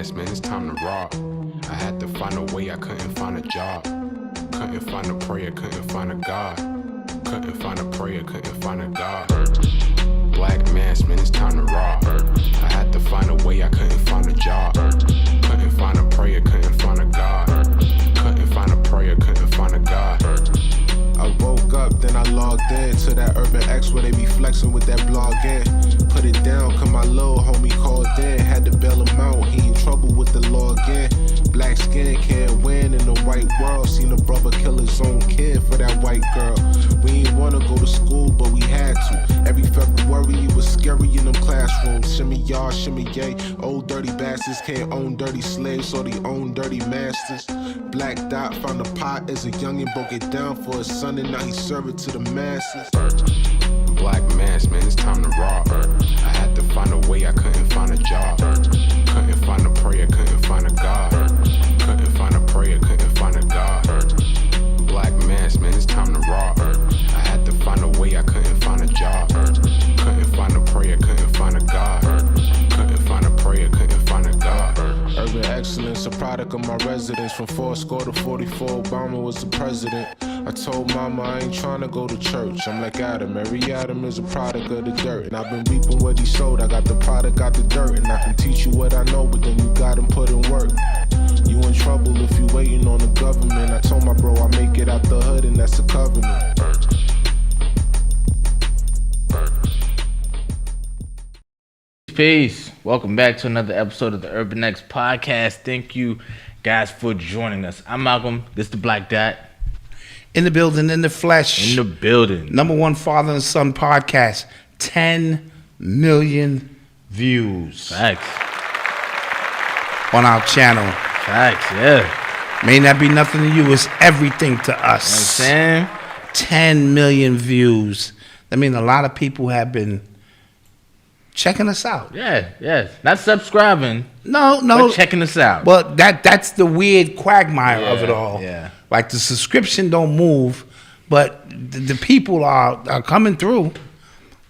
mask, man, it's time to rob. I had to find a way, I couldn't find a job. Couldn't find a prayer, couldn't find a God. Couldn't find a prayer, couldn't find a God. Black mask, man, it's time to rob. I had to find a way, I couldn't find a job. Couldn't find a prayer, couldn't find a God. Couldn't find a prayer, couldn't find a God. I woke up, then I logged in to that Urban X where they be flexing with that blog in. Put it down, cause my little homie called in. Had to bail him out, he in trouble with the law again. Black skin can't win in the white world. Seen a brother kill his own kid for that white girl. We ain't wanna go to school, but we had to. Every February it was scary in them classrooms. Shimmy y'all, shimmy yay. Old dirty bastards can't own dirty slaves, so they own dirty masters. Black Dot found a pot as a youngin', broke it down for his son, and now he serve it to the masses. Black mask, man, it's time to rob. I had to find a way, I couldn't find a job. Couldn't find a prayer, couldn't find a God. Couldn't find a prayer, couldn't find a God. Black mask, man, it's time to rob. I had to find a way, I couldn't find a job. Couldn't find a prayer, couldn't find a God. Couldn't find a prayer, couldn't find a God. Urban excellence, a product of my residence. From 4 to 44, Obama was the president. I told mama I ain't tryna go to church. I'm like Adam, every Adam is a product of the dirt. And I've been reaping what he sowed. I got the product, got the dirt. And I can teach you what I know, but then you gotta put in work. You in trouble if you waiting on the government. I told my bro I make it out the hood, and that's a covenant. Peace. Welcome back to another episode of the Urban X podcast. Thank you guys for joining us. I'm Malcolm. This is the Black Dot. In the building, in the flesh. In the building. Number one father and son podcast. 10 million views. Facts. On our channel. Facts, yeah. May not be nothing to you, it's everything to us. You know what I'm saying? 10 million views. I mean, a lot of people have been checking us out. Yeah. Not subscribing. No. But checking us out. Well, that's the weird quagmire of it all. Yeah. Like the subscription don't move, but the people are coming through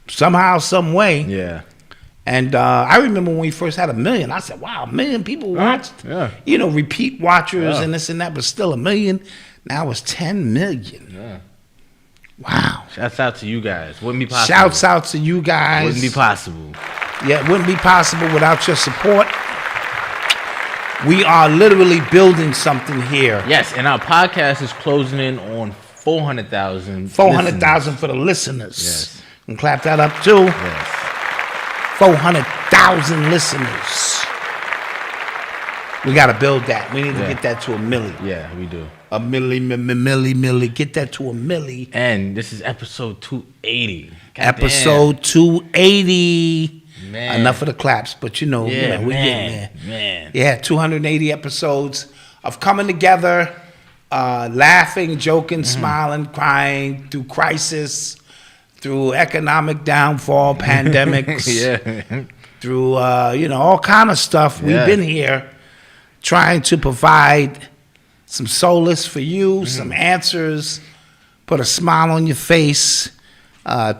somehow, some way. Yeah. And I remember when we first had 1 million, I said, wow, 1 million people watched. Yeah. You know, repeat watchers and this and that, but still 1 million. Now it's 10 million. Yeah. Wow. Shouts out to you guys. Wouldn't be possible. Shouts out to you guys. Wouldn't be possible. Yeah, it wouldn't be possible without your support. We are literally building something here. Yes, and our podcast is closing in on 400,000. 400,000 for the listeners. Yes. And clap that up too. Yes. 400,000 listeners. We got to build that. We need to get that to 1 million. Yeah, we do. A milli. Get that to 1 milli. And this is episode 280. Episode 280. Man. Enough of the claps, but we're getting there. Man. Yeah, 280 episodes of coming together, laughing, joking, smiling, crying through crisis, through economic downfall, pandemics, through all kind of stuff. Yeah. We've been here trying to provide some solace for you, some answers, put a smile on your face,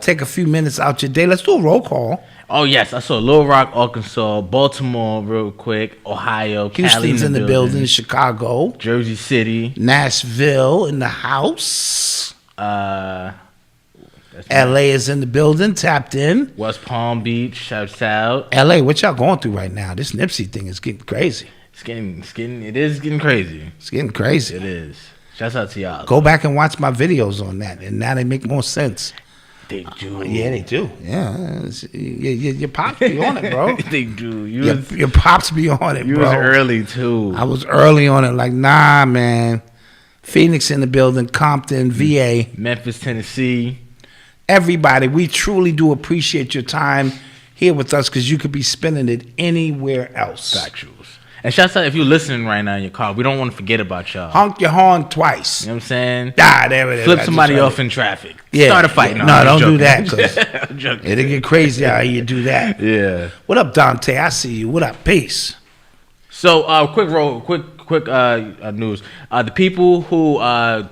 take a few minutes out your day. Let's do a roll call. Oh, yes. I saw Little Rock, Arkansas, Baltimore real quick, Ohio, Houston's Cali in the building, Chicago, Jersey City, Nashville in the house. That's LA is in the building, tapped in. West Palm Beach, shouts out. LA, what y'all going through right now? This Nipsey thing is getting crazy. It is getting crazy. It's getting crazy. It is. Shouts out to y'all. Go back and watch my videos on that, and now they make more sense. They do. Yeah, they do. Yeah, your pops be on it, bro. They do. Your pops be on it, you bro. was early, too. I was early on it. Like, nah, man. Phoenix in the building, Compton, VA. Memphis, Tennessee. Everybody, we truly do appreciate your time here with us because you could be spending it anywhere else. Factuals. And shouts out if you're listening right now in your car. We don't want to forget about y'all. Honk your horn twice. You know what I'm saying? There it is. Flip somebody off in traffic. Yeah. Start a fight. Yeah. No, don't do that because it'll get crazy out here. You do that. Yeah. What up, Dante? I see you. What up? Peace. So, quick quick news. The people who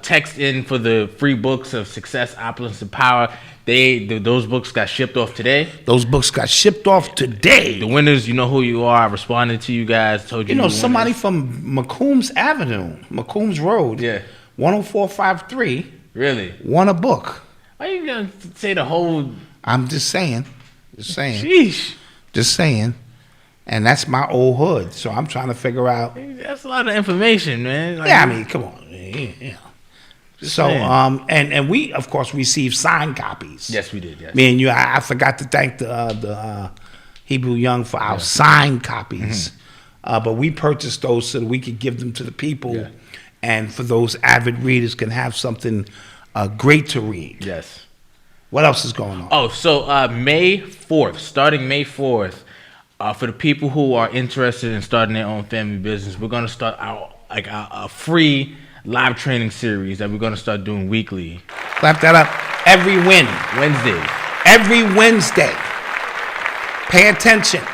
text in for the free books of Success, Opulence, and Power, those books got shipped off today. Those books got shipped off today. The winners, you know who you are. I responded to you guys. Told you. Somebody from McCombs Avenue, McCombs Road. Yeah. 10453. Really? Won a book. Why are you gonna say the whole? I'm just saying. Sheesh. Just saying. And that's my old hood. So I'm trying to figure out. That's a lot of information, man. Like, yeah, I mean, come on. Yeah. So, and we, of course, received signed copies. Yes, we did. Yes. Me and you, I forgot to thank the Hebru Young for our signed copies. But we purchased those so that we could give them to the people. Yeah. And for those avid readers can have something great to read. Yes. What else is going on? Oh, so May 4th, starting May 4th, for the people who are interested in starting their own family business, we're going to start a free live training series that we're going to start doing weekly. Clap that up. Every Wednesday. Every Wednesday. Pay attention.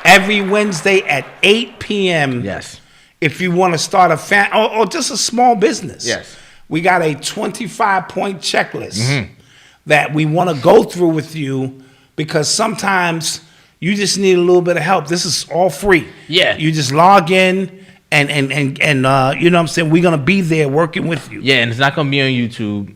Every Wednesday at 8 p.m. Yes. If you want to start a or just a small business. Yes. We got a 25-point checklist that we want to go through with you because sometimes you just need a little bit of help. This is all free. Yeah. You just log in and you know what I'm saying? We're going to be there working with you. Yeah, and it's not going to be on YouTube.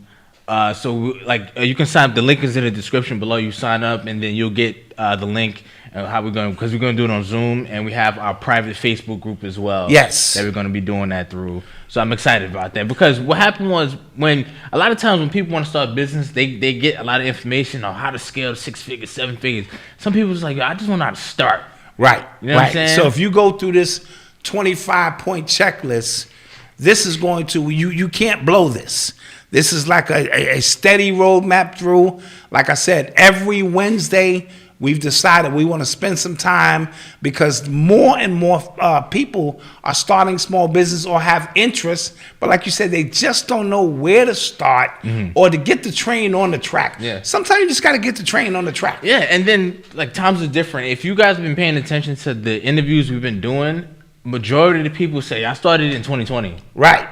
You can sign up. The link is in the description below. You sign up and then you'll get the link. Because we're going to do it on Zoom, and we have our private Facebook group as well. Yes. That we're going to be doing that through. So I'm excited about that. Because what happened was a lot of times when people want to start a business, they get a lot of information on how to scale to 6 figures, 7 figures. Some people just like, I just want to know how to start. Right. You know what I'm saying? So if you go through this 25-point checklist, this is going to, you can't blow this. This is like a steady roadmap through. Like I said, every Wednesday, we've decided we want to spend some time because more and more people are starting small business or have interest, but like you said, they just don't know where to start or to get the train on the track. Yeah. Sometimes you just got to get the train on the track. Yeah, and then like times are different. If you guys have been paying attention to the interviews we've been doing, majority of the people say I started in 2020. Right.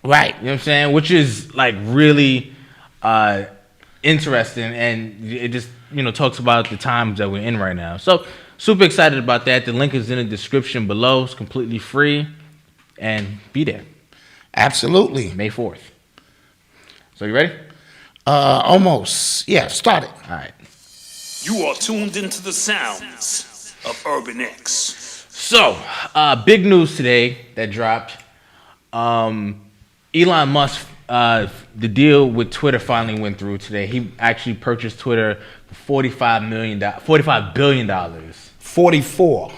You know what I'm saying? Which is like really interesting, and it just talks about the times that we're in right now. So super excited about that. The link is in the description below. It's completely free, and be there. Absolutely. May 4th. So you ready? Almost. Yeah, start it. All right. You are tuned into the sounds of Urban X. So big news today that dropped. Elon Musk, the deal with Twitter finally went through today. He actually purchased Twitter for $45 billion. 44.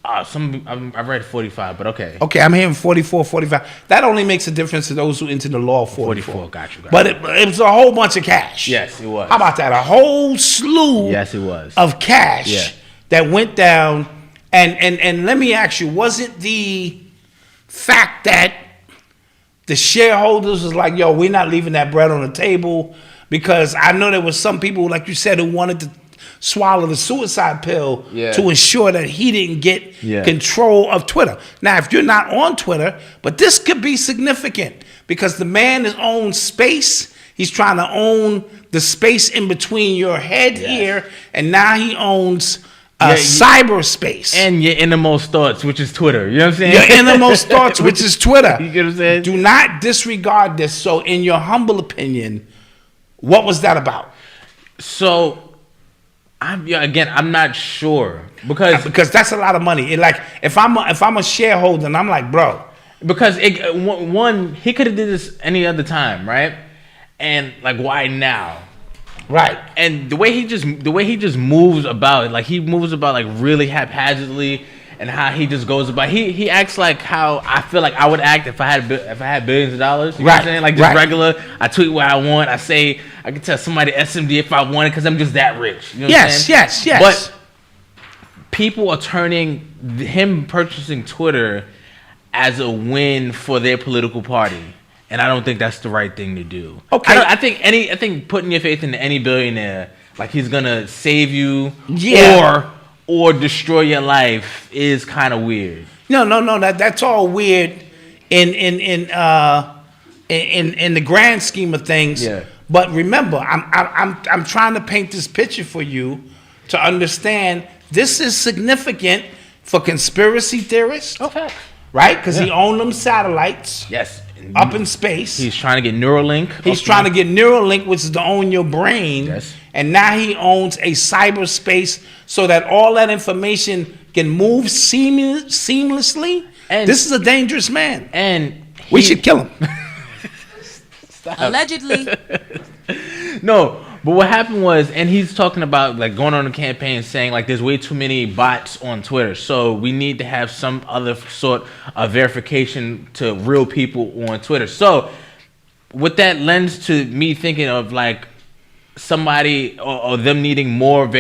I've read 45, but okay. Okay, I'm hearing 44, 45. That only makes a difference to those who into the law. 44. Got you. But it was a whole bunch of cash. Yes, it was. How about that? A whole slew. Yes, it was. Of cash that went down. And let me ask you, was it the fact that the shareholders was like, yo, we're not leaving that bread on the table? Because I know there was some people, like you said, who wanted to swallow the suicide pill to ensure that he didn't get control of Twitter. Now, if you're not on Twitter, but this could be significant because the man is own space. He's trying to own the space in between your head here, and now he owns cyberspace. And your innermost thoughts, which is Twitter. You know what I'm saying? Your innermost thoughts, which is Twitter. You get what I'm saying? Do not disregard this. So, in your humble opinion, what was that about? So, I'm not sure because that's a lot of money. If I'm a shareholder and I'm like, bro, because one, he could have did this any other time, right? And like, why now? Right. And the way he just moves about it, like he moves about like really haphazardly, and how he just goes about. He acts like how I feel like I would act if I had billions of dollars. You know what I'm saying? Like just regular. I tweet what I want. I say I can tell somebody SMD if I want it because I'm just that rich. You know what I'm saying? Yes. But people are turning him purchasing Twitter as a win for their political party. And I don't think that's the right thing to do. Okay. I think putting your faith into any billionaire, like he's gonna save you or destroy your life, is kind of weird. No. That's all weird in the grand scheme of things. Yeah. But remember, I'm trying to paint this picture for you to understand this is significant for conspiracy theorists. Okay. Right? Because he owned them satellites. Yes. Up in space. He's trying to get Neuralink. He's trying to get Neuralink, which is to own your brain. Yes. And now he owns a cyberspace so that all that information can move seamlessly. And this is a dangerous man. And we should kill him. Allegedly. No, but what happened was, and he's talking about like going on a campaign saying like there's way too many bots on Twitter, so we need to have some other sort of verification to real people on Twitter. So with that lends to me thinking of like somebody or them needing more of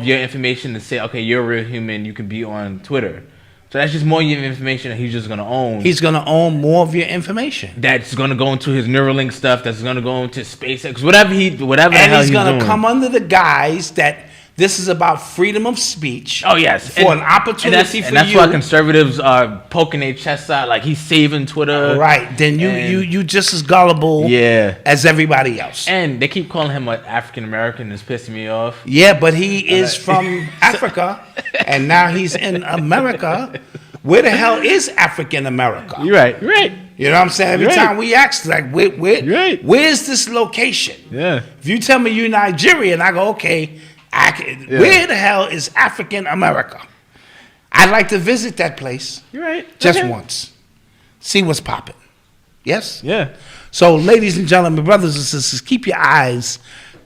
your information to say, okay, you're a real human, you can be on Twitter. So that's just more of your information that he's just going to own. He's going to own more of your information. That's going to go into his Neuralink stuff. That's going to go into SpaceX. Whatever the hell he's going doing. to come under the guise that this is about freedom of speech. Oh, yes. For an opportunity for you. And that's why conservatives are poking their chests out. Like, he's saving Twitter. Right. Then you just as gullible as everybody else. And they keep calling him an African-American. It's pissing me off. Yeah, but he is from Africa. And now he's in America. Where the hell is African America? You're right. You know what I'm saying? Every time we ask, like, where's this location? Yeah. If you tell me you're Nigerian, I go, okay, where the hell is African America? I'd like to visit that place. You're right. Just once. See what's popping. Yes? Yeah. So, ladies and gentlemen, brothers and sisters, keep your eyes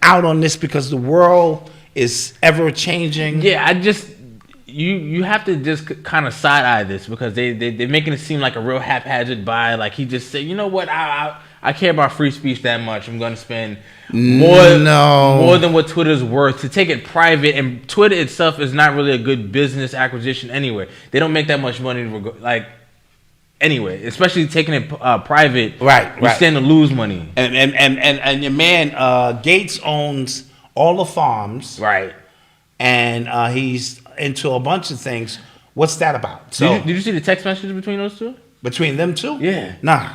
out on this because the world is ever changing. Yeah, you have to just kind of side eye this because they're making it seem like a real haphazard buy. Like he just said, you know what, I care about free speech that much. I'm going to spend more than what Twitter's worth to take it private. And Twitter itself is not really a good business acquisition anyway. They don't make that much money. Anyway, especially taking it private. Right. You stand to lose money. And your man Gates owns all the farms. Right. And he's into a bunch of things. What's that about? So did you see the text message between those two? Between them two? Yeah. Nah.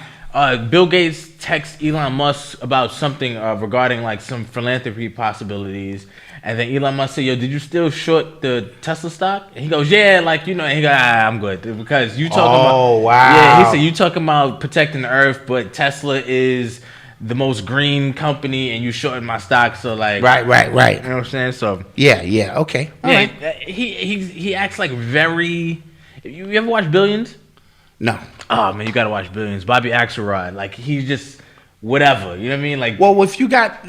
Bill Gates texts Elon Musk about something regarding like some philanthropy possibilities, and then Elon Musk said, "Yo, did you still short the Tesla stock?" And he goes, "Yeah, like and he goes, I'm good because you talking about." Oh wow. Yeah, he said you talking about protecting the earth, but Tesla is the most green company, and you shorting my stock, so like. Right. You know what I'm saying? So. Yeah. Okay. All right. He acts like very. You ever watch Billions? No. Oh man, you gotta watch Billions. Bobby Axelrod, like he's just whatever. You know what I mean? Like, well, if you got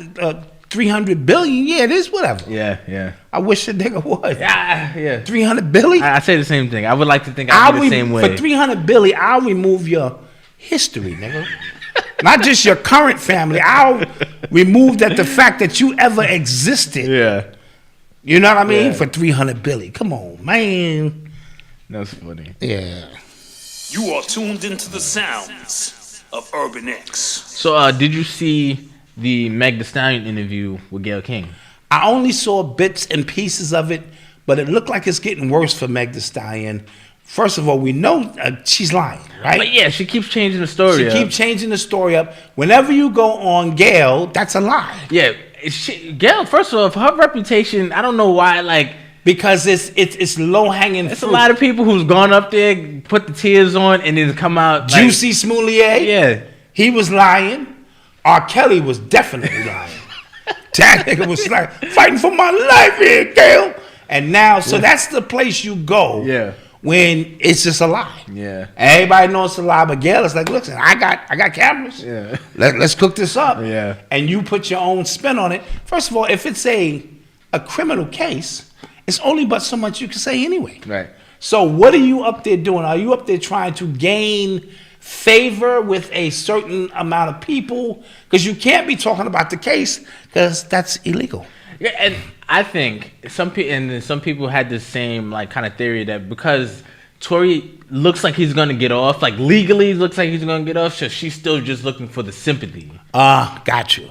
300 billion, yeah, it is whatever. Yeah. I wish a nigga would. Yeah. 300 billion. I say the same thing. I would like to think I'd be the same way. For 300 billion, I'll remove your history, nigga. Not just your current family. I'll remove the fact that you ever existed. Yeah. You know what I mean? Yeah. For 300 billion. Come on, man. That's funny. Yeah. You are tuned into the sounds of Urban X. So, did you see the Meg the Stallion interview with Gayle King? I only saw bits and pieces of it, but it looked like it's getting worse for Meg the Stallion. First of all, we know she's lying, right? But yeah, she keeps changing the story. She keeps changing the story up. Whenever you go on Gayle, that's a lie. Yeah, Gayle. First of all, her reputation, I don't know why. Like, because it's low hanging. It's a lot of people who's gone up there, put the tears on, and then come out. Juicy Smollett. Yeah, he was lying. R. Kelly was definitely lying. That nigga was like fighting for my life here, Gayle. And now, so that's the place you go. Yeah. When it's just a lie. Yeah. Everybody knows it's a lie, but Gayle is like, listen, I got cameras. Yeah. Let's cook this up. Yeah. And you put your own spin on it. First of all, if it's a criminal case, it's only but so much you can say anyway. Right. So what are you up there doing? Are you up there trying to gain favor with a certain amount of people? Because you can't be talking about the case because that's illegal. Yeah, and I think some people had the same like kind of theory that because Tory looks like he's gonna get off, like legally looks like he's gonna get off, so she's still just looking for the sympathy. Got you.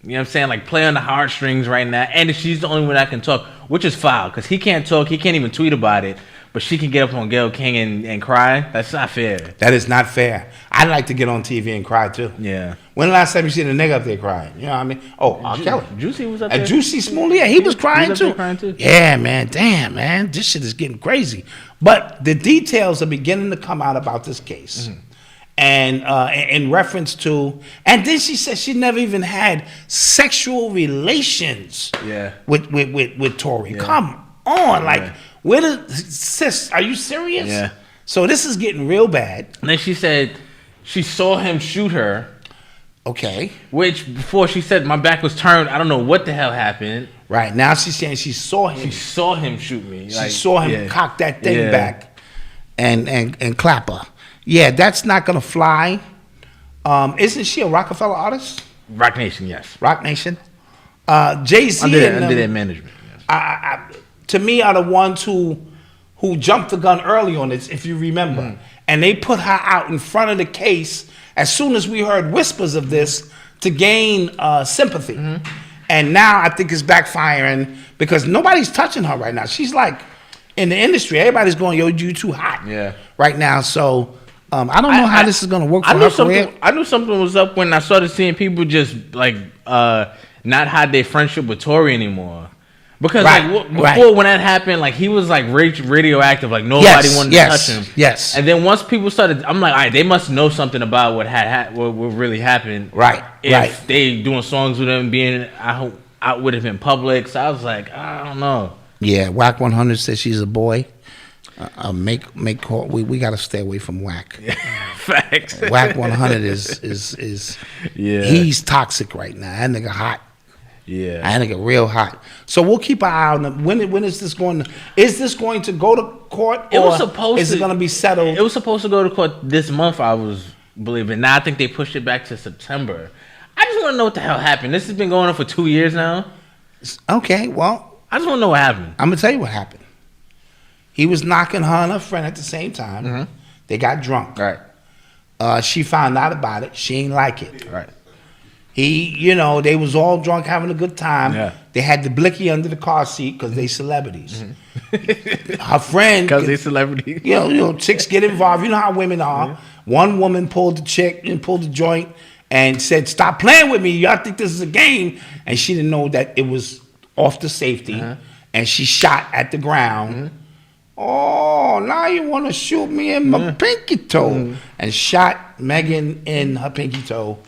You know what I'm saying? Like play on the heartstrings right now, and she's the only one that can talk, which is foul because he can't talk, he can't even tweet about it. but she can get up on Gayle King and cry. That's not fair. That is not fair. I'd like to get on TV and cry too. Yeah. When the last time you seen a nigga up there crying? You know what I mean? Oh, R. Kelly. Juicy was up there. And Juicy Smoothie, yeah, he was crying up there too. crying too. Yeah, man. Damn, man. This shit is getting crazy. But the details are beginning to come out about this case. And in reference to, and then she said she never even had sexual relations with Tory. Come on. Like, where the, sis, are you serious? Yeah. So this is getting real bad. And then she said she saw him shoot her. Okay. Which, before she said my back was turned, I don't know what the hell happened. Right. Now she's saying she saw him. She saw him shoot me. She saw him cock that thing back and clap her. Yeah, that's not going to fly. Isn't she a Rockefeller artist? Rock Nation, yes. Rock Nation. Jay-Z under their management. Yes. To me, are the ones who jumped the gun early on this, if you remember. And they put her out in front of the case as soon as we heard whispers of this to gain sympathy. And now I think it's backfiring because nobody's touching her right now. She's like, in the industry, everybody's going, yo, you too hot right now. So I don't know how this is going to work for her career. I knew something was up when I started seeing people just like not hide their friendship with Tory anymore. Because before when that happened, like he was like radioactive, like nobody wanted to touch him. Yes. And then once people started, I'm like, all right, they must know something about what really happened. Right. If they doing songs with him, being out with him in public. So I was like, I don't know. Yeah, Whack 100 says she's a boy. Make call. We got to stay away from Whack. Facts. Whack 100 is he's toxic right now. That nigga hot. Yeah, that nigga real hot. So we'll keep an eye on them. When is this going? Is this going to go to court? It was supposed. Is it going to be settled? It was supposed to go to court this month. I was believing. Now I think they pushed it back to September. I just want to know what the hell happened. This has been going on for 2 years now. Okay, well, I just want to know what happened. I'm gonna tell you what happened. He was knocking her and her friend at the same time. They got drunk. Right. She found out about it. She ain't like it. Right. He, they was all drunk having a good time. Yeah. They had the blicky under the car seat because they celebrities. Her friend, because they celebrities. Chicks get involved. You know how women are. One woman pulled the chick and pulled the joint and said, "Stop playing with me. Y'all think this is a game?" And she didn't know that it was off the safety. And she shot at the ground. Oh, now you want to shoot me in my pinky toe. And shot Megan in her pinky toe.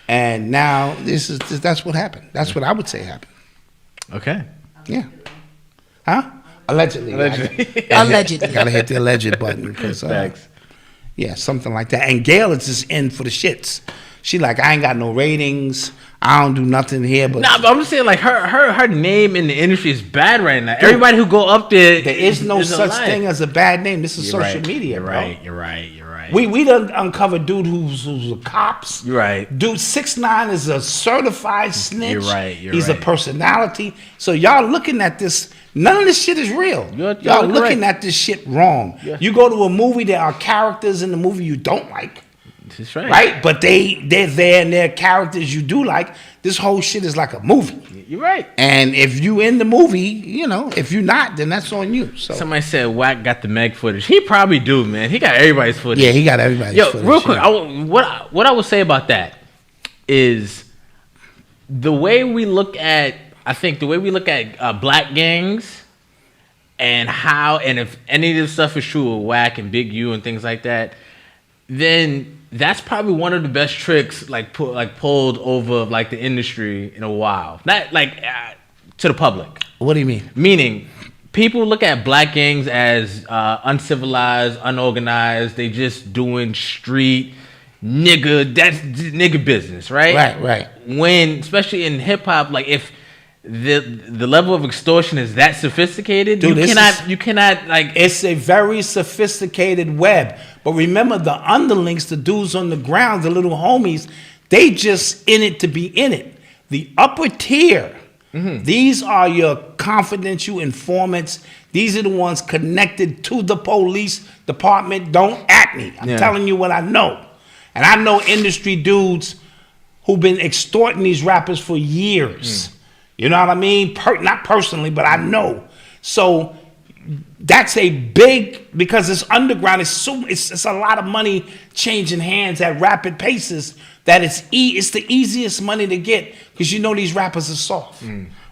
And now that's what happened. That's what I would say happened. Okay. Yeah. Huh? Allegedly. Allegedly. Gotta hit the alleged button because something like that. And Gayle is just in for the shits. She like, I ain't got no ratings. I don't do nothing here. But but I'm just saying, like her name in the industry is bad right now. Dude, everybody who go up there is no such thing as a bad name. This is social media, bro. You're right. We done uncovered dude who's a cops. You're right. Dude, 6ix9ine is a certified snitch. You're right. He's a personality. So y'all looking at this. None of this shit is real. Y'all looking at this shit wrong. Yeah. You go to a movie, there are characters in the movie you don't like. That's right. Right? But they're there and they're characters you do like. This whole shit is like a movie. You're right. And if you in the movie, if you're not, then that's on you. So somebody said Wack got the Meg footage. He probably do, man. He got everybody's footage. Yeah, he got everybody's footage. Real quick, what I would say about that is the way we look at black gangs and how, and if any of this stuff is true with Wack and Big U and things like that, then that's probably one of the best tricks pulled over like the industry in a while. Not to the public. What do you mean? Meaning, people look at black gangs as uncivilized, unorganized. They just doing street nigga business, right? Right. When, especially in hip hop, like if the level of extortion is that sophisticated, dude, you cannot like. It's a very sophisticated web. But remember, the underlings, the dudes on the ground, the little homies, they just in it to be in it. The upper tier, these are your confidential informants. These are the ones connected to the police department. Don't at me. I'm telling you what I know. And I know industry dudes who've been extorting these rappers for years. You know what I mean? Not personally, but I know. So That's a big, because it's underground. It's a lot of money changing hands at rapid paces. That it's the easiest money to get because you know these rappers are soft,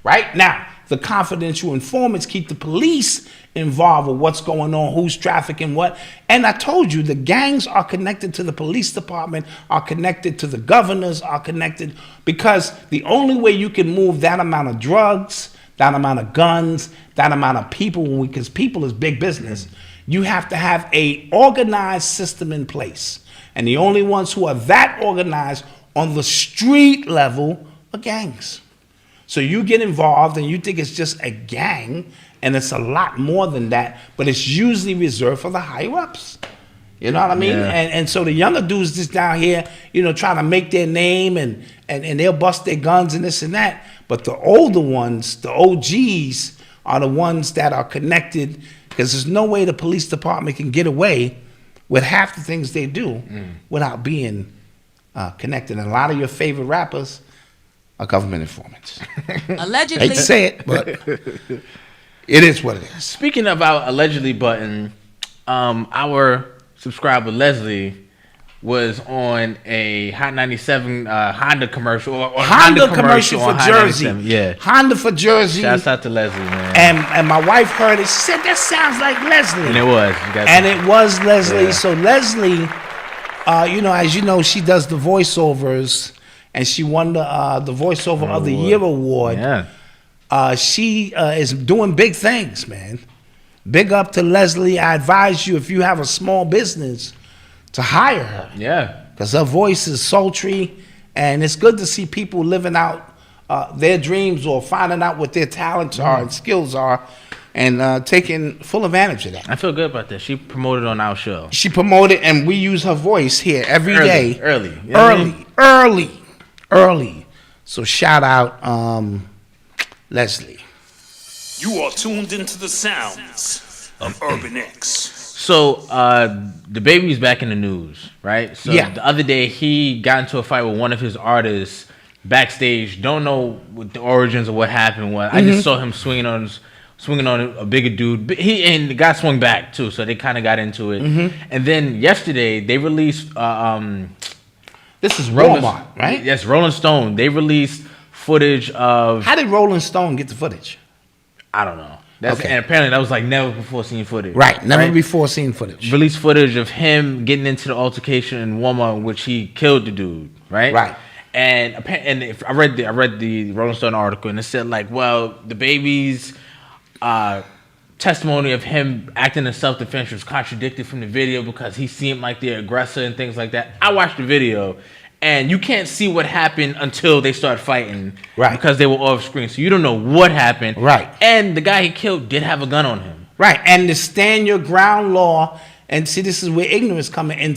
right? Now the confidential informants keep the police involved with what's going on, who's trafficking what. And I told you the gangs are connected to the police department, are connected to the governors, are connected because the only way you can move that amount of drugs, that amount of guns, that amount of people, because people is big business, you have to have a organized system in place. And the only ones who are that organized on the street level are gangs. So you get involved and you think it's just a gang, and it's a lot more than that, but it's usually reserved for the higher ups. You know what I mean? Yeah. And so the younger dudes just down here, trying to make their name and they'll bust their guns and this and that. But the older ones, the OGs, are the ones that are connected, because there's no way the police department can get away with half the things they do without being connected. And a lot of your favorite rappers are government informants. Allegedly. Hate to say it, but it is what it is. Speaking about allegedly button, our subscriber Leslie was on a Hot 97 Honda commercial. Or Honda commercial for on Hot Jersey. 97. Yeah. Honda for Jersey. Shouts out to Leslie, man. And my wife heard it. She said, that sounds like Leslie. And it was. It was Leslie. Yeah. So Leslie, as you know, she does the voiceovers, and she won the voiceover of the year award. Yeah. She is doing big things, man. Big up to Leslie. I advise you, if you have a small business, to hire her. Yeah. Because her voice is sultry, and it's good to see people living out their dreams or finding out what their talents are and skills are, and taking full advantage of that. I feel good about that. She promoted on our show. She promoted, and we use her voice here every day. Early. You know what I mean? Early. So shout out Leslie. You are tuned into the sounds of Urban X. So, Dababy's back in the news, right? So Yeah. the other day he got into a fight with one of his artists backstage. Don't know what the origins of what happened was. I just saw him swinging on a bigger dude. And the guy swung back too, so they kind of got into it. And then yesterday they released This is Walmart, right? Yes, Rolling Stone. They released footage of. How did Rolling Stone get the footage? I don't know. Okay. And apparently that was like never before seen footage. Right, never before seen footage. Released footage of him getting into the altercation in Walmart, in which he killed the dude. Right. Right. And if I read the Rolling Stone article, and it said like, well, Dababy's testimony of him acting in self-defense was contradicted from the video because he seemed like the aggressor and things like that. I watched the video, and you can't see what happened until they start fighting, right? Because they were off screen, so you don't know what happened, right? And the guy he killed did have a gun on him, right? And the stand your ground law, and see, this is where ignorance coming in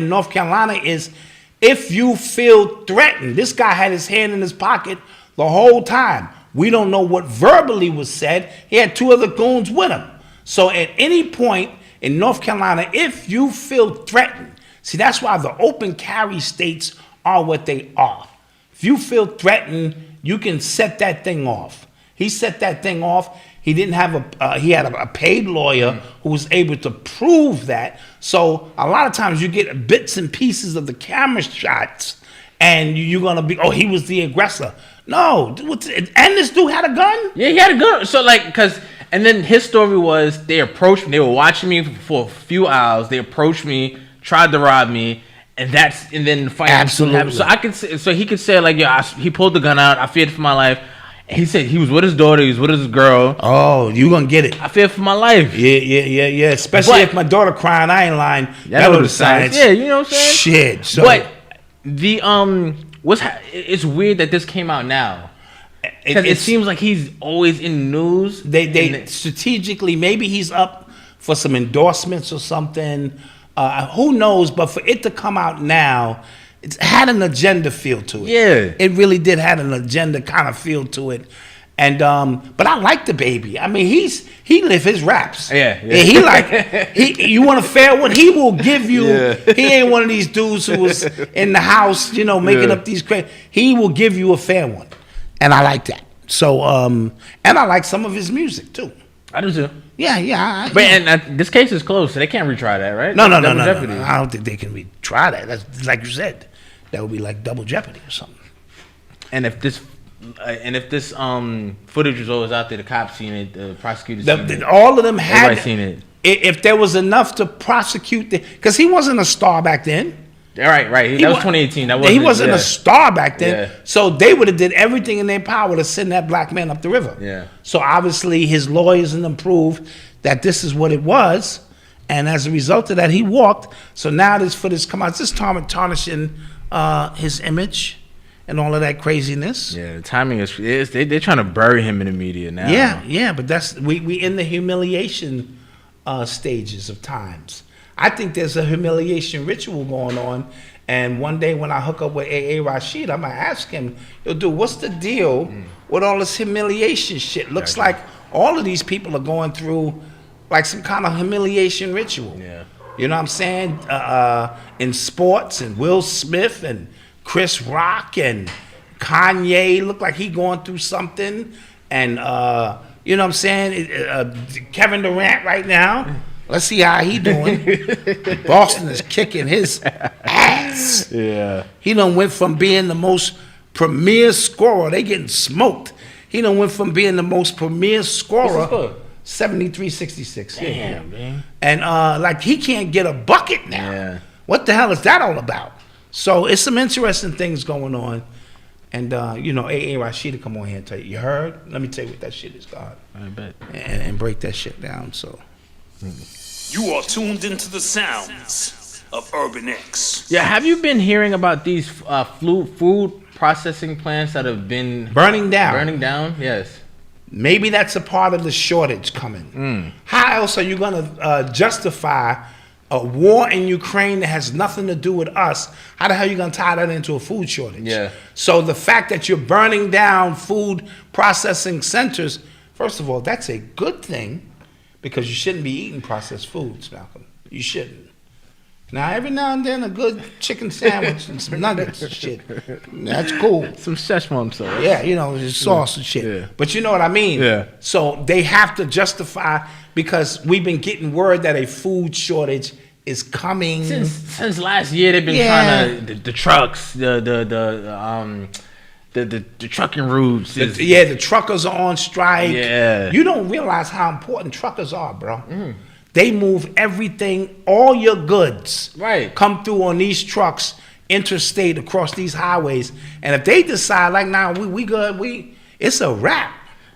North Carolina is, if you feel threatened. This guy had his hand in his pocket the whole time. We don't know what verbally was said. He had two other goons with him. So at any point in North Carolina, if you feel threatened, see, that's why the open carry states are what they are. If you feel threatened, you can set that thing off. He set that thing off. He didn't have he had a paid lawyer who was able to prove that. So a lot of times you get bits and pieces of the camera shots, and you're gonna be, oh, he was the aggressor. No, and this dude had a gun. Yeah, he had a gun. So and then his story was, they approached me. They were watching me for a few hours. They approached me, tried to rob me. And then the fight happened. So he could say like, yeah, he pulled the gun out. I feared for my life. He said he was with his daughter. He was with his girl. Oh, you gonna get it? I feared for my life. Yeah. Especially if my daughter crying, I ain't lying. That was the science. Yeah, you know what I'm saying? Shit. So, but the it's weird that this came out now. Because it seems like he's always in the news. They strategically, maybe he's up for some endorsements or something. Who knows? But for it to come out now, it had an agenda feel to it. Yeah, it really did have an agenda kind of feel to it. And but I like Dababy. I mean, he live his raps. Yeah. You want a fair one? He will give you. Yeah. He ain't one of these dudes who was in the house, making up these crazy. He will give you a fair one, and I like that. So and I like some of his music too. I do too. Yeah. But and this case is closed, so they can't retry that, right? No. Double jeopardy. I don't think they can retry that. That's like you said. That would be like double jeopardy or something. And if this footage was always out there, the cops seen it, the prosecutors seen it. All of them had. Everybody seen it. If there was enough to prosecute, because he wasn't a star back then. Right. That was 2018. He wasn't a star back then. Yeah. So they would have did everything in their power to send that black man up the river. Yeah. So obviously his lawyers and them proved that this is what it was, and as a result of that, he walked. So now this footage come out. This tarnishing his image and all of that craziness. Yeah, the timing is they're trying to bury him in the media now. Yeah, but that's we in the humiliation stages of times. I think there's a humiliation ritual going on, and one day when I hook up with Rashid, I'm gonna ask him, yo, dude, what's the deal with all this humiliation shit? Looks like all of these people are going through like some kind of humiliation ritual. Yeah. You know what I'm saying? In sports, and Will Smith and Chris Rock and Kanye look like he going through something, and you know what I'm saying? Kevin Durant right now. Let's see how he doing. Boston is kicking his ass. Yeah. He done went from being the most premier scorer. They getting smoked. He done went from being the most premier scorer. 73-66. Damn, man. And like he can't get a bucket now. Yeah. What the hell is that all about? So it's some interesting things going on. And you know, Rashid to come on here and tell you heard? Let me tell you what that shit is, God. I bet. And break that shit down. So You are tuned into the sounds of Urban X. Yeah, have you been hearing about these food processing plants that have been burning down? Burning down, yes. Maybe that's a part of the shortage coming. How else are you going to justify a war in Ukraine that has nothing to do with us? How the hell are you going to tie that into a food shortage? Yeah. So the fact that you're burning down food processing centers, first of all, that's a good thing because you shouldn't be eating processed foods, Malcolm. You shouldn't. Now, every now and then, a good chicken sandwich and some nuggets and shit. That's cool. Some Szechuan sauce. Yeah, you know, just sauce and shit. Yeah. But you know what I mean? Yeah. So they have to justify, because we've been getting word that a food shortage is coming. Since last year, they've been trying to the trucks, the trucking routes. The truckers are on strike. Yeah. You don't realize how important truckers are, bro. They move everything, all your goods come through on these trucks, interstate, across these highways. And if they decide, like, nah, we good, it's a wrap.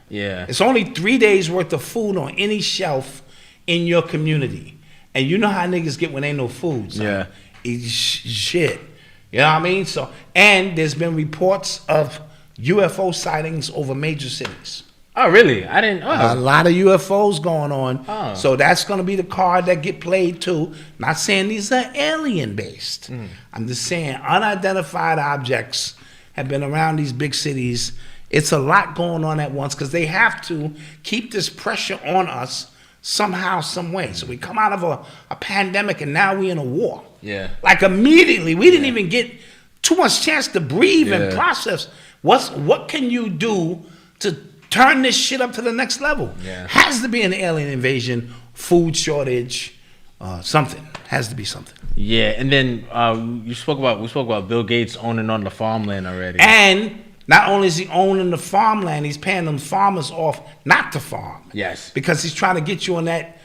Yeah. It's only 3 days worth of food on any shelf in your community. And you know how niggas get when ain't no food. Son. Yeah. It's shit. You know what I mean? So, and there's been reports of UFO sightings over major cities. Oh, really? I didn't. A lot of UFOs going on. Oh. So that's going to be the card that get played too. Not saying these are alien based. I'm just saying unidentified objects have been around these big cities. It's a lot going on at once because they have to keep this pressure on us somehow, some way. So we come out of a pandemic and now we in a war. Yeah. Like immediately, we didn't even get too much chance to breathe and process. What can you do to turn this shit up to the next level? Yeah. Has to be an alien invasion, food shortage, something. Has to be something. Yeah, and then we spoke about Bill Gates owning on the farmland already. And not only is he owning the farmland, he's paying them farmers off not to farm. Yes. Because he's trying to get you on that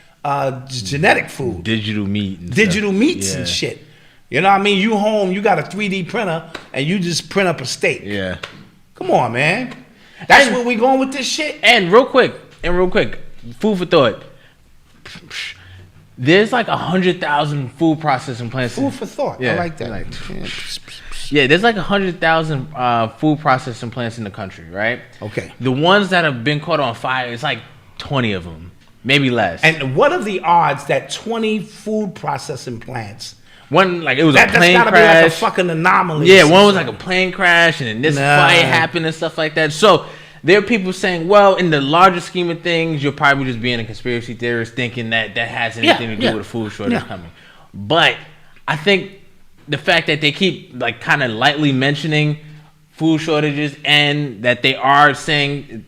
genetic food. Digital meat. And Digital stuff. meats and shit. You know what I mean? You home, you got a 3D printer, and you just print up a steak. Yeah. Come on, man. That's where we going with this shit? And real quick, food for thought. There's like 100,000 food processing plants. Food for thought. Yeah. I like that. Yeah, there's like 100,000 food processing plants in the country, right? Okay. The ones that have been caught on fire, it's like 20 of them, maybe less. And what are the odds that 20 food processing plants? One, like, it was a plane that's gotta crash. be like a fucking anomaly. Yeah, one was like a plane crash, and then this fire happened and stuff like that. So there are people saying, well, in the larger scheme of things, you're probably just being a conspiracy theorist thinking that has anything to do with a food shortage coming. But I think the fact that they keep like kind of lightly mentioning food shortages and that they are saying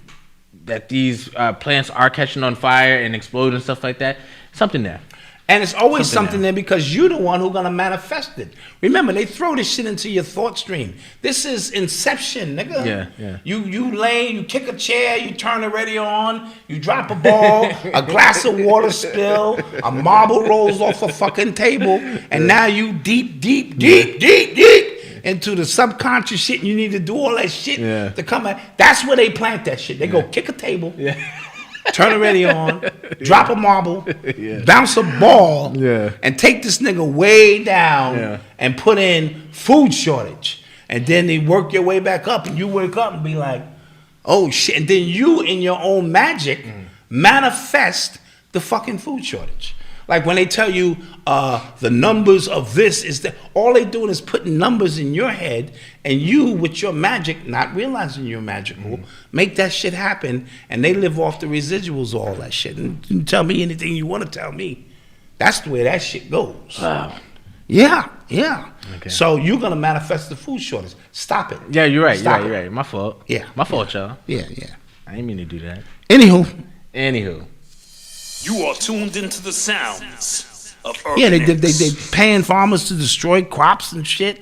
these plants are catching on fire and exploding and stuff like that. Something there. And it's always something there because you're the one who's going to manifest it. Remember, they throw this shit into your thought stream. This is inception, nigga. Yeah. You lay, you kick a chair, you turn the radio on, you drop a ball, a glass of water spill, a marble rolls off a fucking table, and now you deep into the subconscious shit, and you need to do all that shit to come out. That's where they plant that shit. They go kick a table. Turn the radio on, drop a marble, bounce a ball, and take this nigga way down and put in food shortage. And then they work your way back up, and you wake up and be like, oh shit. And then you, in your own magic, manifest the fucking food shortage. Like when they tell you the numbers of this is that, all they doing is putting numbers in your head, and you, with your magic, not realizing you're magical, make that shit happen, and they live off the residuals of all that shit. And you tell me anything you want to tell me. That's the way that shit goes. Wow. Yeah. Okay. So you're gonna manifest the food shortage. Stop it. Yeah, you're right. Stop You're it. right. My fault. Yeah. My fault, y'all. Yeah. I didn't mean to do that. Anywho. You are tuned into the sounds of Urban Yeah, X. they paying farmers to destroy crops and shit.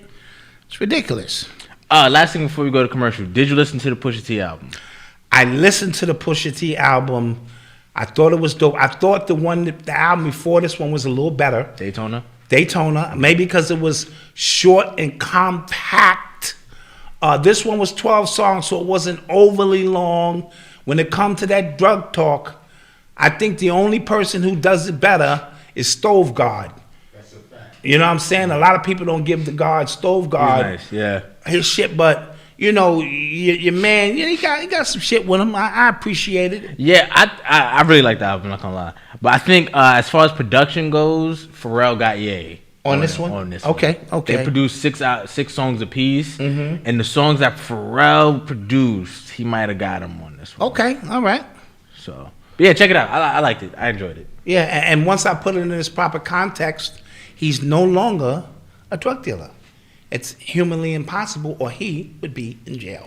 It's ridiculous. Last thing before we go to commercial, did you listen to the Pusha T album? I listened to the Pusha T album. I thought it was dope. I thought the album before this one was a little better. Daytona, maybe because it was short and compact. This one was 12 songs, so it wasn't overly long. When it comes to that drug talk, I think the only person who does it better is Stove God. That's a fact. You know what I'm saying? A lot of people don't give the God, Stove God, his shit, but you know, your man, he got some shit with him. I appreciate it. Yeah, I really like the album, not gonna lie. But I think as far as production goes, Pharrell got yay. On this one? Okay. They produced 6 songs apiece, and the songs that Pharrell produced, he might have got them on this one. Okay, all right. So, but yeah, check it out. I liked it. I enjoyed it. Yeah, and once I put it in its proper context, he's no longer a drug dealer. It's humanly impossible, or he would be in jail.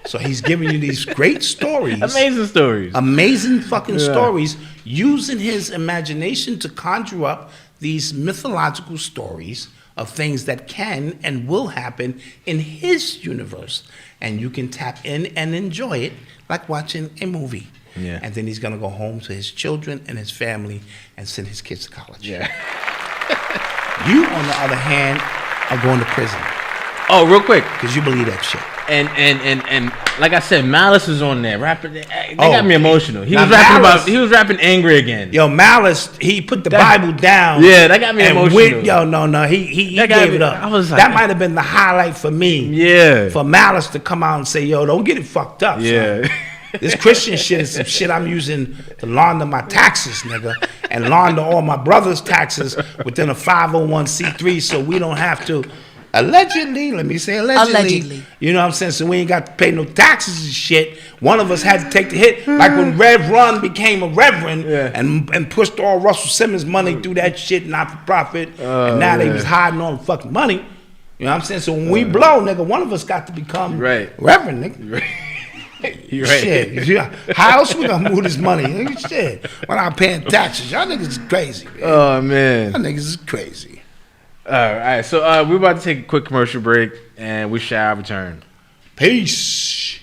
So he's giving you these great stories. Amazing fucking stories, using his imagination to conjure up these mythological stories of things that can and will happen in his universe. And you can tap in and enjoy it like watching a movie. Yeah. And then he's going to go home to his children and his family and send his kids to college. Yeah. You, on the other hand, are going to prison. Oh, real quick. Because you believe that shit. And like I said, Malice is on there. Rapping, they got me emotional. He was rapping angry again. Yo, Malice, he put the Bible down. Yeah, that got me emotional. He gave it up. I was like, that might have been the highlight for me. Yeah. For Malice to come out and say, yo, don't get it fucked up. Yeah. Son. This Christian shit is some shit I'm using to launder my taxes, nigga, and launder all my brother's taxes within a 501c3, so we don't have to. Allegedly, let me say allegedly. You know what I'm saying? So we ain't got to pay no taxes and shit. One of us had to take the hit. Like when Rev Run became a reverend and pushed all Russell Simmons money through that shit, not for profit. And now they was hiding all the fucking money. You know what I'm saying? So when we blow, nigga, one of us got to become reverend, nigga. Right. Shit. Yeah. How else we gonna move this money? Nigga, shit. We're not paying taxes. Y'all niggas is crazy, man. Oh, man. Y'all niggas is crazy. All right, so we're about to take a quick commercial break, and we shall return. Peace.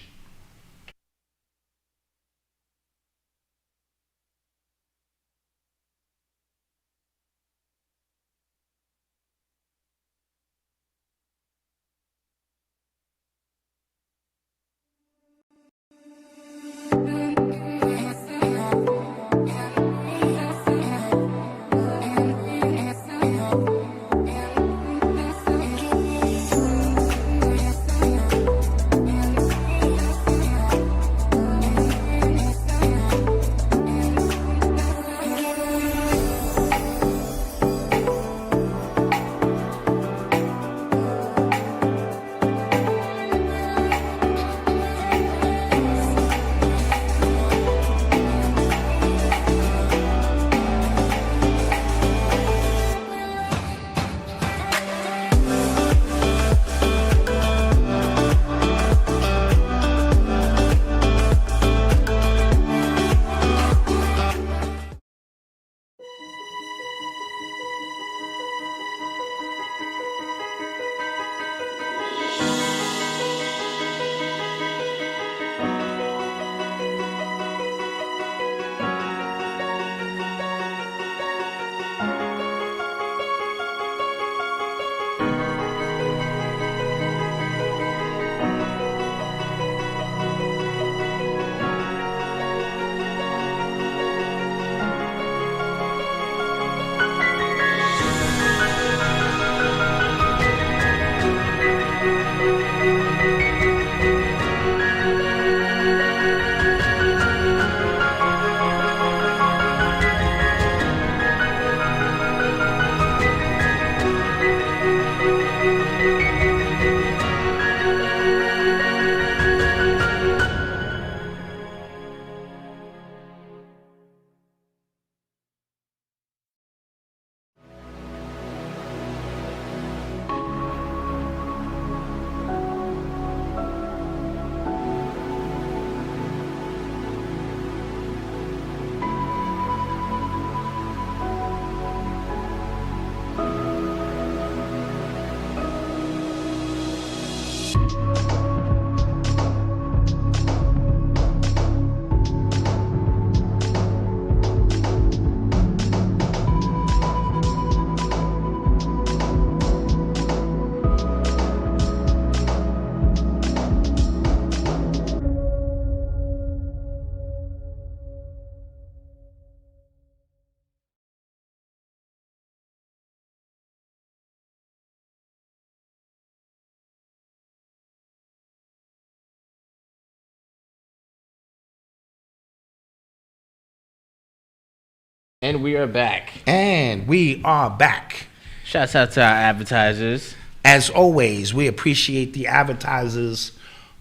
And we are back. And we are back. Shouts out to our advertisers. As always, we appreciate the advertisers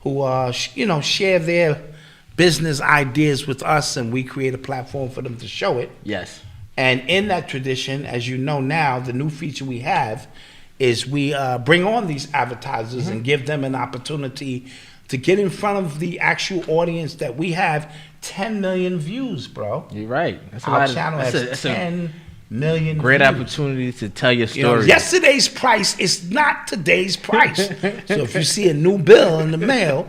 who, share their business ideas with us, and we create a platform for them to show it. Yes. And in that tradition, as you know now, the new feature we have is we bring on these advertisers and give them an opportunity to get in front of the actual audience that we have. 10 million views, bro. You're right. That's Our channel has 10 million great views. Opportunity to tell your story. You know, yesterday's price is not today's price. So if you see a new bill in the mail,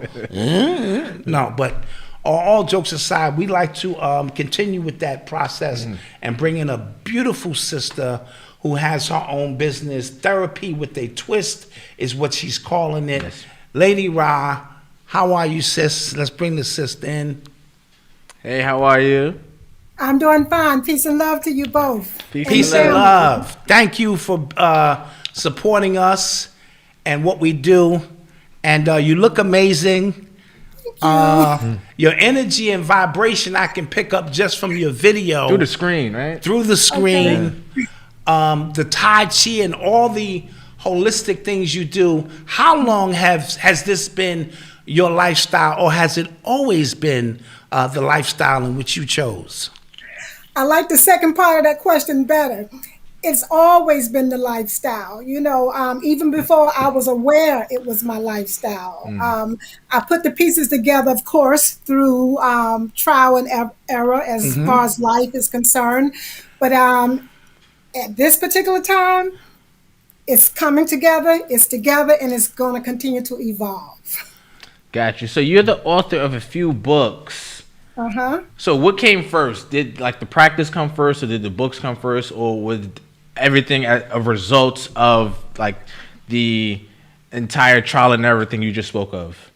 no, but all jokes aside, we like to continue with that process and bring in a beautiful sister who has her own business. Therapy with a twist is what she's calling it. Yes. Lady Ra, how are you, sis? Let's bring the sister in. Hey, how are you? I'm doing fine. Peace and love to you both. Peace and love. Thank you for supporting us and what we do. And you look amazing. Your energy and vibration I can pick up just from your video. Through the screen, right? Through the screen. Okay. The Tai Chi and all the holistic things you do. How long has this been your lifestyle, or has it always been the lifestyle in which you chose? I like the second part of that question better. It's always been the lifestyle. You know, even before I was aware it was my lifestyle. I put the pieces together, of course, through trial and error as far as life is concerned. But at this particular time, it's coming together, and it's going to continue to evolve. Gotcha. So you're the author of a few books. So what came first? Did the practice come first, or did the books come first, or was everything a result of the entire trial and everything you just spoke of?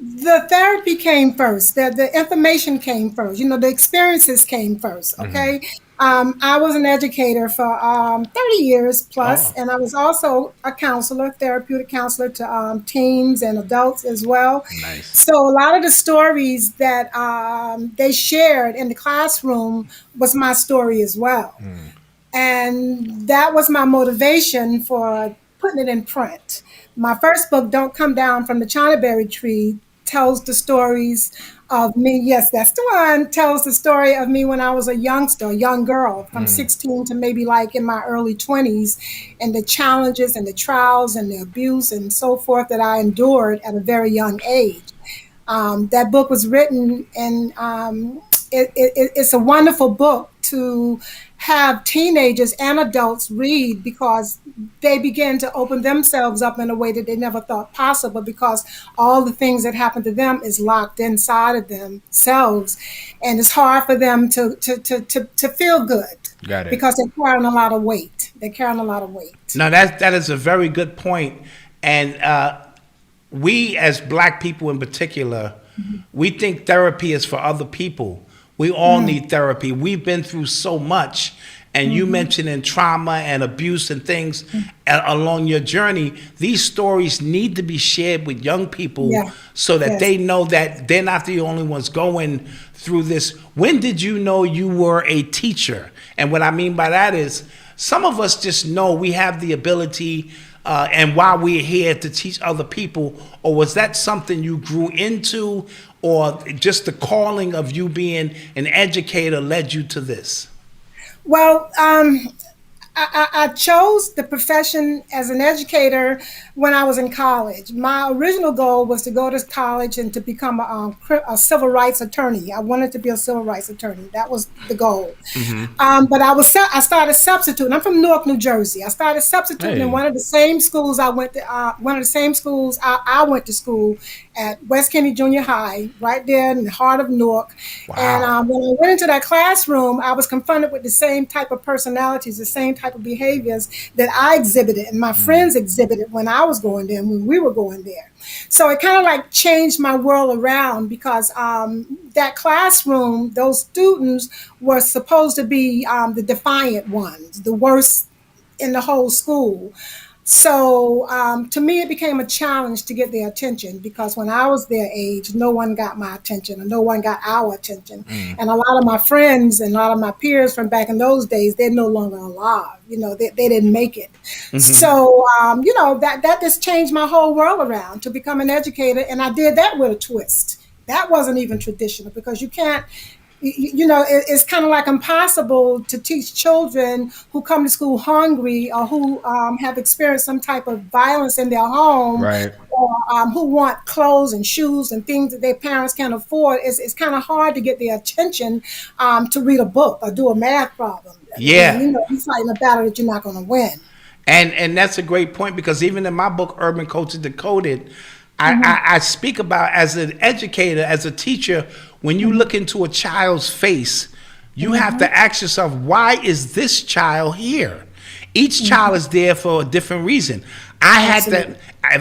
The therapy came first. The information came first. You know, the experiences came first. Okay. I was an educator for 30 years plus, and I was also a counselor, therapeutic counselor to teens and adults as well. Nice. So a lot of the stories that they shared in the classroom was my story as well. And that was my motivation for putting it in print. My first book, Don't Come Down from the China Berry Tree, tells the stories of me. Yes, that's the one. Tells the story of me when I was a youngster, a young girl, from 16 to maybe in my early 20s, and the challenges and the trials and the abuse and so forth that I endured at a very young age. That book was written, and it's a wonderful book to have teenagers and adults read, because they begin to open themselves up in a way that they never thought possible, because all the things that happen to them is locked inside of themselves, and it's hard for them to feel good. Got it. Because they're carrying a lot of weight. No, that is a very good point. And we as Black people in particular, we think therapy is for other people. We all need therapy. We've been through so much. And you mentioned in trauma and abuse and things along your journey. These stories need to be shared with young people so that they know that they're not the only ones going through this. When did you know you were a teacher? And what I mean by that is, some of us just know we have the ability and while we're here to teach other people, or was that something you grew into, or just the calling of you being an educator led you to this? Well, I chose the profession as an educator when I was in college. My original goal was to go to college and to become a civil rights attorney. I wanted to be a civil rights attorney. That was the goal. But I started substituting. I'm from Newark, New Jersey. I started substituting in one of the same schools I went to. I went to school at West Kenny Junior High, right there in the heart of Newark. Wow. And when I went into that classroom, I was confronted with the same type of personalities, the same type of behaviors that I exhibited and my friends exhibited when I was going there, when we were going there. So it kind of changed my world around, because that classroom, those students were supposed to be the defiant ones, the worst in the whole school. So to me, it became a challenge to get their attention because when I was their age, no one got my attention or no one got our attention. And a lot of my friends and a lot of my peers from back in those days, they're no longer alive. They didn't make it. So, that just changed my whole world around to become an educator. And I did that with a twist. That wasn't even traditional because you can't, it's kind of like impossible to teach children who come to school hungry or who have experienced some type of violence in their home, Right. or who want clothes and shoes and things that their parents can't afford. It's kind of hard to get their attention to read a book or do a math problem. Yeah. You're fighting a battle that you're not going to win. And that's a great point because even in my book, Urban Culture Decoded, I speak about as an educator, as a teacher, when you look into a child's face, you have to ask yourself, why is this child here? Each child is there for a different reason. I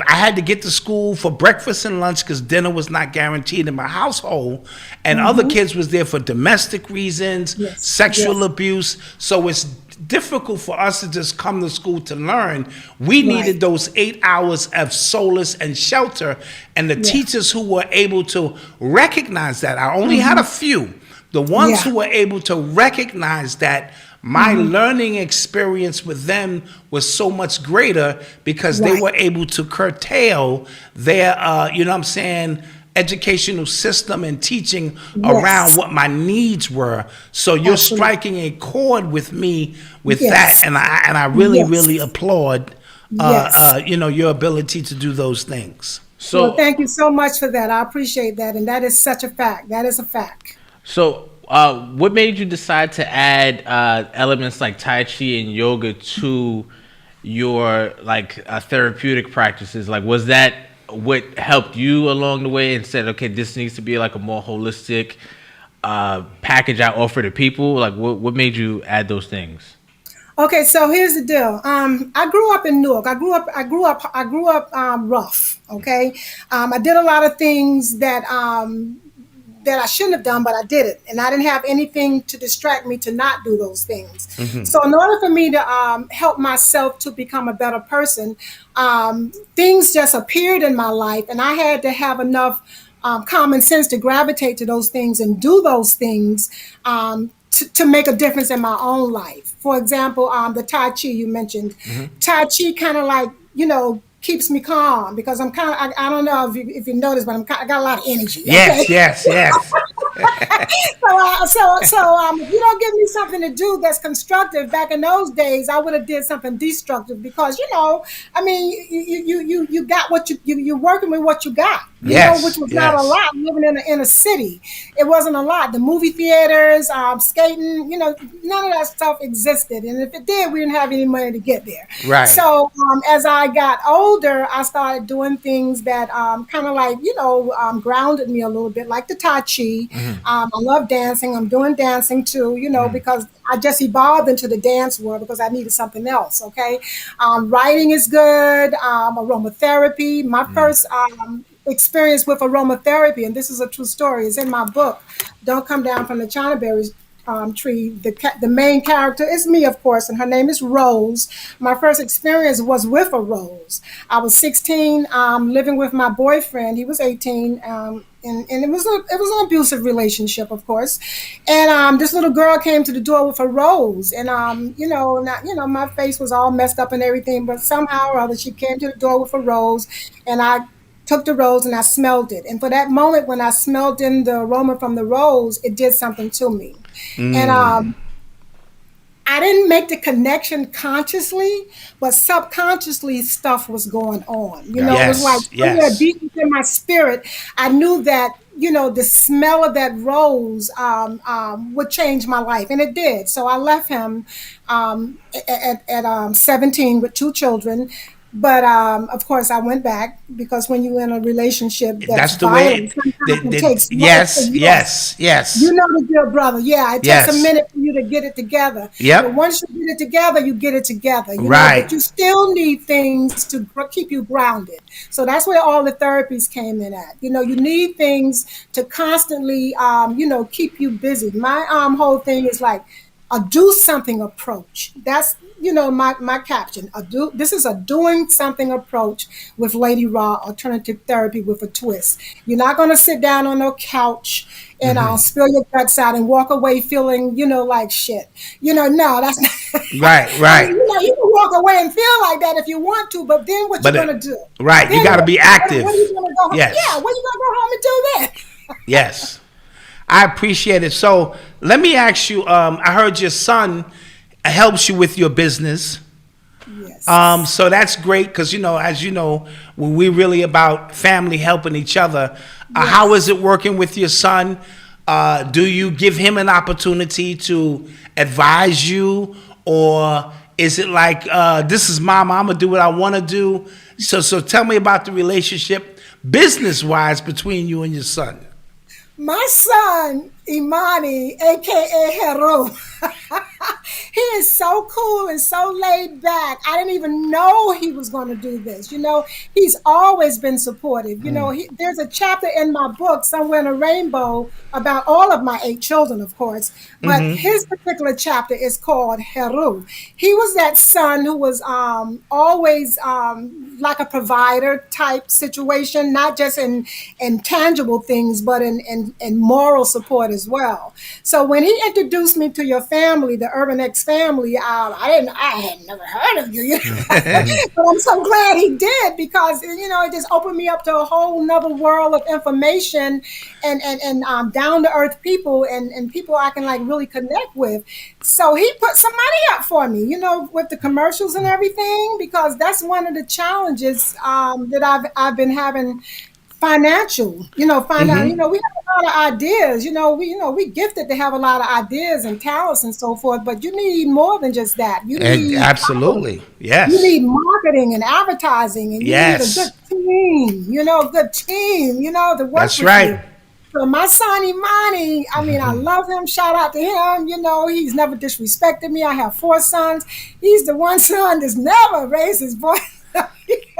had to get to school for breakfast and lunch because dinner was not guaranteed in my household, and other kids was there for domestic reasons, sexual abuse. So it's difficult for us to just come to school to learn. We needed those 8 hours of solace and shelter, and the teachers who were able to recognize that. I only had a few. The ones who were able to recognize that my learning experience with them was so much greater because they were able to curtail their, educational system and teaching around what my needs were. So you're striking a chord with me with that, and I really, really applaud, your ability to do those things. So well, thank you so much for that. I appreciate that, and that is such a fact. That is a fact. So, what made you decide to add elements like Tai Chi and yoga to your therapeutic practices? Like, was that what helped you along the way and said, okay, this needs to be like a more holistic package I offer to people? Like, what made you add those things? Okay, so here's the deal. I grew up in Newark. I grew up rough. Okay, I did a lot of things that I shouldn't have done, but I did it. And I didn't have anything to distract me to not do those things. So in order for me to help myself to become a better person, things just appeared in my life, and I had to have enough common sense to gravitate to those things and do those things to make a difference in my own life. For example, the Tai Chi you mentioned. Tai Chi kind of keeps me calm because I'm kind of, I don't know if you noticed, but I got a lot of energy. Okay? Yes. So if you don't give me something to do that's constructive, back in those days, I would have did something destructive because, you got what you're working with what you got, which was not a lot living in the inner city. It wasn't a lot. The movie theaters, skating, none of that stuff existed. And if it did, we didn't have any money to get there. Right. So as I got older, I started doing things that kind of grounded me a little bit, like the Tai Chi. I love dancing. I'm doing dancing too, because I just evolved into the dance world because I needed something else. Okay. Writing is good. Aromatherapy. My first experience with aromatherapy, and this is a true story, is in my book, Don't Come Down from the China Berries tree. The main character is me, of course, and her name is Rose. My first experience was with a rose. I was 16, living with my boyfriend. He was 18, and it was an abusive relationship, of course. And this little girl came to the door with a rose, and my face was all messed up and everything, but somehow or other she came to the door with a rose, and I took the rose and I smelled it. And for that moment when I smelled in the aroma from the rose, it did something to me. And I didn't make the connection consciously, but subconsciously stuff was going on. It was like somewhere deep within my spirit, I knew that, the smell of that rose would change my life. And it did. So I left him at 17 with 2 children. But of course, I went back because when you're in a relationship that's the violent, way it takes yes. You know the deal, brother. Yeah, it takes a minute for you to get it together. Yep. But once you get it together, you get it together. Right. But you still need things to keep you grounded. So that's where all the therapies came in at. You need things to constantly, keep you busy. My whole thing is like, a do something approach. That's, my caption. This is a doing something approach with Lady Raw alternative therapy with a twist. You're not going to sit down on no couch and spill your guts out and walk away feeling, like shit. No, that's not. Right. I mean, you can walk away and feel like that if you want to, but then what you going to do? Right. Then you got to be active. What are you going to go home? Yes. Yeah, when you going to go home and do that? Yes. I appreciate it. So let me ask you, I heard your son helps you with your business. Yes. So that's great because, as you know, when we're really about family helping each other, how is it working with your son? Do you give him an opportunity to advise you, or is it like, this is mama, I'm going to do what I want to do? So tell me about the relationship business-wise between you and your son. My son, Imani, a.k.a. Hebru, he is so cool and so laid back. I didn't even know he was going to do this. He's always been supportive. There's a chapter in my book, Somewhere in a Rainbow, about all of my 8 children, of course. But his particular chapter is called Hebru. He was that son who was always like a provider type situation, not just in tangible things, but in moral support as well. So when he introduced me to your family, the Urban X family, I had never heard of you, but I'm so glad he did, because it just opened me up to a whole nother world of information and down to earth people and people I can like really connect with. So he put some money up for me, with the commercials and everything, because that's one of the challenges that I've been having. Financial, we have a lot of ideas, we gifted to have a lot of ideas and talents and so forth, but you need more than just that. You need absolutely, yes. You need marketing and advertising, and you need a good team, to work That's with right. you. So my son Imani, I love him. Shout out to him. He's never disrespected me. I have 4 sons. He's the one son that's never raised his voice.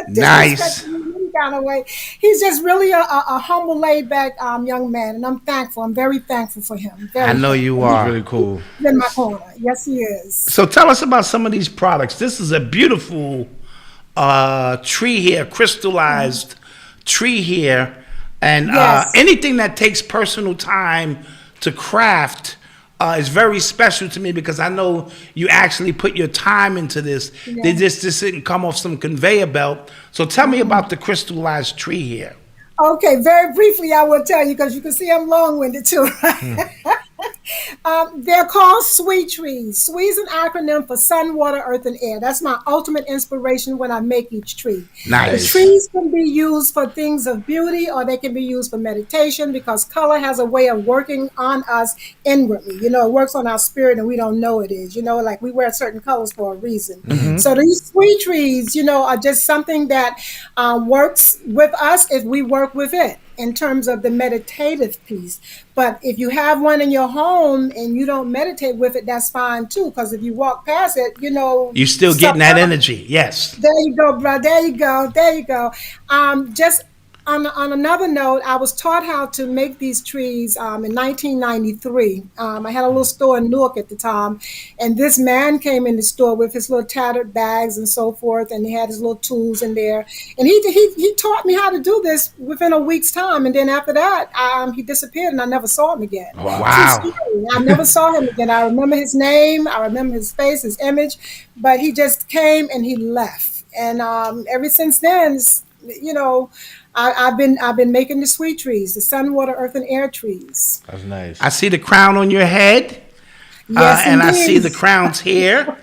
Nice. Kind of way. He's just really a humble, laid back young man, and I'm thankful. I'm very thankful for him. I know you are. Really cool. He's in my corner. Yes, he is. So tell us about some of these products. This is a beautiful tree here, crystallized tree here, and anything that takes personal time to craft is very special to me, because I know you actually put your time into this. They just didn't come off some conveyor belt. So tell me about the crystallized tree here. Okay, very briefly, I will tell you, because you can see I'm long-winded too. They're called sweet trees. SWEE is an acronym for sun, water, earth, and air. That's my ultimate inspiration when I make each tree. Nice. The trees can be used for things of beauty, or they can be used for meditation, because color has a way of working on us inwardly. It works on our spirit and we don't know it is. Like we wear certain colors for a reason. So these sweet trees, are just something that works with us if we work with it, in terms of the meditative piece. But if you have one in your home and you don't meditate with it, that's fine too, because if you walk past it, you're still getting that energy. Yes. There you go, bro. There you go. Just on another note, I was taught how to make these trees in 1993. I had a little store in Newark at the time, and this man came in the store with his little tattered bags and so forth, and he had his little tools in there. And he taught me how to do this within a week's time, and then after that, he disappeared, and I never saw him again. Wow. I never saw him again. I remember his name, I remember his face, his image, but he just came and he left. And ever since then, I've been making the sweet trees, the sun, water, earth, and air trees. That's nice. I see the crown on your head. Yes, and indeed. I see the crowns here.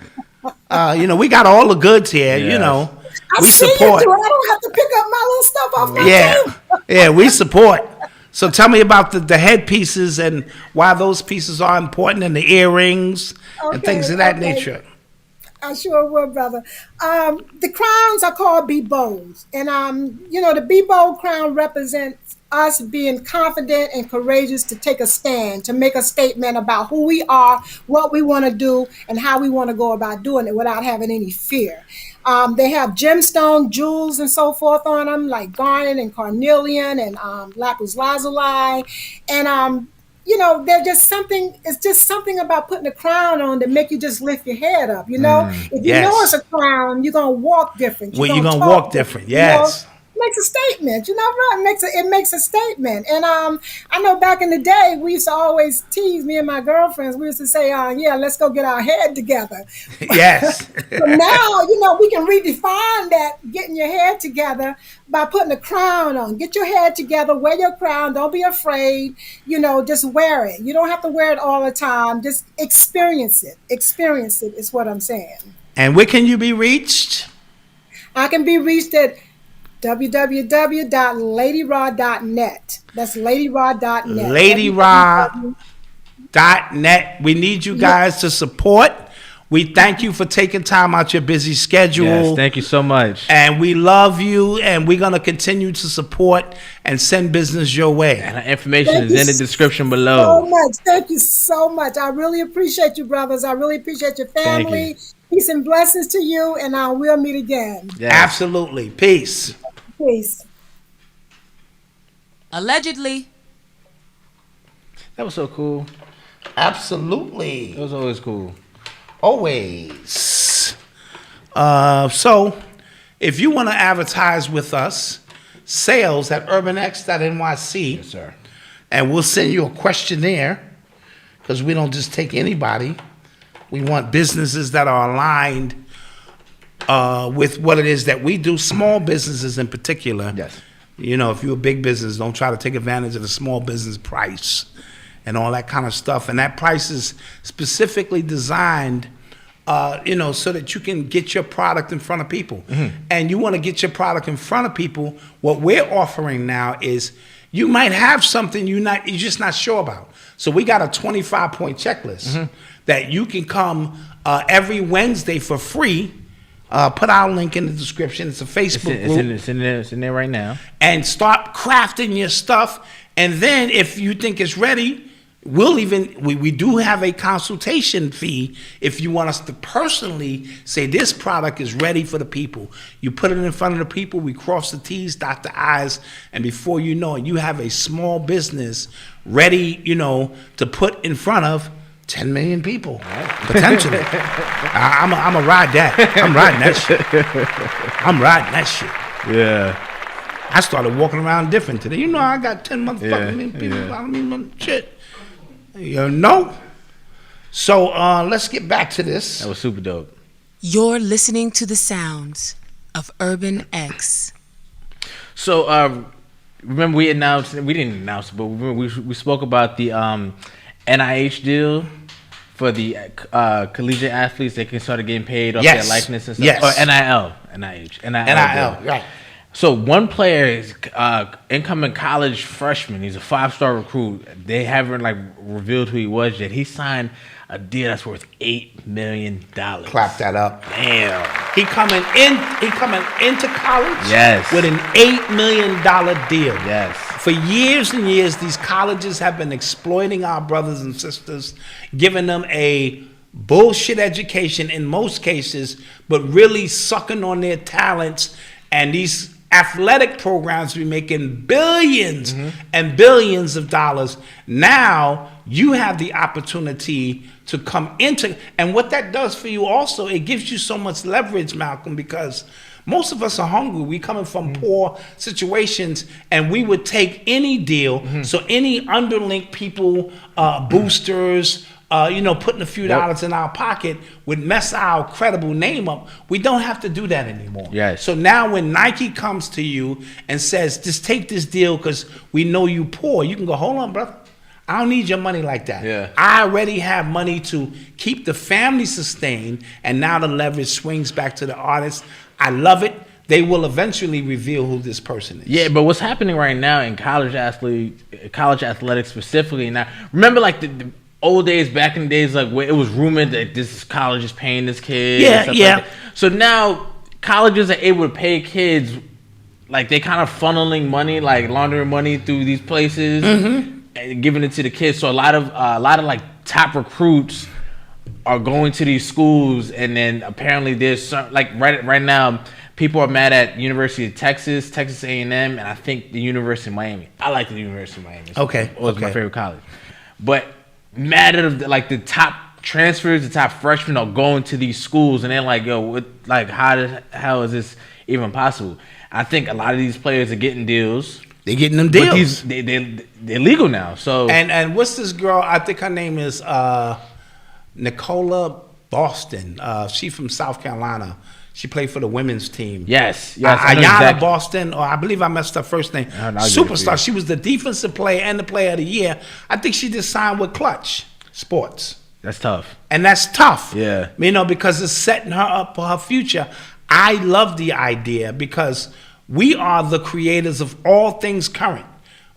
We got all the goods here. Yes. I we see support. you do. I don't have to pick up my little stuff off my table. Yeah, we support. So tell me about the headpieces and why those pieces are important, and the earrings and things of that nature. I sure will, brother. The crowns are called Be Bold. And, the Be Bold crown represents us being confident and courageous to take a stand, to make a statement about who we are, what we want to do, and how we want to go about doing it without having any fear. They have gemstone jewels and so forth on them, like garnet and carnelian and lapis lazuli. And, you know, they're just something. It's just something about putting a crown on that make you just lift your head up. You know, if you know it's a crown, you're gonna walk different. Well, you're gonna talk walk different. You know? Yes. Makes a statement, you know. It makes a statement, and I know back in the day we used to always tease me and my girlfriends. We used to say, "Yeah, let's go get our head together." Yes. But now, you know, we can redefine that getting your head together by putting a crown on. Get your head together, wear your crown. Don't be afraid. You know, just wear it. You don't have to wear it all the time. Just experience it. Experience it is what I'm saying. And where can you be reached? I can be reached at www.ladyraw.net. That's ladyraw.net. Ladyraw.net. We need you guys to support. We thank you for taking time out your busy schedule. Yes, thank you so much. And we love you, and we're going to continue to support and send business your way. And our information is in the description below. So much. Thank you so much. I really appreciate you, brothers. I really appreciate your family. Peace and blessings to you, and I will meet again. Yes. Absolutely. Peace. Peace. Allegedly. That was so cool. Absolutely. It was always cool. Always. So, if you want to advertise with us, sales at urbanx.nyc. Yes, sir. And we'll send you a questionnaire, because we don't just take anybody. We want businesses that are aligned with what it is that we do, small businesses in particular. Yes. You know, if you're a big business, don't try to take advantage of the small business price and all that kind of stuff. And that price is specifically designed, you know, so that you can get your product in front of people. And you want to get your product in front of people. What we're offering now is you might have something you're just not sure about. So we got a 25-point checklist that you can come every Wednesday for free. Put our link in the description. It's a Facebook group. It's in there right now. And start crafting your stuff. And then if you think it's ready, we do have a consultation fee if you want us to personally say this product is ready for the people. You put it in front of the people, we cross the T's, dot the I's, and before you know it, you have a small business ready, you know, to put in front of 10 million people, potentially. I'm a ride that. I'm riding that shit. Yeah. I started walking around different today. You know, I got 10 motherfucking million people. I don't mean shit. You know? So let's get back to this. That was super dope. You're listening to the sounds of Urban X. So remember we didn't announce it, but we spoke about the NIH deal for the collegiate athletes. They can start getting paid off their likeness and stuff. Yes. Or NIL, right. So one player is incoming college freshman. He's a 5-star recruit. They haven't revealed who he was yet. He signed a deal that's worth $8 million. Clap that up. Damn. He coming into college with an $8 million deal. Yes. For years and years, these colleges have been exploiting our brothers and sisters, giving them a bullshit education in most cases, but really sucking on their talents. And these athletic programs be making billions and billions of dollars. Now you have the opportunity to come into, and what that does for you also, it gives you so much leverage, Malcolm, because most of us are hungry. We coming from poor situations, and we would take any deal. So any underlink people, boosters, putting a few dollars in our pocket would mess our credible name up. We don't have to do that anymore. Yes. So now when Nike comes to you and says, just take this deal because we know you poor, you can go, hold on, brother. I don't need your money like that. Yeah. I already have money to keep the family sustained, and now the leverage swings back to the artist. I love it. They will eventually reveal who this person is. Yeah, but what's happening right now in college athletics specifically now, remember the old days, back in the days, where it was rumored that this college is paying this kid. Yeah, and stuff like that. So now colleges are able to pay kids, they kind of funneling money, laundering money through these places and giving it to the kids. So a lot of top recruits are going to these schools, and then apparently there's some, right now people are mad at University of Texas A&M, and I think the University of Miami. I like the University of Miami. Okay. It's my favorite college. but mad at like the top transfers, the top freshmen are going to these schools, and they're like, yo, what, like how is this even possible? I think a lot of these players are getting deals. They're getting them deals. But they're legal now. So and what's this girl? I think her name is Nicola Boston. She from South Carolina. She played for the women's team. Yes. Ayanna Boston, or I believe I messed up first name. No, Superstar. She was the defensive player and the player of the year. I think she just signed with Clutch Sports. That's tough. And that's tough. Yeah. Because it's setting her up for her future. I love the idea because we are the creators of all things current,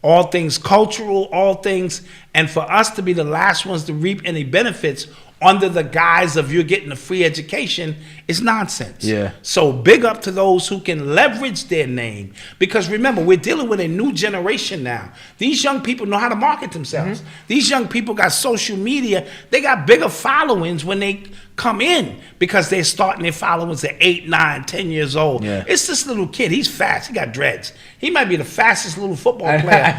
all things cultural, all things. And for us to be the last ones to reap any benefits under the guise of you're getting a free education is nonsense. Yeah. So big up to those who can leverage their name. Because remember, we're dealing with a new generation now. These young people know how to market themselves. Mm-hmm. These young people got social media. They got bigger followings when they come in because they're starting their followings at 8, 9, 10 years old. Yeah. It's this little kid. He's fast. He got dreads. He might be the fastest little football player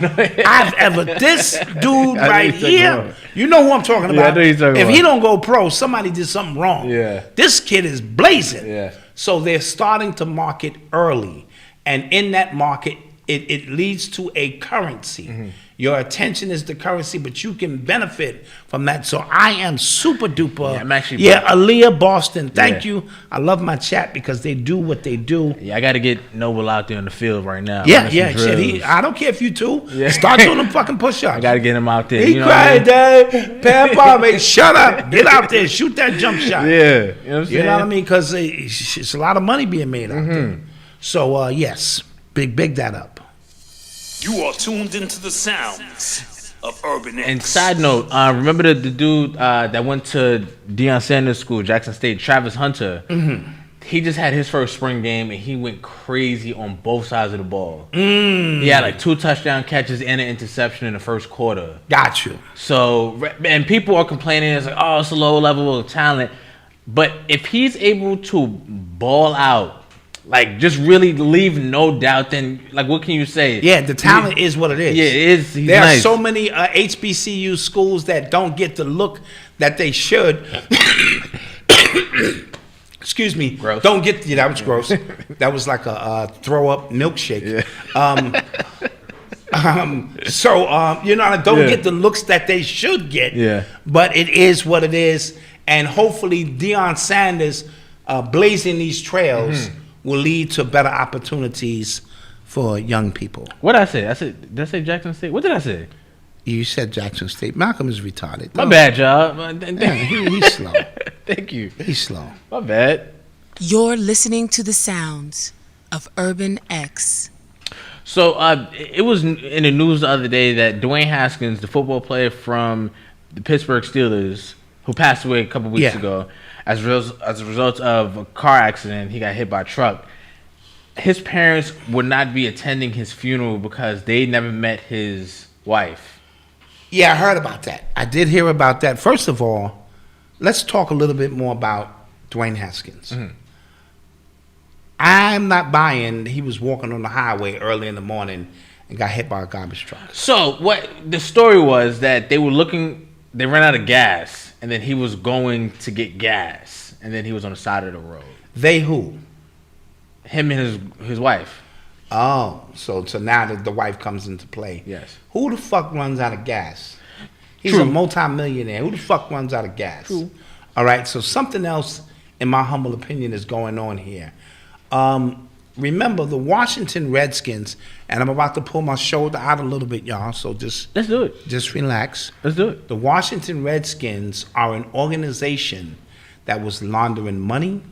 I've ever. This dude right here, you know who I'm talking about. Yeah, I know you're talking if about. he don't go pro, somebody did something wrong. Yeah. This kid is blazing. Yeah. So they're starting to market early. And in that market, it leads to a currency. Mm-hmm. Your attention is the currency, but you can benefit from that. So I am super duper. Yeah, I'm actually. Aaliyah Boston. Thank you. I love my chat because they do what they do. Yeah, I got to get Noble out there in the field right now. Yeah. Shit, I don't care if you two. Yeah. Start doing them fucking push-ups. I got to get him out there. He cried, Dad. Papa, man, shut up. Get out there. Shoot that jump shot. Yeah. You know what I'm saying? You know what I mean? Because it's a lot of money being made out there. So, yes. Big that up. You are tuned into the sounds of Urban X. And side note, remember the dude that went to Deion Sanders' school, Jackson State, Travis Hunter? Mm-hmm. He just had his first spring game, and he went crazy on both sides of the ball. He had like 2 touchdown catches and an interception in the first quarter. Got you. So, and people are complaining, it's like, oh, it's a low level of talent. But if he's able to ball out, like, just really leave no doubt, then, like, what can you say? Yeah, the talent is what it is. Yeah, it is. He's there nice. are so many HBCU schools that don't get the look that they should. Excuse me. Gross. Don't get, that was gross. That was like a throw-up milkshake. Yeah. Don't get the looks that they should get. Yeah. But it is what it is. And hopefully Deion Sanders blazing these trails will lead to better opportunities for young people. What did I say? Did I say Jackson State? What did I say? You said Jackson State. Malcolm is retarded. My bad, y'all. He's slow. Thank you. He's slow. My bad. You're listening to the sounds of Urban X. So it was in the news the other day that Dwayne Haskins, the football player from the Pittsburgh Steelers, who passed away a couple weeks ago, as a result of a car accident, he got hit by a truck. His parents would not be attending his funeral because they never met his wife. Yeah, I heard about that. I did hear about that. First of all, let's talk a little bit more about Dwayne Haskins. Mm-hmm. I'm not buying he was walking on the highway early in the morning and got hit by a garbage truck. So what the story was that they ran out of gas, and then he was going to get gas, and then he was on the side of the road. They who? Him and his wife. Oh, so now that the wife comes into play. Yes. Who the fuck runs out of gas? He's True. a multi-millionaire. Who the fuck runs out of gas? True. All right, so something else, in my humble opinion, is going on here. Remember, the Washington Redskins, and I'm about to pull my shoulder out a little bit, y'all, so let's do it. Just relax. Let's do it. The Washington Redskins are an organization that was laundering money.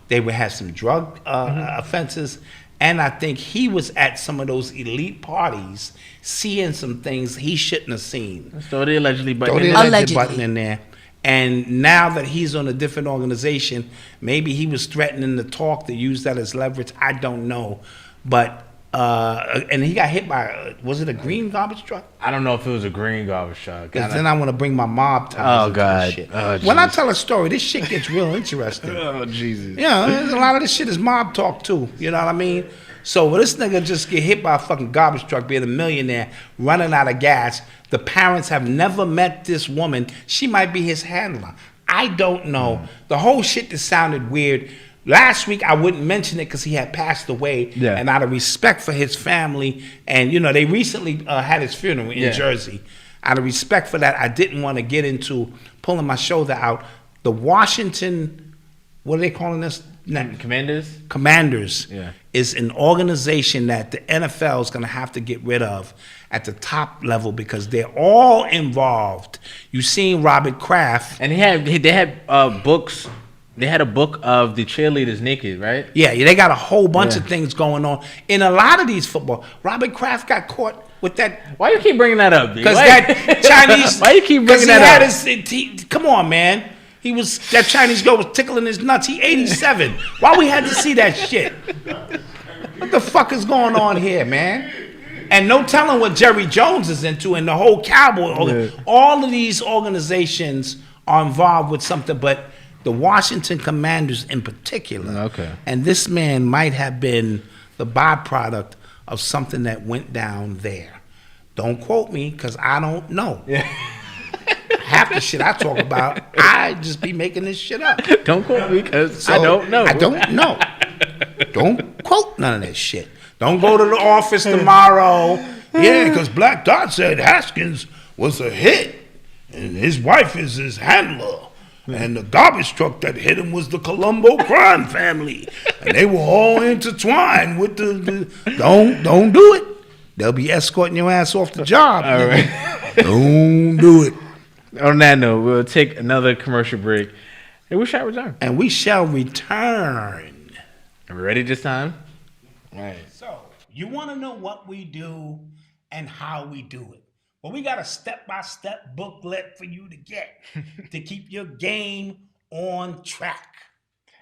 They would have some drug offenses. And I think he was at some of those elite parties seeing some things he shouldn't have seen. So they allegedly button in there. And now that he's on a different organization, maybe he was threatening to talk to use that as leverage. I don't know. But, and he got hit by, was it a green garbage truck? I don't know if it was a green garbage truck. Because then I want to bring my mob ties into this shit. Oh, when I tell a story, this shit gets real interesting. Oh, Jesus. Yeah, a lot of this shit is mob talk too. You know what I mean? So this nigga just get hit by a fucking garbage truck, being a millionaire, running out of gas. The parents have never met this woman. She might be his handler. I don't know. The whole shit just sounded weird. Last week, I wouldn't mention it because he had passed away. Yeah. And out of respect for his family, and, you know, they recently had his funeral in Jersey. Out of respect for that, I didn't want to get into pulling my shoulder out. The Washington, what are they calling this? Commanders is an organization that the NFL is going to have to get rid of at the top level because they're all involved. You seen Robert Kraft. And they had books. They had a book of the cheerleaders naked, right? Yeah, they got a whole bunch of things going on. In a lot of these football, Robert Kraft got caught with that. Why you keep bringing that up? Because that Chinese. Why you keep bringing that up? Come on, man. That Chinese girl was tickling his nuts. He 87. Why we had to see that shit? What the fuck is going on here, man? And no telling what Jerry Jones is into and the whole cowboy. All of these organizations are involved with something, but the Washington Commanders in particular. Okay. And this man might have been the byproduct of something that went down there. Don't quote me, because I don't know. Yeah. Half the shit I talk about, I just be making this shit up. Don't quote me, because I don't know. I don't know. Don't quote none of that shit. Don't go to the office tomorrow. Yeah, because Black Dot said Haskins was a hit, and his wife is his handler. And the garbage truck that hit him was the Colombo crime family. And they were all intertwined with the don't do it. They'll be escorting your ass off the job. All right. Don't do it. On that note, we'll take another commercial break. And we shall return. And we shall return. Are we ready this time? All right. So, you want to know what we do and how we do it. Well, we got a step-by-step booklet for you to get to keep your game on track.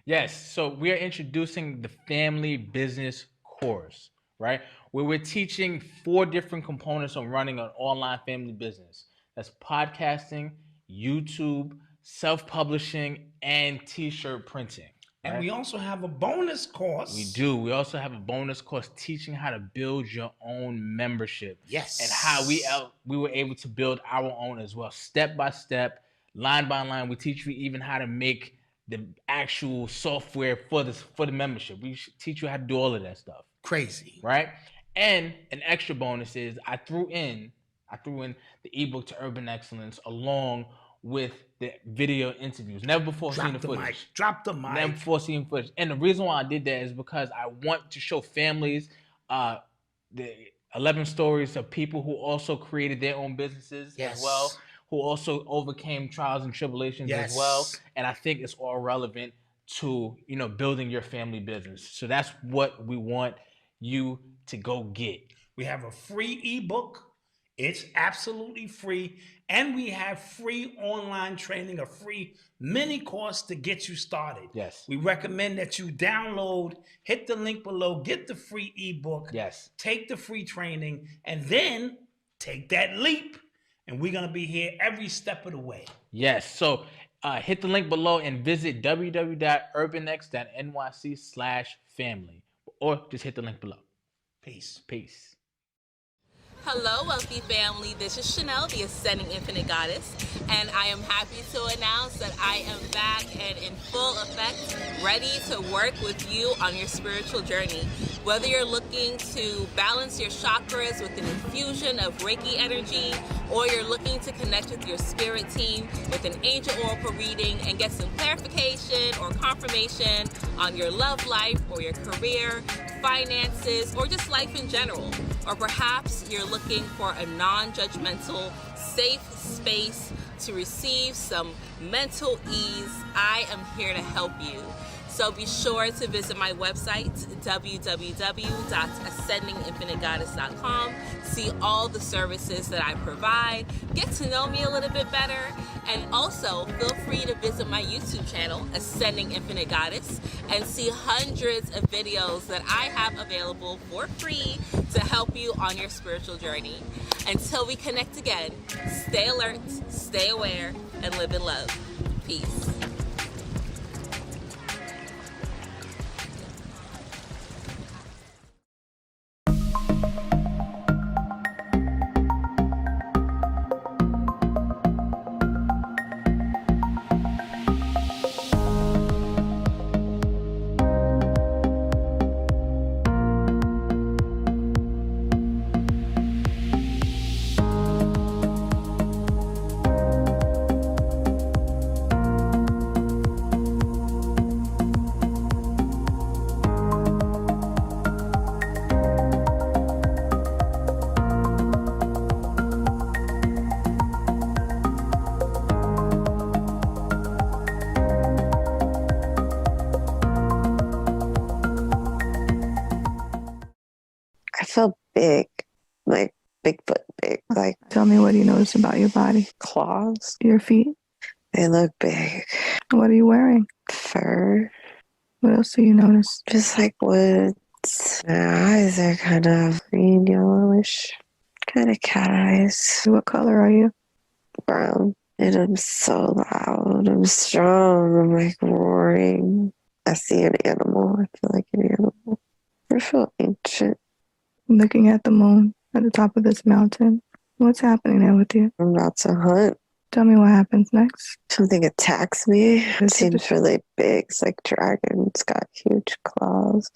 Yes, so we are introducing the Family Business Course, right? Where we're teaching 4 different components on running an online family business. That's podcasting, YouTube, self-publishing, and t-shirt printing. And right? we also have a bonus course. We do. We also have a bonus course teaching how to build your own membership. Yes. And how we were able to build our own as well. Step by step, line by line. We teach you even how to make the actual software for the membership. We teach you how to do all of that stuff. Crazy. Right? And an extra bonus is I threw in the ebook to Urban Excellence along with the video interviews. Never before seen the footage. Drop the mic. Never before seen footage. And the reason why I did that is because I want to show families the 11 stories of people who also created their own businesses as well, who also overcame trials and tribulations as well. And I think it's all relevant to, building your family business. So that's what we want you to go get. We have a free ebook. It's absolutely free. And we have free online training, a free mini course to get you started. Yes. We recommend that you download, hit the link below, get the free ebook. Yes. Take the free training, and then take that leap. And we're going to be here every step of the way. Yes. So hit the link below and visit www.urbanx.nyc/family. Or just hit the link below. Peace. Peace. Hello, wealthy family. This is Shanell, the Ascending Infinite Goddess, and I am happy to announce that I am back and in full effect, ready to work with you on your spiritual journey. Whether you're looking to balance your chakras with an infusion of Reiki energy, or you're looking to connect with your spirit team with an angel oracle reading and get some clarification or confirmation on your love life or your career, finances, or just life in general. Or perhaps you're looking for a non-judgmental, safe space to receive some mental ease, I am here to help you. So be sure to visit my website, www.ascendinginfinitegoddess.com. See all the services that I provide. Get to know me a little bit better. And also, feel free to visit my YouTube channel, Ascending Infinite Goddess, and see hundreds of videos that I have available for free to help you on your spiritual journey. Until we connect again, stay alert, stay aware, and live in love. Peace. felt big, like Bigfoot big. Like, Tell me, what do you notice about your body? claws. Your feet? They look big. What are you wearing? Fur. What else do you notice? Just like woods. My eyes are kind of green, yellowish. Kind of cat eyes. What color are you? Brown. And I'm so loud. I'm strong. I'm like roaring. I see an animal. I feel like an animal. I feel ancient. I'm looking at the moon at the top of this mountain. What's happening there with you? I'm about to hunt. Tell me what happens next. Something attacks me. It seems really big. It's like dragon. It's got huge claws,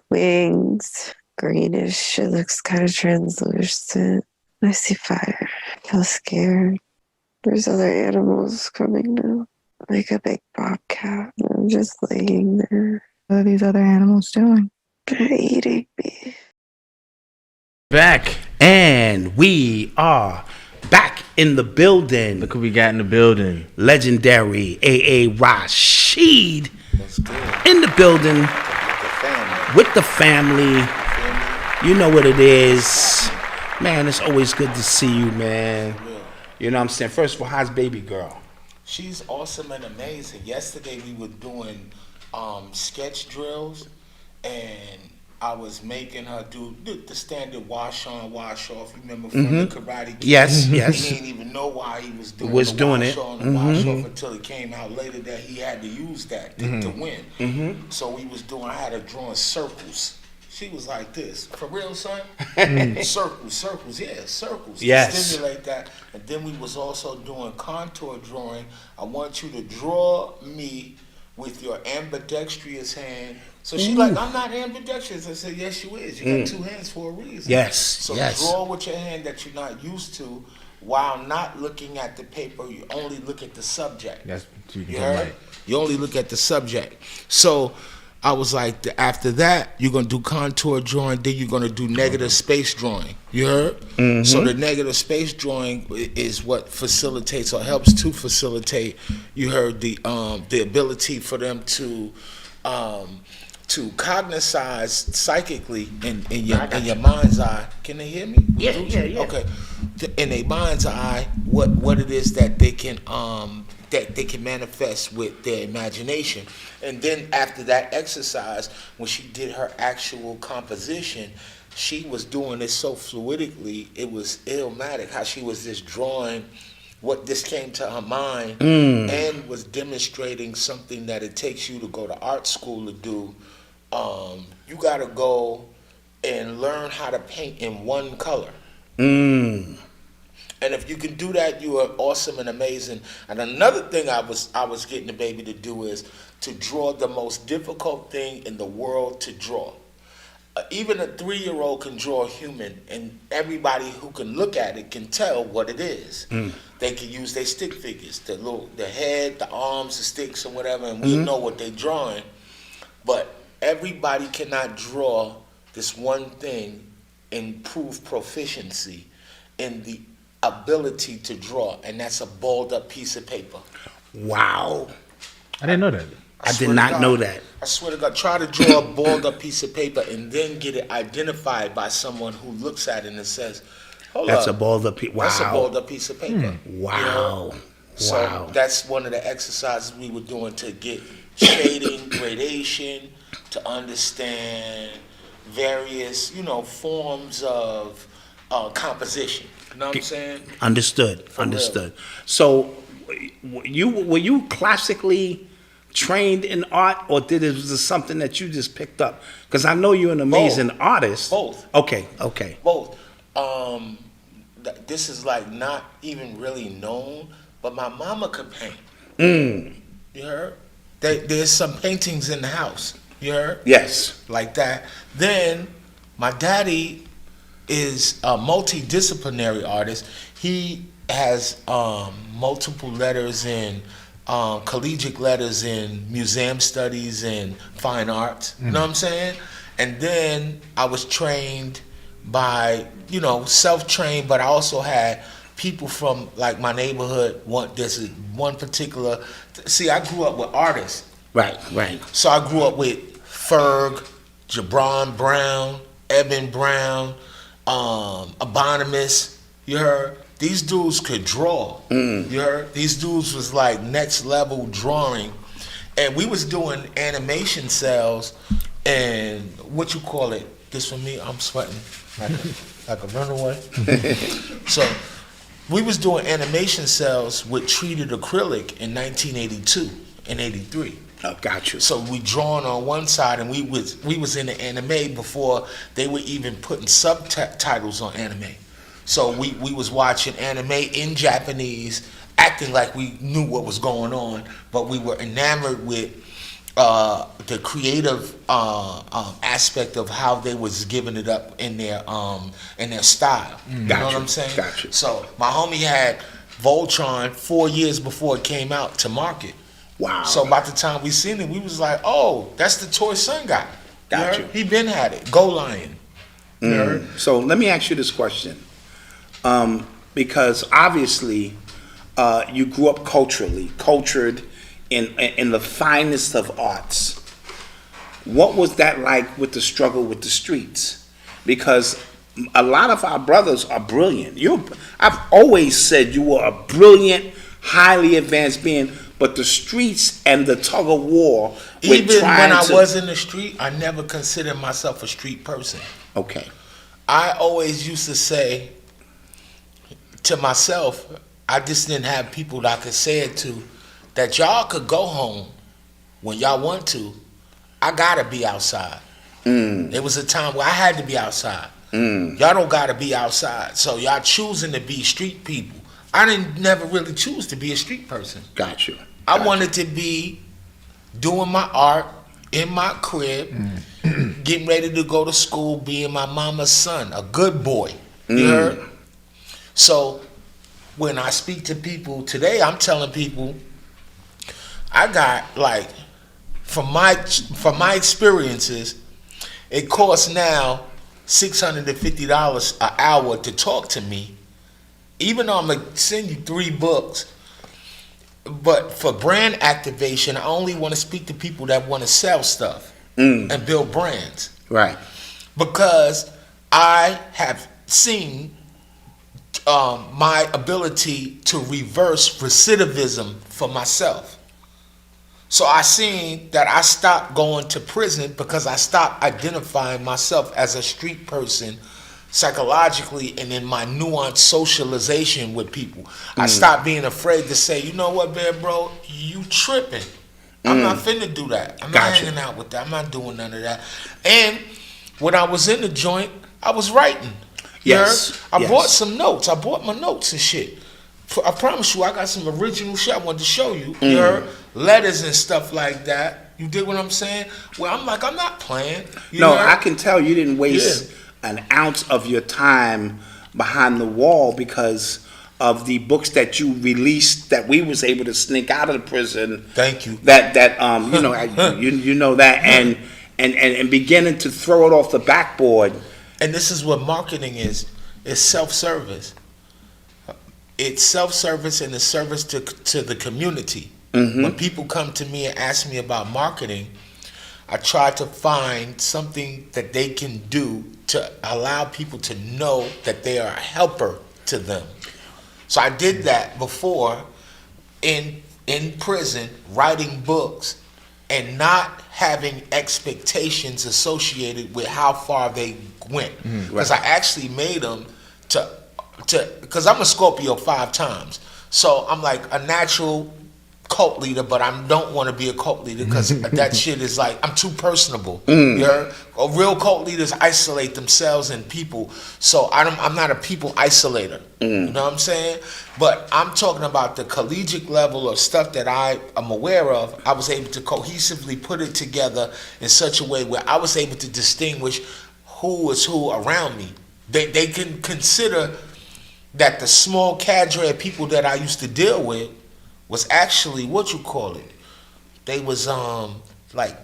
wings, greenish. It looks kind of translucent. I see fire. I feel scared. There's other animals coming now, like a big bobcat. I'm just laying there. What are these other animals doing? They're eating me. Back, and we are back in the building. Look who we got in the building. Legendary AA Rashid in the building with the family. You know what it is. Man, it's always good to see you, man. You know what I'm saying? First of all, how's baby girl? She's awesome and amazing. Yesterday we were doing sketch drills, and I was making her do the standard wash on, wash off. Remember from the Karate Kid? Yes, yes. He didn't even know why he was doing it. wash on and wash off until it came out later that he had to use that to win. So we was doing, I had her drawing circles. She was like this. For real, son? Circles, yeah, circles. Yes. To stimulate that. And then we was also doing contour drawing. I want you to draw me with your ambidextrous hand. So she's like, I'm not ambidextrous. I said, yes, you is. You got two hands for a reason. Yes, so draw with your hand that you're not used to while not looking at the paper. You only look at the subject. That's what you You can heard? You only look at the subject. So I was like, after that, you're going to do contour drawing, then you're going to do negative space drawing. You heard? So the negative space drawing is what facilitates or helps to facilitate, you heard, the ability for them to cognize psychically in your mind's eye. Can they hear me? Yeah. Okay. In their mind's eye, what it is that they can manifest with their imagination. And then after that exercise, when she did her actual composition, she was doing it so fluidically, it was illmatic how she was just drawing what this came to her mind and was demonstrating something that it takes you to go to art school to do. You gotta go and learn how to paint in one color. And if you can do that, you are awesome and amazing. And another thing I was getting the baby to do is to draw the most difficult thing in the world to draw. Even a 3-year-old can draw a human, and everybody who can look at it can tell what it is. They can use their stick figures, the head, the arms, the sticks, or whatever, and we know what they're drawing. But everybody cannot draw this one thing and prove proficiency in the ability to draw, and that's a balled up piece of paper. Wow. I didn't know that. I did not know that. I swear to God, try to draw a balled up piece of paper and then get it identified by someone who looks at it and says, hold That's up. a balled up piece. Wow. That's a balled up piece of paper. Wow. You know? So that's one of the exercises we were doing to get shading, gradation, to understand various, forms of composition. You know what I'm saying? Understood. So, were you classically trained in art, or was this something that you just picked up? Because I know you're an amazing artist. Both. Okay. Both. This is like not even really known, but my mama could paint. You heard? There's some paintings in the house. You heard? Yes. Like that. Then my daddy is a multidisciplinary artist. He has multiple letters in collegiate letters in museum studies and fine arts. You know what I'm saying? And then I was trained by, self-trained, but I also had people from like my neighborhood. There's one particular. See, I grew up with artists. Right. So I grew up with Ferg, Jabron Brown. Eben Brown, Abonimus, you heard? These dudes could draw. You heard? These dudes was like next level drawing. And we was doing animation cells and what you call it? This for me, I'm sweating like a runaway. So we was doing animation cells with treated acrylic in 1982 and 83. Oh, got you. So we drawing on one side, and we was in the anime before they were even putting subtitles on anime. So we was watching anime in Japanese, acting like we knew what was going on, but we were enamored with the creative aspect of how they was giving it up in their style. You know what I'm saying? Gotcha. So my homie had Voltron 4 years before it came out to market. Wow. So by the time we seen it, we was like, oh, that's the Toy Son guy. Gotcha. He been had it. Go Lion. So let me ask you this question. Because obviously you grew up cultured in the finest of arts. What was that like with the struggle with the streets? Because a lot of our brothers are brilliant. I've always said you were a brilliant, highly advanced being, but the streets and the tug of war. Even when I was in the street, I never considered myself a street person. Okay. I always used to say to myself, I just didn't have people that I could say it to, that y'all could go home when y'all want to. I gotta be outside. There was a time where I had to be outside. Y'all don't gotta be outside. So y'all choosing to be street people. I didn't never really choose to be a street person. Got you. I wanted to be doing my art in my crib, getting ready to go to school, being my mama's son, a good boy. You heard? So when I speak to people today, I'm telling people, I got like, from my experiences, it costs now $650 an hour to talk to me. Even though I'm gonna send you 3 books, but for brand activation, I only want to speak to people that want to sell stuff and build brands. Right. Because I have seen my ability to reverse recidivism for myself. So I seen that I stopped going to prison because I stopped identifying myself as a street person psychologically and in my nuanced socialization with people. I stopped being afraid to say, you know what, man, bro, you tripping. I'm not finna do that. I'm not hanging out with that. I'm not doing none of that. And when I was in the joint, I was writing. Yes. I brought some notes. I brought my notes and shit. I promise you, I got some original shit I wanted to show you. You heard? Letters and stuff like that. You dig what I'm saying? Well, I'm like, I'm not playing. No, I can tell you didn't waste an ounce of your time behind the wall because of the books that you released that we was able to sneak out of the prison. Thank you. That you know you know that and beginning to throw it off the backboard. And this is what marketing is. It's self-service. It's self-service and it's service to the community. When people come to me and ask me about marketing, I try to find something that they can do to allow people to know that they are a helper to them. So I did that before in prison, writing books and not having expectations associated with how far they went. Because I actually made them to because I'm a Scorpio 5 times. So I'm like a natural cult leader, but I don't want to be a cult leader because that shit is like, I'm too personable. You heard? Real cult leaders isolate themselves and people. So I'm not a people isolator. You know what I'm saying? But I'm talking about the collegiate level of stuff that I am aware of. I was able to cohesively put it together in such a way where I was able to distinguish who is who around me. They can consider that the small cadre of people that I used to deal with was actually, what you call it? They was like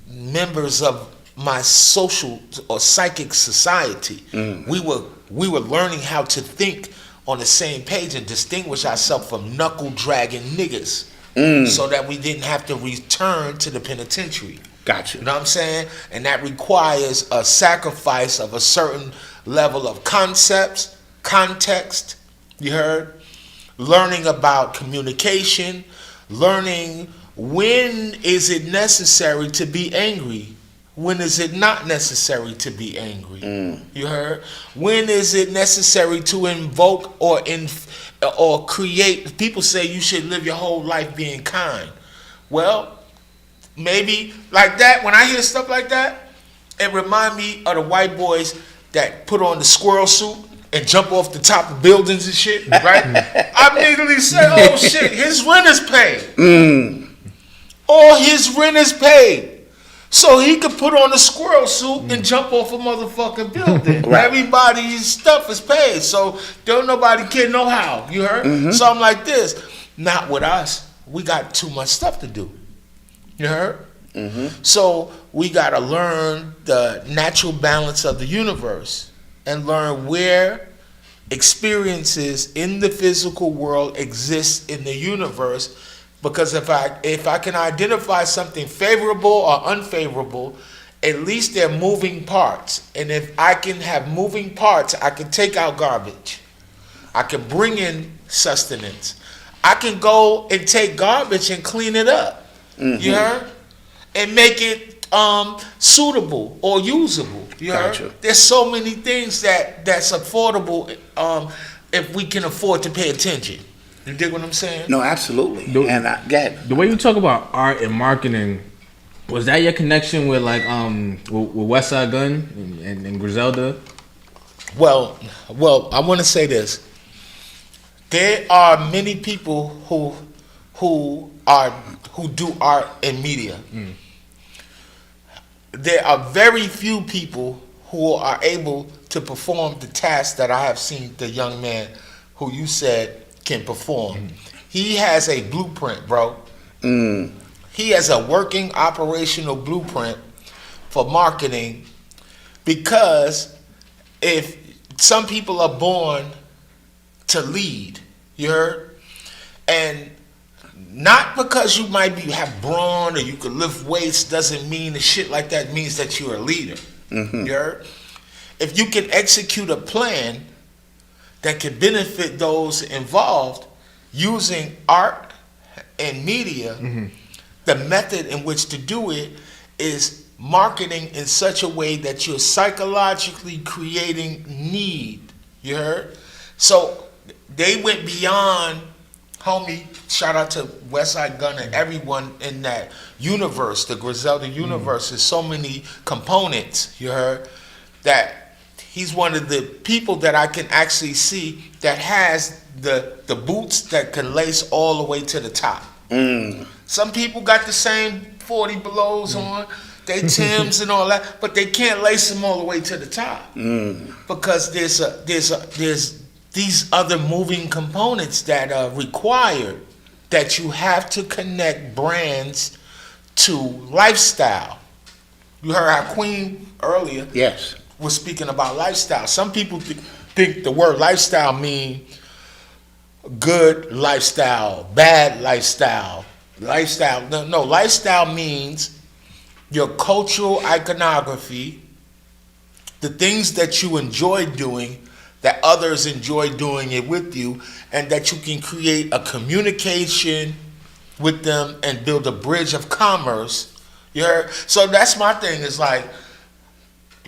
members of my social or psychic society. We were learning how to think on the same page and distinguish ourselves from knuckle dragging niggas. so that we didn't have to return to the penitentiary. Gotcha. You know what I'm saying? And that requires a sacrifice of a certain level of concepts, context, you heard? Learning about communication, learning when is it necessary to be angry, when is it not necessary to be angry, you heard? When is it necessary to invoke or create? People say you should live your whole life being kind. Well, maybe like that, when I hear stuff like that, it remind me of the white boys that put on the squirrel suit and jump off the top of buildings and shit, right? I immediately say, oh shit, his rent is paid. All his rent is paid. So he could put on a squirrel suit and jump off a motherfucking building. Right. Everybody's stuff is paid. So don't nobody care no how. You heard? So I'm like this. Not with us. We got too much stuff to do. You heard? So we got to learn the natural balance of the universe and learn where experiences in the physical world exist in the universe. Because if I can identify something favorable or unfavorable, at least they're moving parts. And if I can have moving parts, I can take out garbage. I can bring in sustenance. I can go and take garbage and clean it up. You heard? And make it suitable or usable. You heard? There's so many things that's affordable if we can afford to pay attention. You dig what I'm saying? No, absolutely. Go ahead. The way you talk about art and marketing, was that your connection with like with West Side Gun and Griselda? Well, I want to say this. There are many people who do art and media. There are very few people who are able to perform the task that I have seen the young man who you said can perform. He has a blueprint, bro. He has a working operational blueprint for marketing, because if some people are born to lead, you heard? And not because you might have brawn or you could lift weights doesn't mean the shit like that means that you're a leader. You heard? If you can execute a plan that can benefit those involved using art and media, the method in which to do it is marketing in such a way that you're psychologically creating need. You heard? So they went beyond, homie, shout out to Westside Gunn and everyone in that universe, the Griselda universe. There's so many components, you heard, that he's one of the people that I can actually see that has the boots that can lace all the way to the top. Some people got the same 40 belows on, they Timbs and all that, but they can't lace them all the way to the top because there's these other moving components that are required, that you have to connect brands to lifestyle. You heard how Queen earlier was speaking about lifestyle. Some people think the word lifestyle mean good lifestyle, bad lifestyle. No, lifestyle means your cultural iconography, the things that you enjoy doing, that others enjoy doing it with you, and that you can create a communication with them and build a bridge of commerce. You heard? So that's my thing, is like,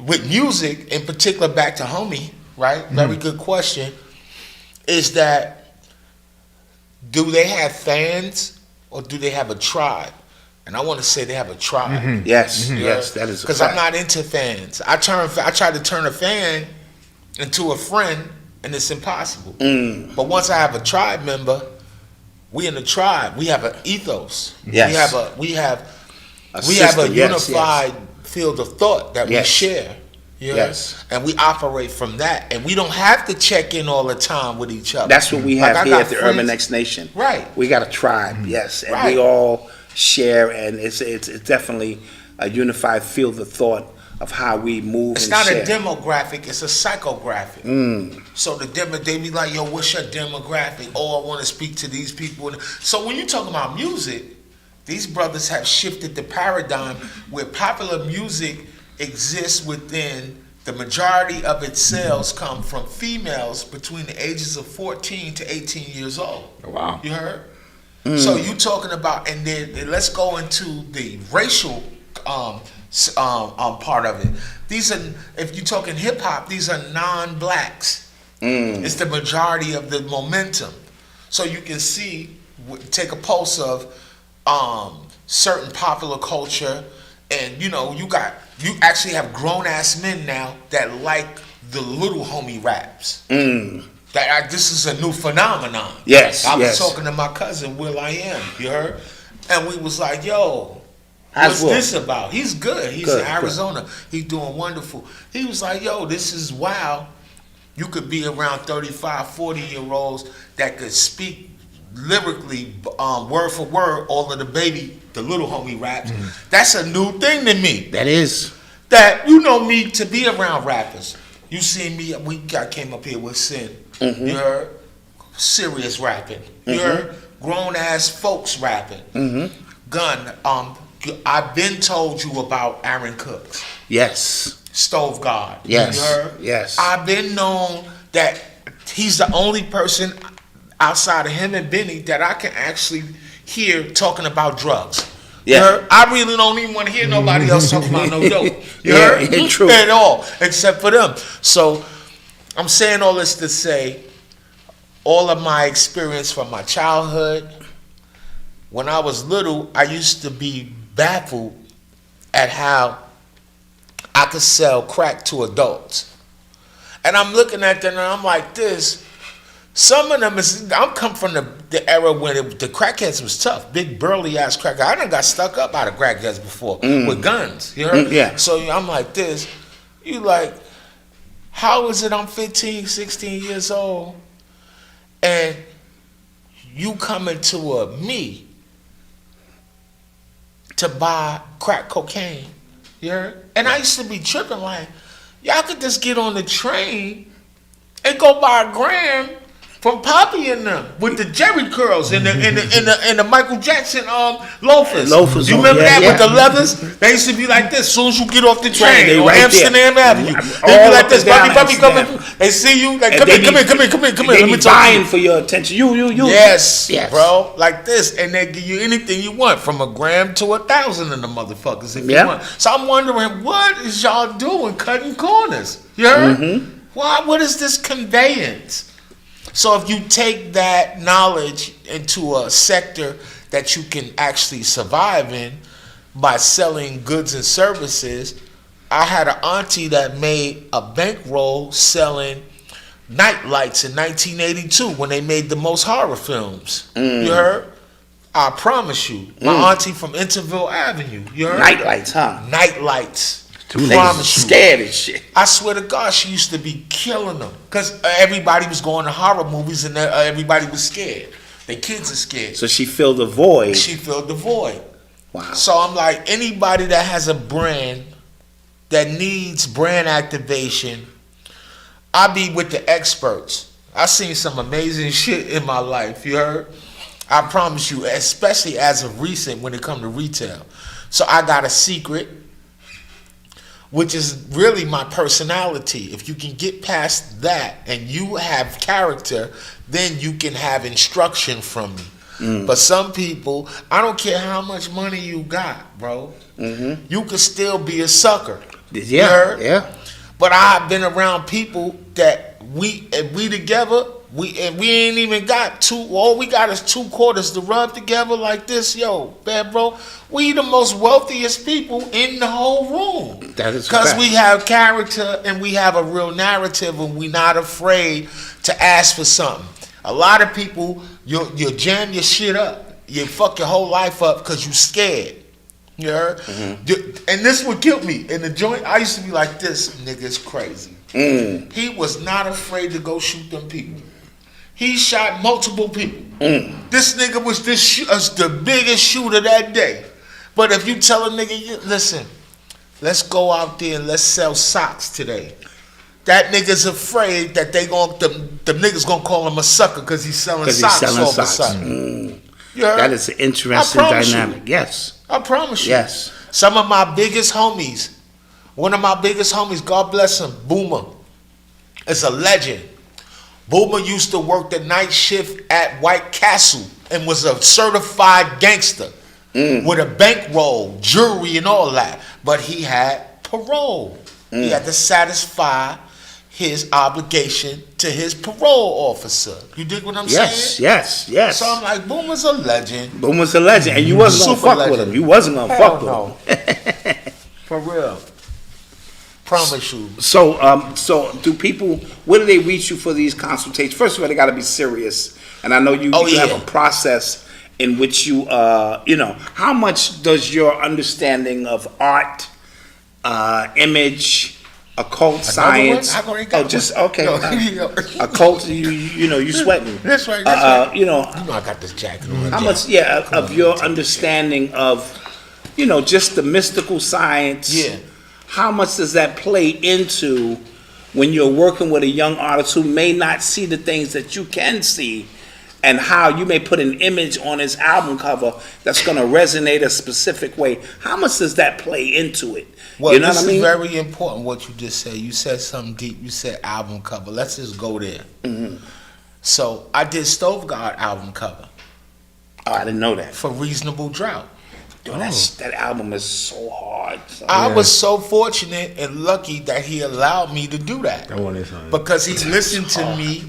with music, in particular, back to homie, right? Very good question. Is that, do they have fans or do they have a tribe? And I want to say they have a tribe. Yes, yes, that is a because I'm not into fans. I try to turn a fan into a friend, and it's impossible. But once I have a tribe member, we in the tribe. We have an ethos. Yes. We have a unified field of thought that we share. Yes. And we operate from that, and we don't have to check in all the time with each other. That's what we have here at the Urban X Nation. Right. We got a tribe, and we all share, and it's definitely a unified field of thought of how we move. It's and not share. a demographic, it's a psychographic. So they be like, yo, what's your demographic? Oh, I want to speak to these people. So when you talk about music, these brothers have shifted the paradigm where popular music exists within the majority of its sales come from females between the ages of 14 to 18 years old. Wow. You heard? So you talking about, and then let's go into the racial part of it. These are, if you're talking hip hop, these are non-blacks. It's the majority of the momentum. So you can see, take a pulse of certain popular culture, and you actually have grown ass men now that like the little homie raps. This is a new phenomenon. Yes, I was talking to my cousin Will I Am, you heard, and we was like, yo, what's this about? He's good. He's in Arizona. He's doing wonderful. He was like, yo, this is wild. You could be around 35, 40-year-olds that could speak lyrically, word for word, all of the little homie raps. That's a new thing to me. That is. That, you know me, to be around rappers. You see me, I came up here with Sin. You heard? Serious rapping. You heard? Grown-ass folks rapping. Gun, I've been told you about Aaron Cooks. Yes. Stove God. Yes. You heard? Yes. I've been known that he's the only person outside of him and Benny that I can actually hear talking about drugs. You heard? I really don't even want to hear nobody else talking about no dope. You heard? True. At all, except for them. So I'm saying all this to say, all of my experience from my childhood, when I was little, I used to be baffled at how I could sell crack to adults. And I'm looking at them and I'm like this. Some of them I'm come from the era when the crackheads was tough. Big burly ass crackheads. I done got stuck up out of crackheads before with guns. You heard? Yeah. So I'm like this. You like, how is it I'm 15, 16 years old and you coming to me to buy crack cocaine? You heard? And I used to be tripping like, y'all could just get on the train and go buy a gram from Poppy and them with the Jerry curls and the Michael Jackson loafers. You remember that with the leathers? They used to be like this. As soon as you get off the train on Amsterdam Avenue, they be like this. Puppy, come. They see you like, come here. Let me talk to you. For your attention. You. Yes, bro, like this, and they give you anything you want, from a gram to 1,000 of the motherfuckers if you want. So I'm wondering, what is y'all doing, cutting corners? You heard? Why? What is this conveyance? So if you take that knowledge into a sector that you can actually survive in by selling goods and services, I had an auntie that made a bankroll selling night lights in 1982 when they made the most horror films. You heard? I promise you. My auntie from Interville Avenue. You heard? Night lights, huh? Night lights. Scared and shit. I swear to God, she used to be killing them because everybody was going to horror movies and everybody was scared. The kids are scared. So she filled the void. Wow. So I'm like, anybody that has a brand that needs brand activation, I be with the experts. I seen some amazing shit in my life. You heard? I promise you, especially as of recent when it comes to retail. So I got a secret, which is really my personality. If you can get past that and you have character, then you can have instruction from me. But some people, I don't care how much money you got, bro. You could still be a sucker. Yeah. But I've been around people that we together, we ain't even got two. All we got is 2 quarters to rub together like this. Yo, bad bro, we the most wealthiest people in the whole room. That is because we have character and we have a real narrative, and we're not afraid to ask for something. A lot of people, you jam your shit up, you fuck your whole life up because you scared. You heard? And this would kill me. In the joint, I used to be like, this nigga's crazy. He was not afraid to go shoot them people. He shot multiple people. This nigga was the biggest shooter that day. But if you tell a nigga, listen, let's go out there and let's sell socks today. That nigga's afraid that the niggas gonna call him a sucker because he's selling socks all of a sudden. That is an interesting dynamic. Yes. I promise you. Yes. Some of my biggest homies, one of my biggest homies, God bless him, Boomer, is a legend. Boomer used to work the night shift at White Castle and was a certified gangster with a bankroll, jewelry, and all that. But he had parole. He had to satisfy his obligation to his parole officer. You dig what I'm saying? Yes. So I'm like, Boomer's a legend. And you wasn't gonna fuck with him. You wasn't gonna fuck with him. For real. Promise you. So do people? Where do they reach you for these consultations? First of all, they got to be serious. And I know you have a process in which you, how much does your understing of art, image, occult science? Okay. Occult, you sweating. That's right. You know I got this jacket on. How much? Of your understanding of, just the mystical science. Yeah. How much does that play into when you're working with a young artist who may not see the things that you can see, and how you may put an image on his album cover that's going to resonate a specific way? How much does that play into it? Well, you know this what I mean? is very important what you just said. You said something deep. You said album cover. Let's just go there. Mm-hmm. So I did Stove God album cover. Oh, I didn't know that. For Reasonable Drought. Yo, that album is so hard. I was so fortunate and lucky that he allowed me to do that. That one is hard. Because he listened to me.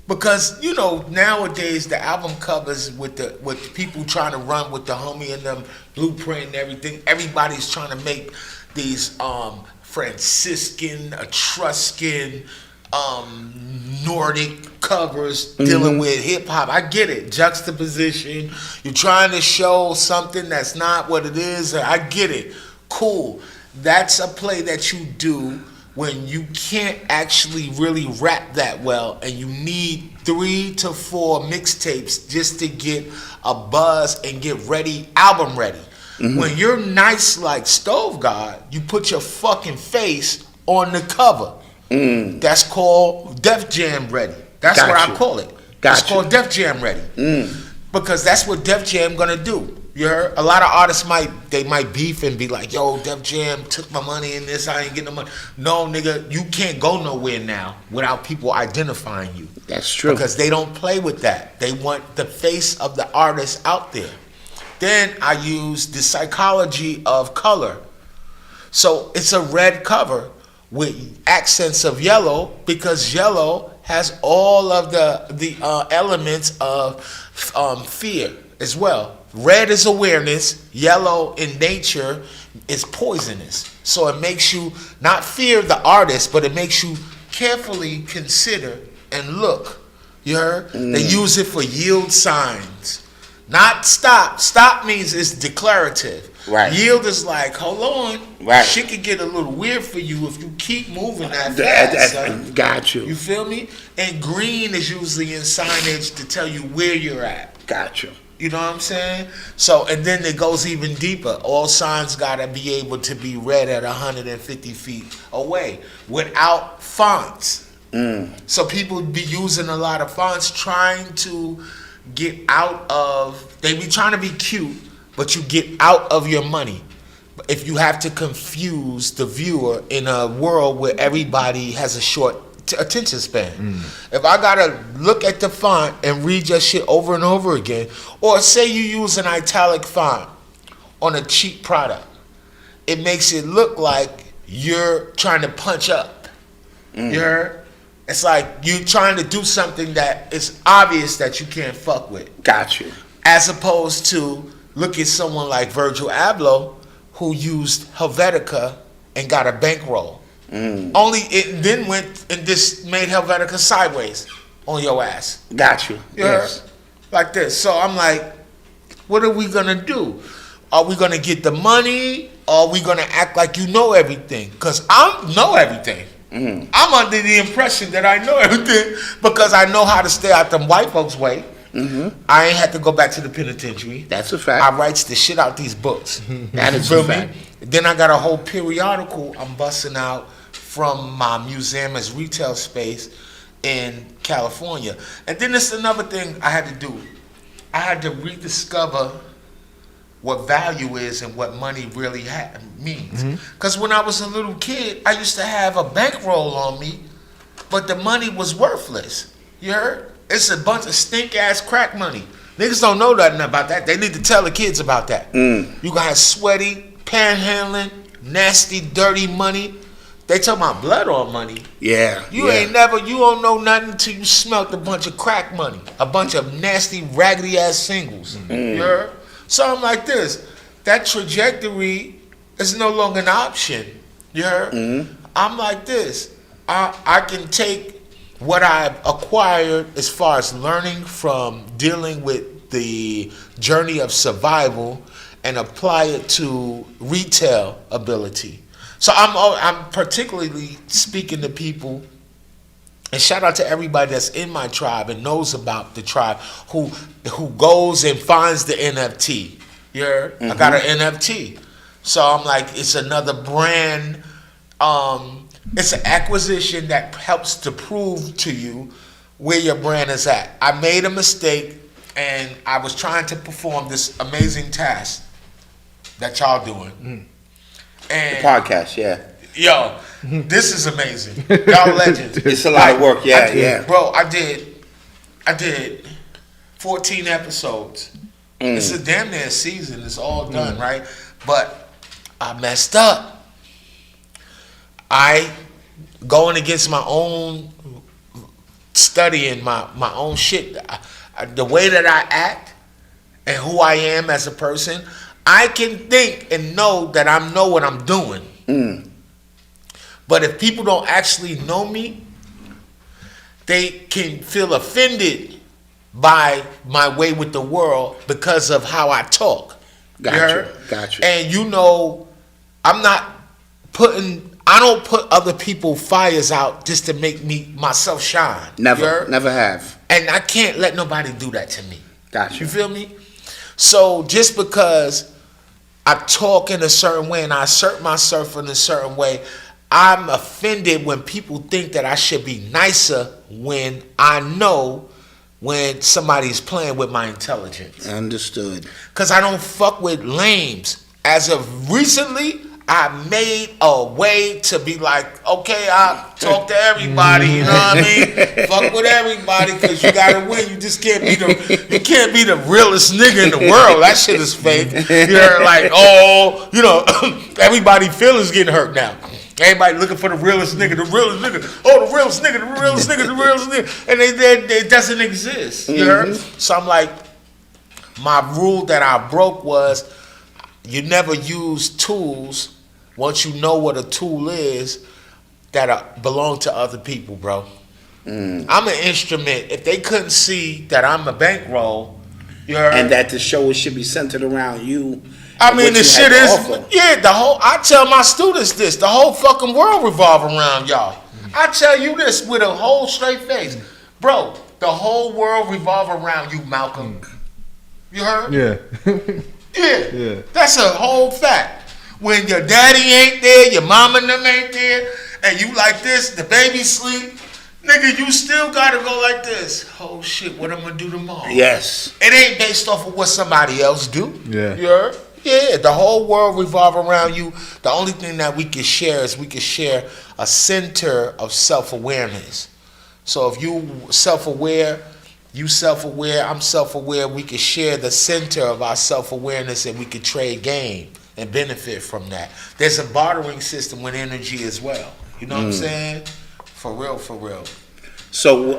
Because nowadays the album covers with people trying to run with the homie and them blueprint and everything. Everybody's trying to make these Franciscan, Etruscan, Nordic covers dealing with hip hop. I get it. Juxtaposition. You're trying to show something that's not what it is. I get it. Cool. That's a play that you do when you can't actually really rap that well and you need 3 to 4 mixtapes just to get a buzz and get ready, album ready. When you're nice like Stove God, you put your fucking face on the cover. That's called Def Jam ready. That's what I call it. That's called Def Jam ready. Because that's what Def Jam gonna do. You heard? A lot of artists might beef and be like, yo, Def Jam took my money in this, I ain't getting no money. No, nigga, you can't go nowhere now without people identifying you. That's true. Because they don't play with that. They want the face of the artist out there. Then I use the psychology of color. So it's a red cover with accents of yellow, because yellow has all of the elements of fear as well. Red is awareness, yellow in nature is poisonous. So it makes you not fear the artist, but it makes you carefully consider and look. You heard? They use it for yield signs. Not stop. Stop means it's declarative. Right. Yield is like, hold on. Right. Shit could get a little weird for you if you keep moving that fast. Son. Got you. You feel me? And green is usually in signage to tell you where you're at. Got you. You know what I'm saying? So, and then it goes even deeper. All signs gotta be able to be read at 150 feet away without fonts. So people be using a lot of fonts trying to get out of, they be trying to be cute, but you get out of your money if you have to confuse the viewer in a world where everybody has a short attention span. If I gotta look at the font and read your shit over and over again, or say you use an italic font on a cheap product, it makes it look like you're trying to punch up. You heard? It's like you trying to do something that is obvious that you can't fuck with. Got you. As opposed to look at someone like Virgil Abloh, who used Helvetica and got a bankroll. Only it then went and just made Helvetica sideways on your ass. Got you. Yes. Like this. So I'm like, what are we gonna do? Are we gonna get the money? Or are we gonna act like you know everything? Because I know everything. I'm under the impression that I know everything because I know how to stay out them white folks' way. I ain't had to go back to the penitentiary. That's a fact. I writes the shit out these books. That is a fact. Then I got a whole periodical I'm busting out from my museum as retail space in California. And then there's another thing I had to do. I had to rediscover what value is and what money really means. Because when I was a little kid, I used to have a bankroll on me, but the money was worthless. You heard? It's a bunch of stink-ass crack money. Niggas don't know nothing about that. They need to tell the kids about that. You gonna have sweaty, panhandling, nasty, dirty money. They talking about blood on money. Yeah. You don't know nothing until you smelt a bunch of crack money. A bunch of nasty, raggedy ass singles. You heard? So I'm like this. That trajectory is no longer an option. You heard? I'm like this. I can take what I've acquired as far as learning from dealing with the journey of survival and apply it to retail ability. So I'm particularly speaking to people, and shout out to everybody that's in my tribe and knows about the tribe who goes and finds the NFT. You heard? I got an NFT. So I'm like, it's another brand. It's an acquisition that helps to prove to you where your brand is at. I made a mistake, and I was trying to perform this amazing task that y'all doing. And The podcast, yeah. Yo, this is amazing. Y'all legends. It's a lot of work, yeah. Bro, I did 14 episodes. It's a damn near season. It's all done, right? But I messed up. I going against my own studying, my own shit. The way that I act and who I am as a person, I can think and know that I know what I'm doing. But if people don't actually know me, they can feel offended by my way with the world because of how I talk. Gotcha. And you know, I don't put other people fires out just to make myself shine. Never have. And I can't let nobody do that to me. Gotcha. You feel me? So just because I talk in a certain way and I assert myself in a certain way, I'm offended when people think that I should be nicer when I know when somebody's playing with my intelligence. Understood. Because I don't fuck with lames. As of recently, I made a way to be like, okay, I talk to everybody, you know what I mean? Fuck with everybody, because you gotta win. You just can't be the realest nigga in the world. That shit is fake. You're like, oh, you know, everybody's feelings getting hurt now. Everybody looking for the realest nigga. Oh, the realest nigga. And it doesn't exist. You heard? So I'm like, my rule that I broke was, you never use tools once you know what a tool is that belong to other people, bro. I'm an instrument. If they couldn't see that I'm a bankroll, you heard? And that the show should be centered around you. I mean, the shit is, I tell my students this, the whole fucking world revolve around y'all. I tell you this with a whole straight face. Bro, the whole world revolve around you, Malcolm. You heard? Yeah. That's a whole fact. When your daddy ain't there, your mama and them ain't there, and you like this, the baby sleep, nigga, you still gotta go like this. Oh shit, what I'm gonna do tomorrow? Yes. It ain't based off of what somebody else do. Yeah. You heard? Yeah, the whole world revolve around you. The only thing that we can share is a center of self-awareness. So if you self-aware, I'm self-aware, we can share the center of our self-awareness and we can trade game and benefit from that. There's a bartering system with energy as well. You know what I'm saying? For real. So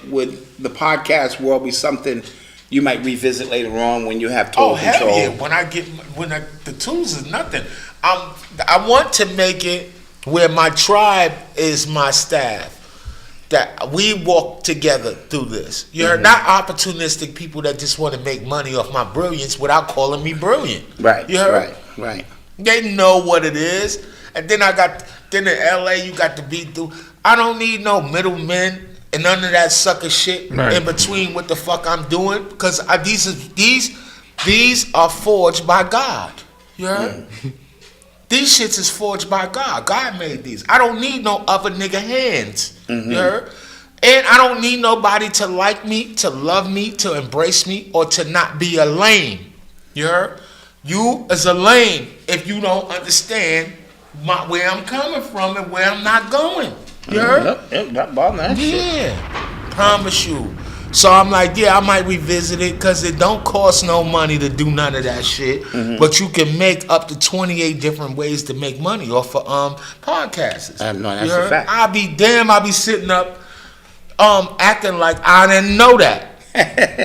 would the podcast world be something you might revisit later on when you have total control? Hell yeah. The tools is nothing. I want to make it where my tribe is my staff. That we walk together through this. You're not opportunistic people that just want to make money off my brilliance without calling me brilliant. Right. You heard? Right. They know what it is. And then in LA you got to be through. I don't need no middlemen and none of that sucker shit in between what the fuck I'm doing, because these are forged by God. You heard? These shits is forged by God. God made these. I don't need no other nigga hands. You heard? And I don't need nobody to like me, to love me, to embrace me, or to not be a lame. You heard? You as a lame if you don't understand where I'm coming from and where I'm not going. You heard? Yeah. Promise you. So I'm like, yeah, I might revisit it because it don't cost no money to do none of that shit. But you can make up to 28 different ways to make money off of podcasts. No, that's a fact. I'll be damn, I'll be sitting up acting like I didn't know that.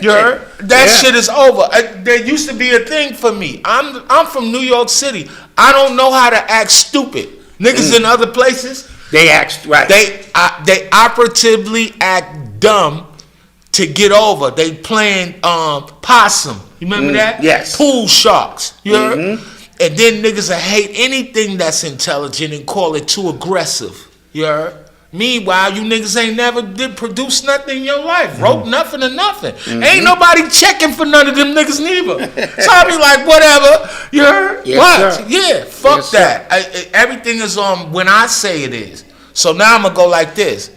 You heard? That shit is over. There used to be a thing for me. I'm from New York City. I don't know how to act stupid. Niggas in other places, they act right. They operatively act dumb to get over. They playing possum. You remember that? Yes. Pool sharks. You heard? And then niggas will hate anything that's intelligent and call it too aggressive. You heard? Meanwhile, you niggas ain't never did produce nothing in your life. Wrote nothing or nothing. Ain't nobody checking for none of them niggas neither. So I be like, whatever. You heard? Yes, What? sir. Yeah, fuck Yes, that. Everything is on when I say it is. So now I'm going to go like this.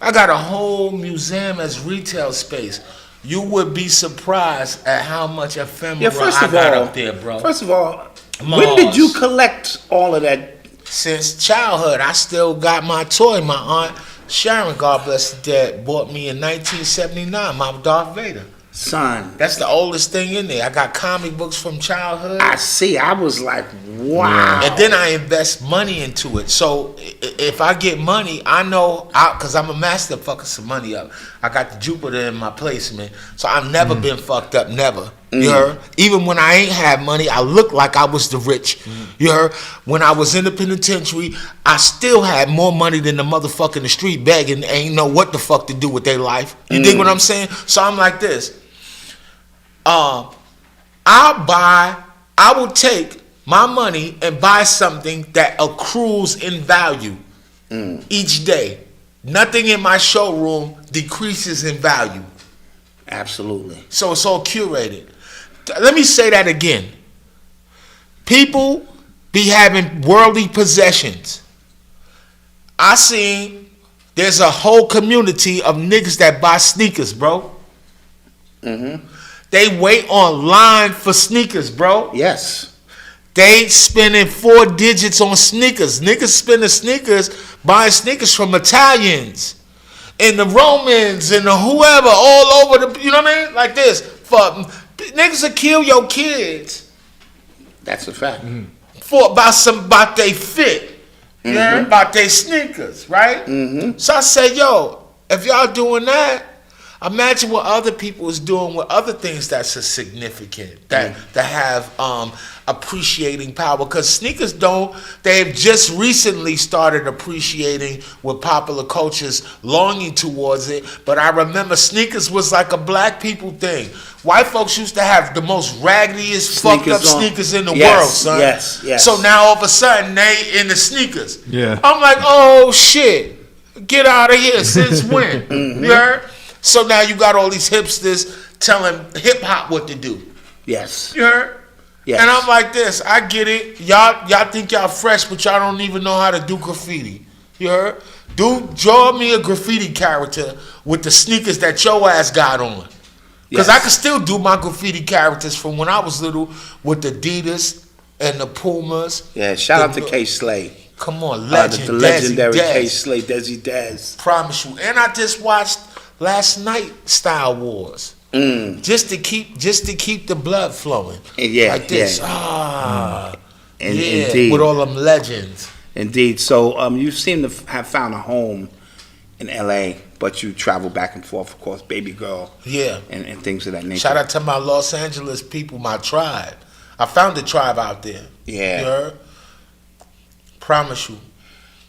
I got a whole museum as retail space. You would be surprised at how much ephemera I got up there, bro. First of all, when did you collect all of that? Since childhood, I still got my toy. My aunt Sharon, God bless her dead, bought me in 1979, my Darth Vader. Son. That's the oldest thing in there. I got comic books from childhood. I see. I was like, wow. And then I invest money into it. So if I get money, I know, because I'm a master of fucking some money up. I got the Jupiter in my placement. So I've never been fucked up, never. You heard? Even when I ain't had money, I looked like I was the rich. You heard? When I was in the penitentiary, I still had more money than the motherfucker in the street begging, ain't know what the fuck to do with their life. You dig what I'm saying? So I'm like this. I will take my money and buy something that accrues in value each day. Nothing in my showroom decreases in value. Absolutely. So it's all curated. Let me say that again. People be having worldly possessions. I seen there's a whole community of niggas that buy sneakers, bro. They wait online for sneakers, bro. Yes. They spending 4 digits on sneakers. Niggas spending sneakers, buying sneakers from Italians and the Romans and the whoever all over the, you know what I mean? Like this. Fuck, niggas will kill your kids. That's a fact. For about they fit. Yeah, about they sneakers, right? So I say, yo, if y'all doing that, imagine what other people is doing with other things that's significant, that have appreciating power. Because sneakers they've just recently started appreciating with popular culture's longing towards it. But I remember sneakers was like a black people thing. White folks used to have the most raggediest, fucked up sneakers in the world, son. Yes. So now all of a sudden they in the sneakers. Yeah. I'm like, oh shit, get out of here. Since when? You heard? So now you got all these hipsters telling hip hop what to do. Yes. You heard? Yes. And I'm like this, I get it. Y'all think y'all fresh, but y'all don't even know how to do graffiti. You heard? Draw me a graffiti character with the sneakers that your ass got on. Because I can still do my graffiti characters from when I was little with the Adidas and the Pumas. Yeah, shout out to K. Slay. Come on, legend. The legendary Desi K. Dez. Slay, Desi Dez. Promise you. And I just watched last night Style Wars. Just to keep the blood flowing. Like this. Indeed. With all them legends. Indeed. So you seem to have found a home in LA, but you travel back and forth, of course, baby girl. Yeah. And things of that nature. Shout out to my Los Angeles people, my tribe. I found a tribe out there. Yeah. You heard? Promise you.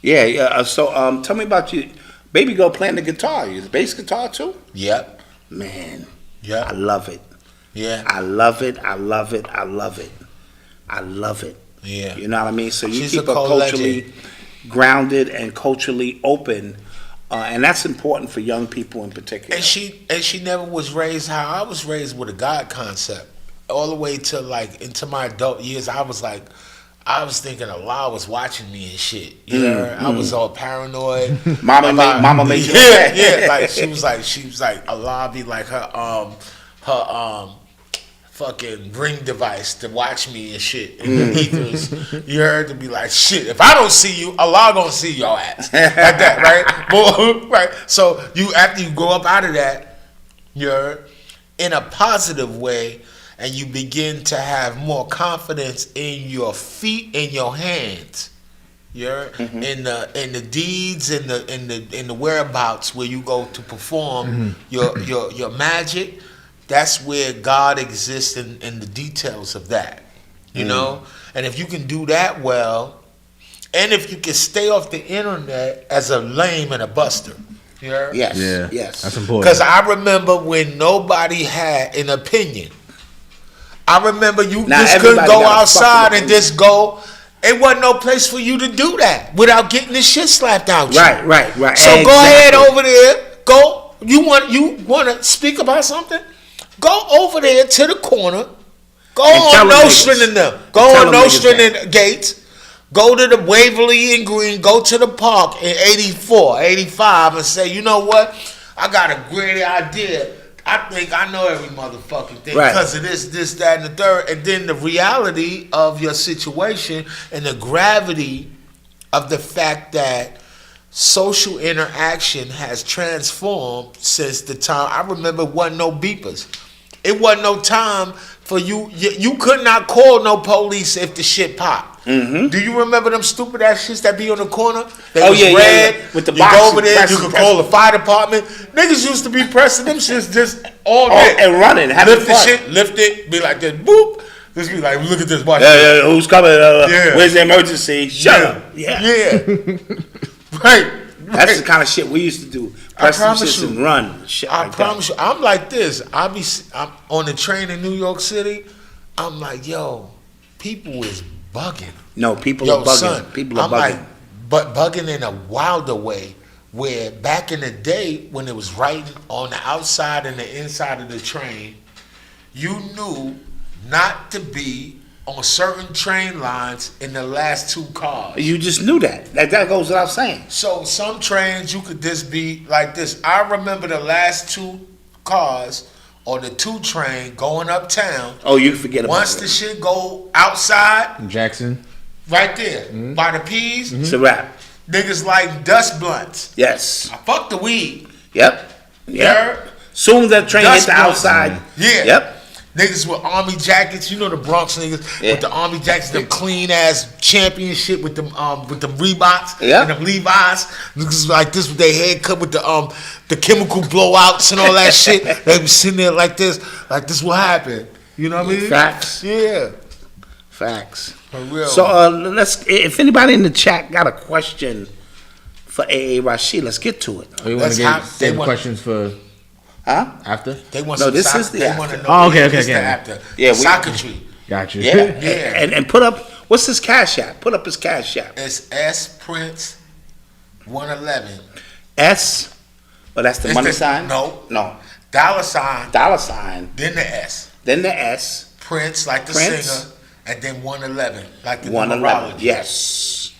Yeah. So tell me about you. Baby girl playing the guitar. You bass guitar too? Yep. Man. Yeah. I love it. Yeah. I love it. I love it. I love it. I love it. Yeah. You know what I mean? So you She's keep a her culturally legend. grounded and culturally open. And that's important for young people in particular. And she never was raised how I was raised with a God concept. All the way to like into my adult years, I was like, I was thinking Allah was watching me and shit. You know, I was all paranoid. Mama made you. Yeah. Like she was like Allah be like her fucking ring device to watch me and shit in the ethers. You heard, to be like, shit, if I don't see you, Allah gonna see your ass. Like that, right? But, right. So you, after you go up out of that, you're in a positive way, and you begin to have more confidence in your feet and your hands. You're in the deeds, in the whereabouts where you go to perform your magic. That's where God exists in the details of that, you know? And if you can do that well, and if you can stay off the internet as a lame and a buster, you know? Yes. Yeah. Yes. That's important. Because I remember when nobody had an opinion. I remember you just couldn't go outside and just go. It wasn't no place for you to do that without getting this shit slapped out. Right. So exactly. go ahead over there. Go. You want to speak about something? Go over there to the corner. Go on Nostrand and them. Go on Nostrand and Gates. Go to the Waverly and Green. Go to the park in 84, 85 and say, you know what? I got a great idea. I think I know every motherfucking thing because of this, that, and the third. And then the reality of your situation and the gravity of the fact that social interaction has transformed since the time. I remember it wasn't no beepers. It wasn't no time for you. You could not call no police if the shit popped. Do you remember them stupid ass shits that be on the corner? They was red. Yeah. With the box, you go over there, you could call the fire department. Niggas used to be pressing them shits just all day and running. Lift the shit, lift it, be like this, boop. Just be like, look at this, watch yeah, who's coming? Where's the emergency? Shut up. Yeah. Right. That's the kind of shit we used to do. Press some shit and run. Shit I promise you. I'm like this. I'm on the train in New York City. I'm like, yo, people is bugging. No, people are bugging. Son, people are bugging. Like, but bugging in a wilder way. Where back in the day when it was right on the outside and the inside of the train, you knew not to be on certain train lines in the last two cars. You just knew that. That goes without saying. So some trains you could just be like this. I remember the last two cars on the 2 train going uptown. Oh, you forget about it. Once the shit go outside. Jackson. Right there. By the P's. It's a wrap. Niggas like dust blunts. Yes. I fuck the weed. Yep. Soon as that train hit the outside. Yeah. Yep. Niggas with army jackets, you know the Bronx niggas with the army jackets, them clean ass championship with them Reeboks and them Levi's. Niggas like this with their head cut with the chemical blowouts and all that shit. They be sitting there like this what happened. You know what I mean? Facts. Yeah. Facts. For real. So let's. If anybody in the chat got a question for AA Rashid, let's get to it. We want to get questions for. Huh? After? They want this is the they after. want to know. Oh, okay. After. Yeah, Psychiatry. Got you. Yeah. And put up, what's his cash app? Put up his cash app. It's S Prince 111. S? Well, that's the money sign? No. Dollar sign. Then the S. Then the S. Prince, like the singer. And then 111, like the 111. Yes.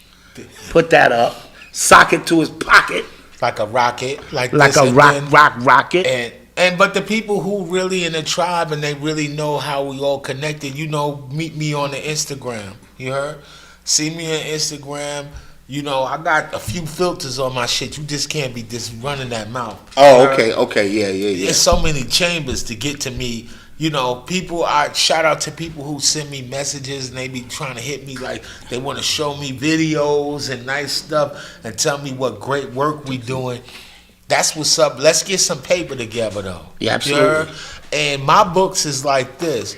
Put that up. Sock it to his pocket. Like a rocket, like a rocket. But the people who really in the tribe and they really know how we all connected, meet me on the Instagram. You heard? See me on Instagram. I got a few filters on my shit. You just can't be just running that mouth. Oh, okay, yeah. There's so many chambers to get to me. People, I shout out to people who send me messages and they be trying to hit me like they want to show me videos and nice stuff and tell me what great work we doing. That's what's up. Let's get some paper together though. Yeah, absolutely. And my books is like this.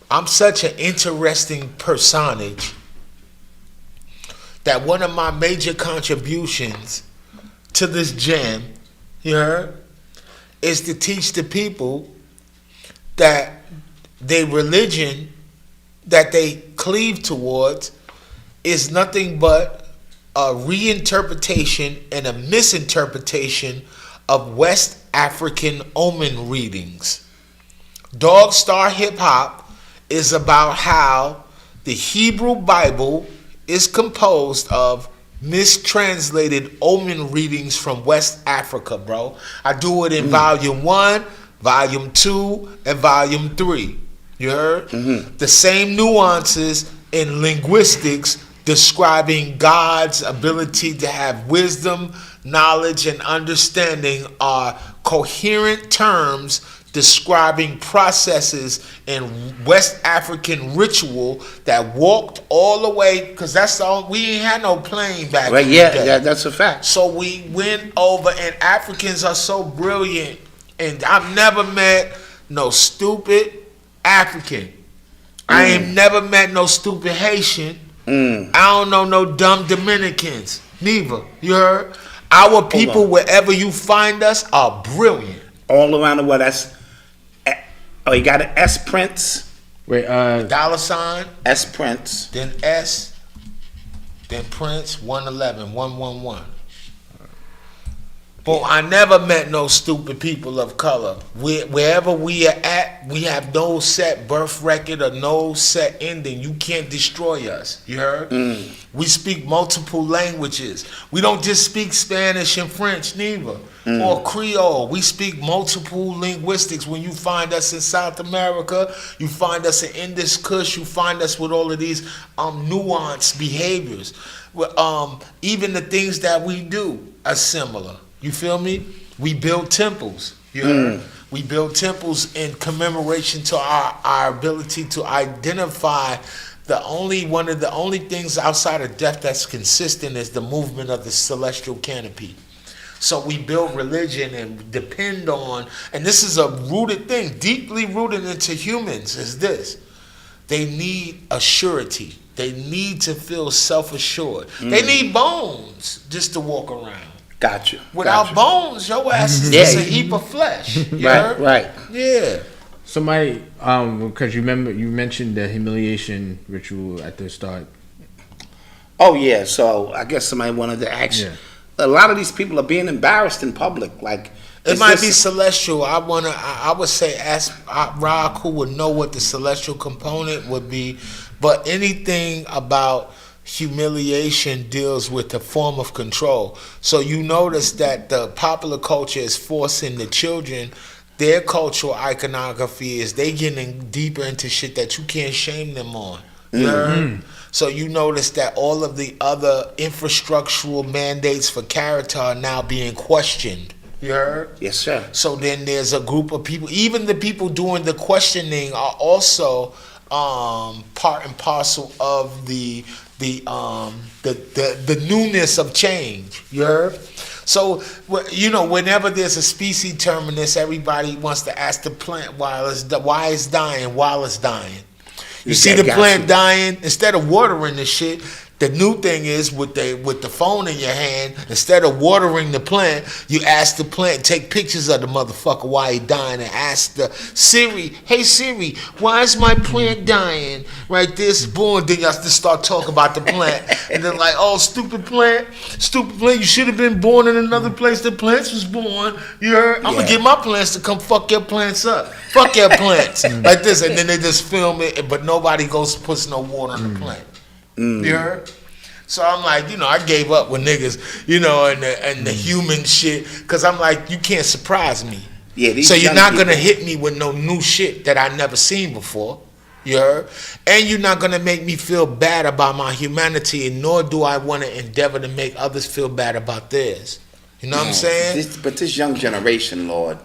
I'm such an interesting personage that one of my major contributions to this jam, is to teach the people that their religion that they cleave towards is nothing but a reinterpretation and a misinterpretation of West African omen readings. Dog Star Hip Hop is about how The Hebrew Bible is composed of mistranslated omen readings from West Africa, bro. I do it in volume 1, volume 2, and volume 3. You heard? The same nuances in linguistics describing God's ability to have wisdom, knowledge, and understanding are coherent terms describing processes in West African ritual that walked all the way, because that's all, we ain't had no plane back Right, in yeah, the day. that's a fact. So we went over, and Africans are so brilliant, and I've never met no stupid African. I ain't never met no stupid Haitian. I don't know no dumb Dominicans. Neither. You heard? Our people, wherever you find us, are brilliant. All around the world. That's you got an S Prince. Wait, $, S Prince. then S, then Prince, 111, 111. But I never met no stupid people of color. Wherever we are at, we have no set birth record or no set ending. You can't destroy us. You heard? We speak multiple languages. We don't just speak Spanish and French, neither. Or Creole. We speak multiple linguistics. When you find us in South America, you find us in Indus Kush, you find us with all of these nuanced behaviors. Even the things that we do are similar. You feel me? We build temples. You heard? We build temples in commemoration to our ability to identify one of the only things outside of death that's consistent is the movement of the celestial canopy. So we build religion and depend on, and this is a rooted thing, deeply rooted into humans, is this. They need a surety. They need to feel self-assured. They need bones just to walk around. Gotcha. Without bones, your ass is just a heap of flesh. You heard? Right. Yeah. somebody, because you mentioned the humiliation ritual at the start. Oh yeah, so I guess somebody wanted to ask. Yeah. A lot of these people are being embarrassed in public. Like it might be celestial. I would say ask Rock, who would know what the celestial component would be, but anything about humiliation deals with a form of control. So you notice that the popular culture is forcing the children. Their cultural iconography is they getting deeper into shit that you can't shame them on. Mm-hmm. So you notice that all of the other infrastructural mandates for character are now being questioned. You heard? Yes, sir. So then there's a group of people, even the people doing the questioning are also part and parcel of the newness of change. You heard? So, whenever there's a species terminus, everybody wants to ask the plant why it's dying while it's dying. You see the plant dying, instead of watering the shit, the new thing is with the phone in your hand, instead of watering the plant, you ask the plant, take pictures of the motherfucker while he dying, and ask the Siri, hey Siri, why is my plant dying? Right, this boom, then you have to start talking about the plant. And then like, oh, stupid plant, you should have been born in another place the plants was born. You heard? I'm gonna get my plants to come fuck your plants up. Fuck your plants. Like this, and then they just film it, but nobody goes puts no water on the plant. You heard? So I'm like, I gave up with niggas, and the human shit, because I'm like, you can't surprise me. Yeah. So you're not gonna hit me with no new shit that I never seen before. You heard? And you're not gonna make me feel bad about my humanity, and nor do I want to endeavor to make others feel bad about theirs. You know what I'm saying? But this young generation, Lord,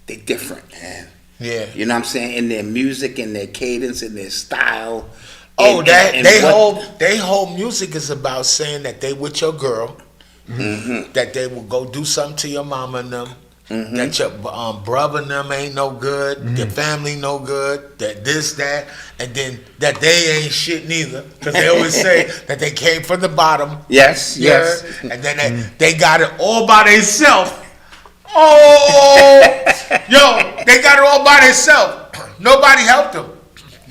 they different, man. Yeah. You know what I'm saying? In their music, in their cadence, in their style. Oh, they whole music is about saying that they with your girl, that they will go do something to your mama and them, that your brother and them ain't no good, your family no good, that this, that, and then that they ain't shit neither, because they always say that they came from the bottom. Yes, yes. And then they got it all by themselves. Oh, yo, they got it all by themselves. Nobody helped them.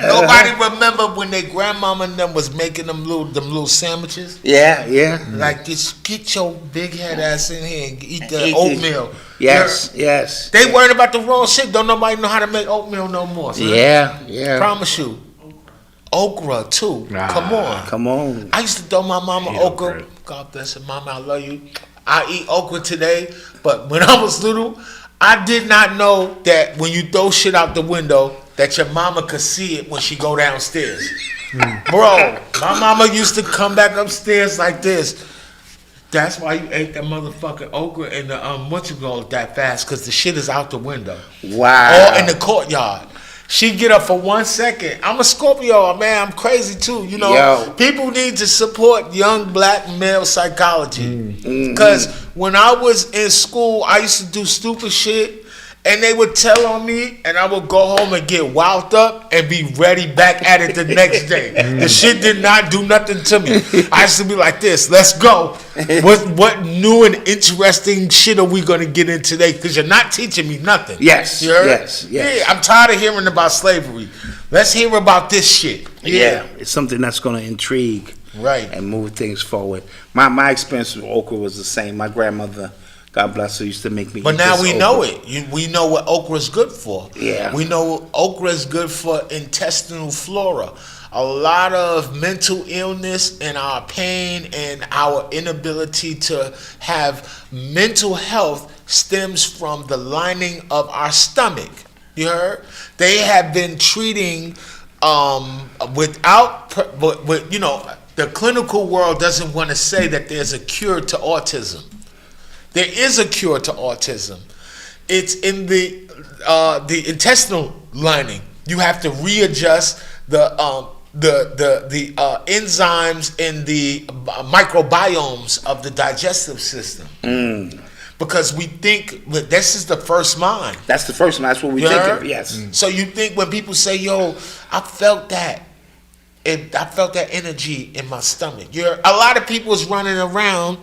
Nobody remember when their grandmama and them was making them little sandwiches? Yeah, yeah. Like, just get your big head ass in here and eat the oatmeal. Yes, yes. They worried about the wrong shit. Don't nobody know how to make oatmeal no more. Son. Yeah, yeah. Promise you. okra too. Come on. I used to throw my mama okra. God bless her, mama, I love you. I eat okra today, but when I was little, I did not know that when you throw shit out the window, that your mama could see it when she go downstairs. Bro, my mama used to come back upstairs like this. That's why you ate that motherfucking okra in the that fast, because the shit is out the window. Wow. Or in the courtyard. She'd get up for 1 second. I'm a Scorpio, man. I'm crazy too. You know, people need to support young black male psychology. Because when I was in school, I used to do stupid shit, and they would tell on me, and I would go home and get wowed up and be ready back at it the next day. The shit did not do nothing to me. I used to be like this, let's go. What new and interesting shit are we going to get in today? Because you're not teaching me nothing. Yes. Yeah, I'm tired of hearing about slavery. Let's hear about this shit. Yeah. It's something that's going to intrigue. Right. And move things forward. My experience with okra was the same. My grandmother, God bless her, used to make me But eat now this we okra. know it. We know what okra is good for. Yeah. We know okra is good for intestinal flora. A lot of mental illness and our pain and our inability to have mental health stems from the lining of our stomach. You heard? They have been treating the clinical world doesn't want to say that there's a cure to autism. There is a cure to autism. It's in the intestinal lining. You have to readjust the enzymes in the microbiomes of the digestive system. Because we think that this is the first mind. That's the first mind. That's what we think of. Yes. So you think when people say, "Yo, I felt that," I felt that energy in my stomach. A lot of people is running around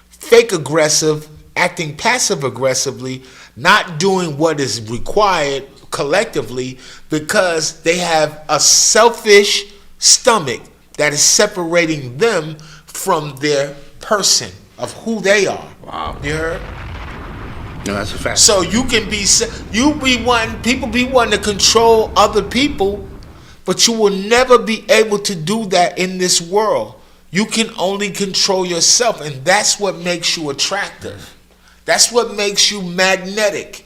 fake aggressive, acting passive aggressively, not doing what is required collectively because they have a selfish stomach that is separating them from their person of who they are. Wow. You heard? No, that's a fact. So people be wanting to control other people, but you will never be able to do that in this world. You can only control yourself, and that's what makes you attractive. That's what makes you magnetic.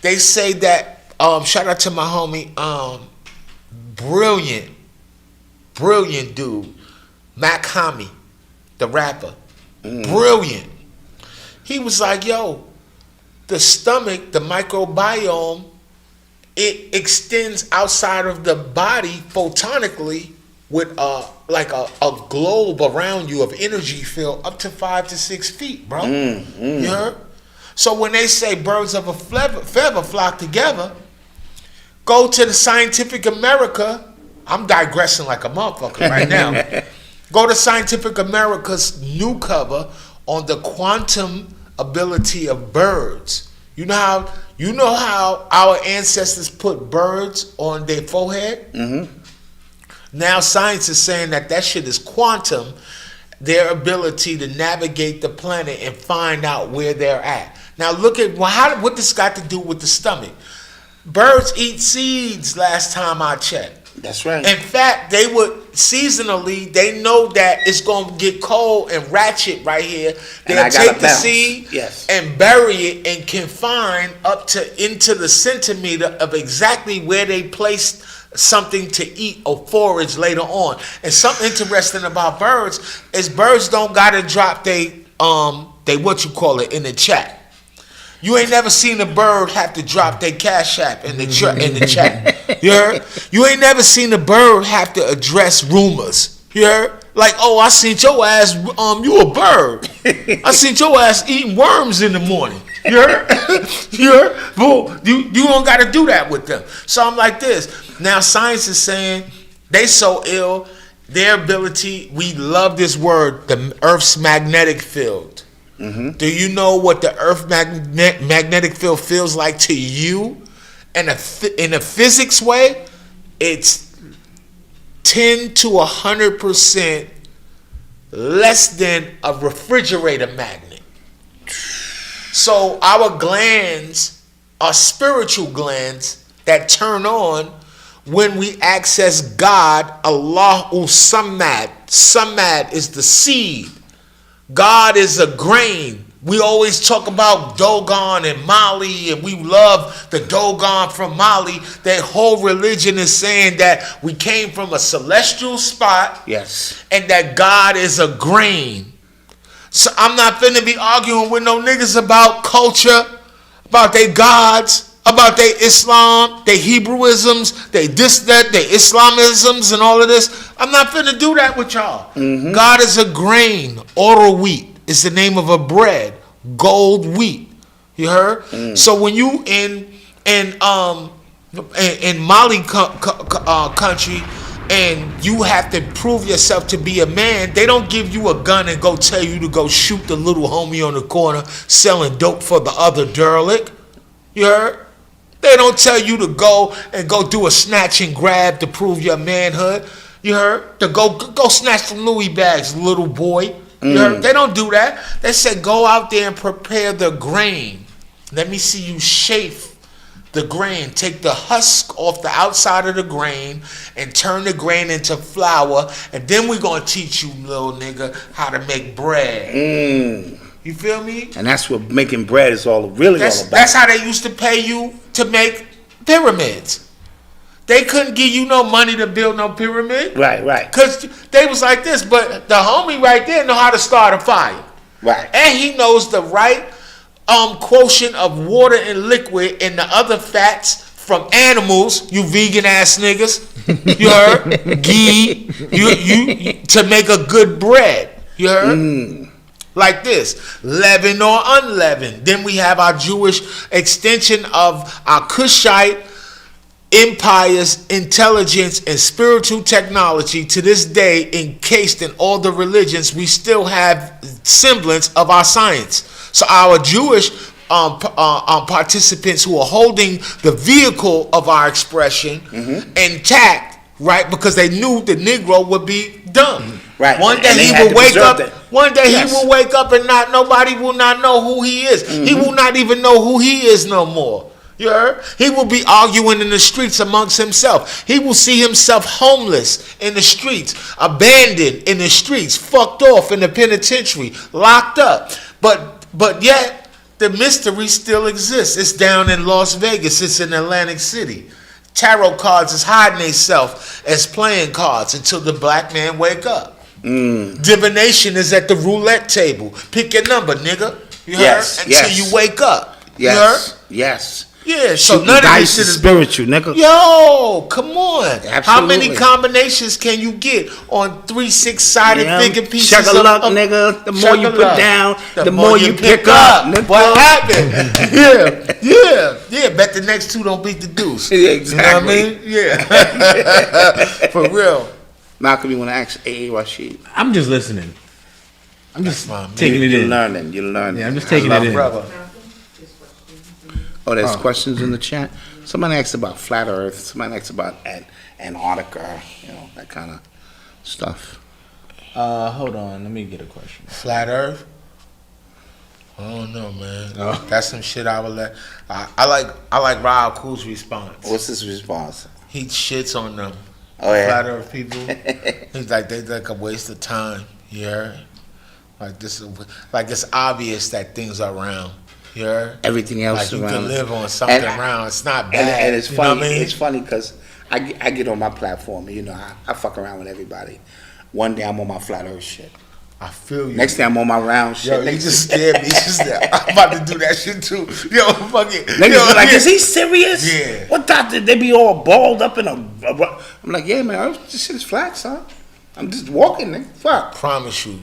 They say that, shout out to my homie, brilliant dude, Mac Hami, the rapper. Brilliant. He was like, yo, the stomach, the microbiome, it extends outside of the body photonically with like a globe around you of energy field up to 5 to 6 feet, bro. You heard? So when they say birds of a feather flock together, go to the Scientific America. I'm digressing like a motherfucker right now. Go to Scientific America's new cover on the quantum ability of birds. You know how our ancestors put birds on their forehead? Now science is saying that shit is quantum, their ability to navigate the planet and find out where they're at. Now look at what this got to do with the stomach. Birds eat seeds last time I checked. That's right. In fact, they would seasonally, they know that it's going to get cold and ratchet right here. They'll take the seed and bury it and confine up to into the centimeter of exactly where they placed something to eat or forage later on. And something interesting about birds is birds don't got to drop they what you call it in the chat. You ain't never seen a bird have to drop their cash app in the chat. You heard? You ain't never seen a bird have to address rumors. You heard? Like, oh, I seen your ass, you a bird. I seen your ass eating worms in the morning. You heard? You heard? Boo, you don't got to do that with them. So I'm like this. Now science is saying they so ill, their ability, we love this word, the Earth's magnetic field. Do you know what the Earth magnetic field feels like to you? In a physics way, it's 10 to 100% less than a refrigerator magnet. So our glands are spiritual glands that turn on when we access God, Allahu Samad. Samad is the seed. God is a grain. We always talk about Dogon and Mali, and we love the Dogon from Mali. Their whole religion is saying that we came from a celestial spot. Yes. And that God is a grain. So I'm not finna be arguing with no niggas about culture, about their gods, about their Islam, their Hebrewisms, their this, that, their Islamisms and all of this. I'm not finna do that with y'all. God is a grain, or wheat. Is the name of a bread, gold wheat. You heard? So when you in Mali country, and you have to prove yourself to be a man, they don't give you a gun and go tell you to go shoot the little homie on the corner selling dope for the other derelict. You heard? They don't tell you to go do a snatch and grab to prove your manhood. You heard? To go snatch some Louis bags, little boy. You heard? They don't do that. They said go out there and prepare the grain. Let me see you chafe the grain. Take the husk off the outside of the grain and turn the grain into flour. And then we're going to teach you, little nigga, how to make bread. You feel me? And that's what making bread is all about. That's how they used to pay you to make pyramids. They couldn't give you no money to build no pyramid. Right. Because they was like this, but the homie right there know how to start a fire. Right. And he knows the right quotient of water and liquid and the other fats from animals, you vegan ass niggas. You heard? Ghee. You to make a good bread. You heard? Like this, leavened or unleavened. Then we have our Jewish extension of our Kushite empire's intelligence and spiritual technology. To this day, encased in all the religions, we still have semblance of our science. So our Jewish participants who are holding the vehicle of our expression intact, right? Because they knew the Negro would be dumb. Right. One day he will wake up. One day he will wake up and nobody will not know who he is. He will not even know who he is no more. You heard? He will be arguing in the streets amongst himself. He will see himself homeless in the streets, abandoned in the streets, fucked off in the penitentiary, locked up. But yet the mystery still exists. It's down in Las Vegas. It's in Atlantic City. Tarot cards is hiding themselves as playing cards until the black man wake up. Divination is at the roulette table. Pick your number, nigga. You heard? Until you wake up. You heard? Yes. Yeah, so none of this shit is spiritual, nigga. Yo, come on. Absolutely. How many combinations can you get on 3 6-sided figure pieces? Check a luck, nigga. The more you put down, the more you pick up. Nigga. What happened? Yeah. Bet the next two don't beat the deuce. Exactly. You know what I mean? Yeah. For real. Malcolm, you want to ask A.A. Rashid? I'm just listening. I'm just taking it in. You're learning. Yeah, I'm just taking it in. Brother. Oh, there's questions in the chat. Somebody asked about flat Earth. Somebody asked about Antarctica. That kind of stuff. Hold on. Let me get a question. Flat Earth? I don't know, man. That's some shit I would let. I like Raul Cool's response. What's his response? He shits on them. Oh, yeah. Flat Earth people. He's like, they like a waste of time. Yeah. Like this, like it's obvious that things are round. Yeah. Everything else like around. You can live on something round. It's not bad. And it's funny. You know what I mean? It's funny because I get on my platform. I fuck around with everybody. One day I'm on my flat Earth shit. I feel you. Next day I'm on my round shit. Yo, you just scared me. I'm about to do that shit too. Yo, fuck it. Niggas be like, is he serious? Yeah. What doctor? They be all balled up in a. I'm like, yeah, man. This shit is flat, son. I'm just walking, nigga. Fuck. Promise you.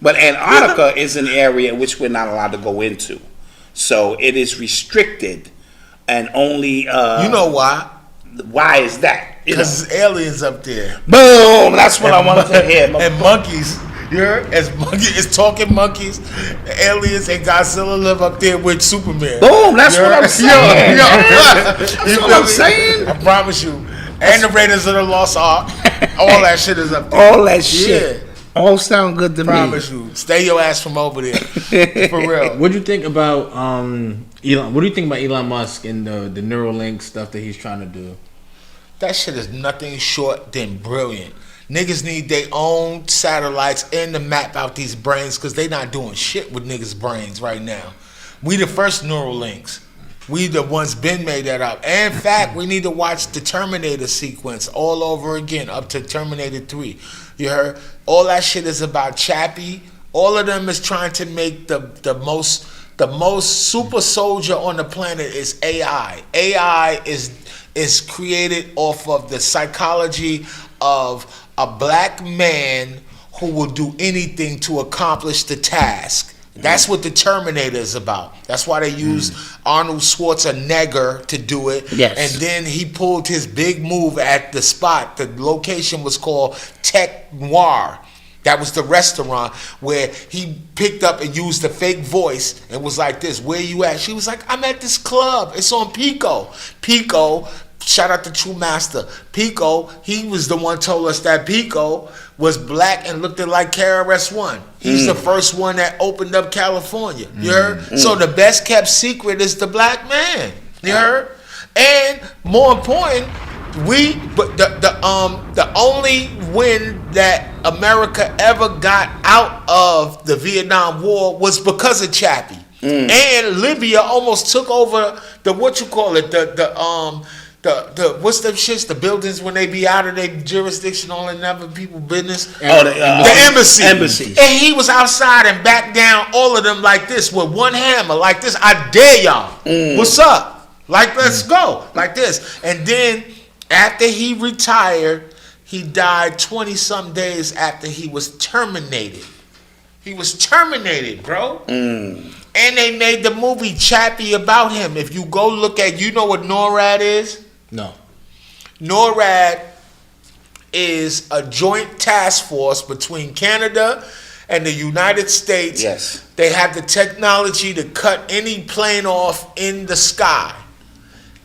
But Antarctica is an area in which we're not allowed to go into. So it is restricted, and only. You know why? Why is that? Because there's aliens up there. Boom! That's what I wanted to hear. And monkeys. You heard? It's talking monkeys, aliens, and Godzilla live up there with Superman. Boom! That's what I'm saying. That's what I'm saying. I promise you. And the Raiders of the Lost Ark. All that shit is up there. All that shit. Yeah. All sound good to promise me. You. Stay your ass from over there. For real. What do you think about Elon? What do you think about Elon Musk and the Neuralink stuff that he's trying to do? That shit is nothing short than brilliant. Niggas need their own satellites and to map out these brains because they not doing shit with niggas' brains right now. We the first neural links. We the ones been made that up. And in fact, we need to watch the Terminator sequence all over again up to Terminator 3. You heard? All that shit is about Chappie. All of them is trying to make the most super soldier on the planet is AI. AI is created off of the psychology of a black man who will do anything to accomplish the task. That's what the Terminator is about. That's why they used Arnold Schwarzenegger to do it. Yes. And then he pulled his big move at the spot. The location was called Tech Noir. That was the restaurant where he picked up and used the fake voice and was like this, where you at? She was like, I'm at this club. It's on Pico. Pico, shout out to True Master. Pico, he was the one told us that Pico was black and looked like KRS-One. He's the first one that opened up California. You heard? So the best kept secret is the black man. You heard? And more important, the only win that America ever got out of the Vietnam War was because of Chappie. And Libya almost took over the what's them shits, the buildings when they be out of their jurisdiction on another people's business. The embassy. And he was outside and back down all of them like this with one hammer, like this. I dare y'all. What's up? Like, let's go. Like this. And then after he retired, he died 20-some days after he was terminated. He was terminated, bro. And they made the movie Chappie about him. If you go look at, you know what NORAD is? No. NORAD is a joint task force between Canada and the United States. Yes. They have the technology to cut any plane off in the sky.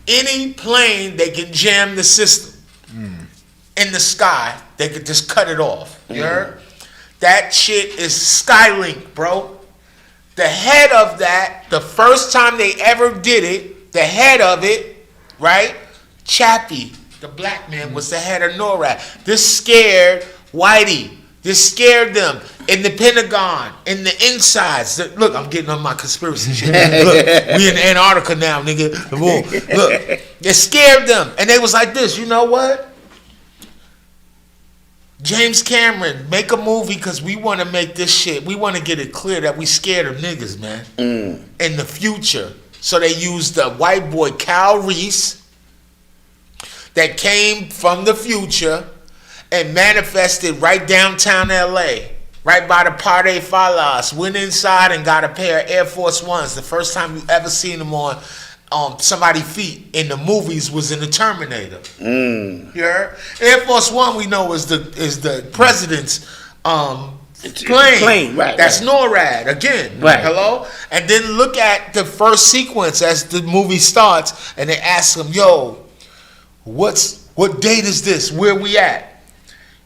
Any plane, they can jam the system in the sky. They could just cut it off. You heard? That shit is Skylink, bro. The head of that, the first time they ever did it, the head of it, right? Chappie, the black man, was the head of NORAD. This scared Whitey. This scared them in the Pentagon, in the insides. Look, I'm getting on my conspiracy shit. Look, we in Antarctica now, nigga. Look, it scared them. And they was like this, you know what? James Cameron, make a movie because we want to make this shit. We want to get it clear that we scared of niggas, man. In the future. So they used the white boy Kyle Reese that came from the future and manifested right downtown LA, right by the Par de Falas. Went inside and got a pair of Air Force Ones. The first time you ever seen them on somebody's feet in the movies was in the Terminator. You heard? Air Force One we know is the president's plane. Right. That's NORAD again. Right. Hello? And then look at the first sequence as the movie starts and they ask him, yo, what date is this? Where we at?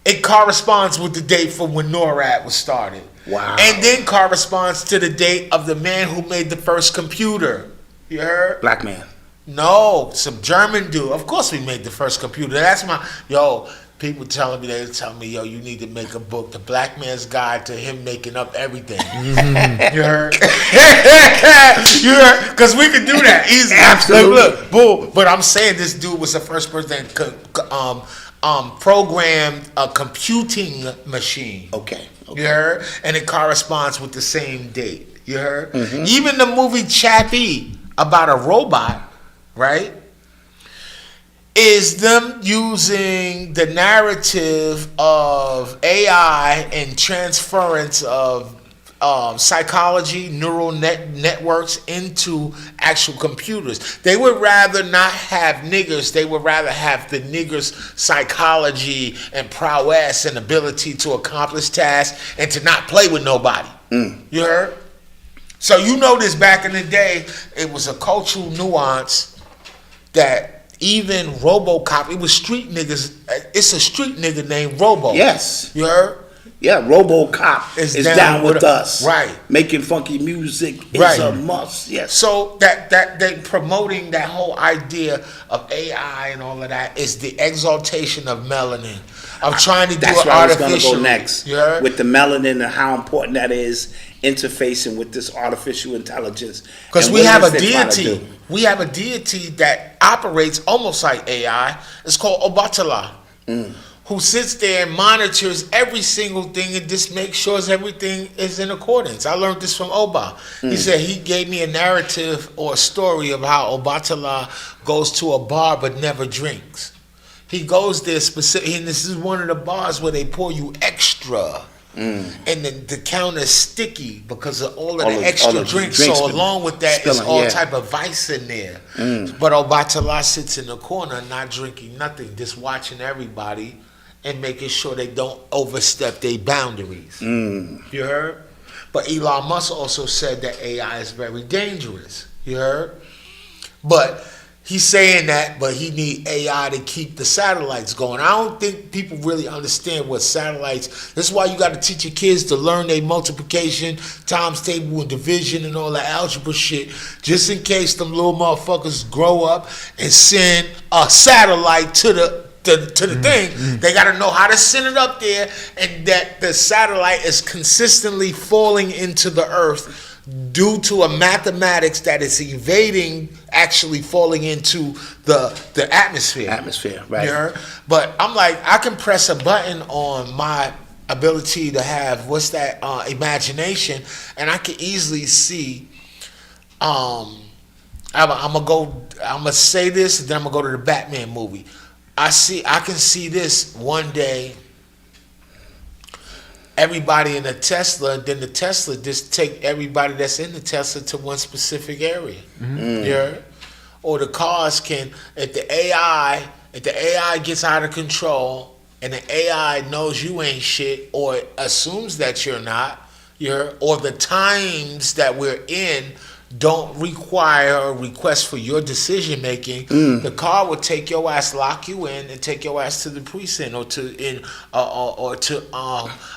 It corresponds with the date from when NORAD was started. Wow. And then corresponds to the date of the man who made the first computer. You heard? Black man. No, some German dude. Of course we made the first computer. That's people telling me, they tell me, yo, you need to make a book, The Black Man's Guide to Him Making Up Everything. You heard? You heard? Because we could do that easily. Absolutely. Like, look, boom. But I'm saying this dude was the first person that programmed a computing machine. Okay. You heard? And it corresponds with the same date. You heard? Even the movie Chappie about a robot, right, is them using the narrative of AI and transference of psychology, neural networks into actual computers. They would rather not have niggers. They would rather have the niggers' psychology and prowess and ability to accomplish tasks and to not play with nobody. You heard? So you know this back in the day, it was a cultural nuance that even RoboCop, it was street niggas. It's a street nigga named Robo. Yes. You heard? Yeah, RoboCop is down with us. Right. Making funky music is Right. a must. Yes. So that they promoting that whole idea of AI and all of that is the exaltation of melanin. Of trying to do That's it where I was going to artificially. go next. You heard? With the melanin and how important that is interfacing with this artificial intelligence. Because And we what have it a is they're trying to deity. do. We have a deity that operates almost like AI. It's called Obatala. Who sits there and monitors every single thing and just makes sure everything is in accordance. I learned this from Oba. He said he gave me a narrative or a story of how Obatala goes to a bar but never drinks. He goes there specific, and this is one of the bars where they pour you extra. And then the counter's sticky because of all of the extra drinks. So along with that, it's all type of vice in there. But Obatala sits in the corner not drinking nothing, just watching everybody and making sure they don't overstep their boundaries. You heard? But Elon Musk also said that AI is very dangerous. You heard? But he's saying that, but he need AI to keep the satellites going. I don't think people really understand what satellites. This is why you got to teach your kids to learn their multiplication, times table, and division, and all that algebra shit, just in case them little motherfuckers grow up and send a satellite to the thing. They got to know how to send it up there, and that the satellite is consistently falling into the earth due to a mathematics that is evading actually falling into the atmosphere. Right. You heard? But I'm like, I can press a button on my ability to have imagination, and I can easily see. I'm gonna say this, and then I'm gonna go to the Batman movie. I can see this one day. Everybody in a Tesla, then the Tesla just take everybody that's in the Tesla to one specific area. Yeah. Or the cars can, if the AI gets out of control and the AI knows you ain't shit or assumes that you're not, or the times that we're in don't require or request for your decision making, the car will take your ass, lock you in, and take your ass to the precinct or to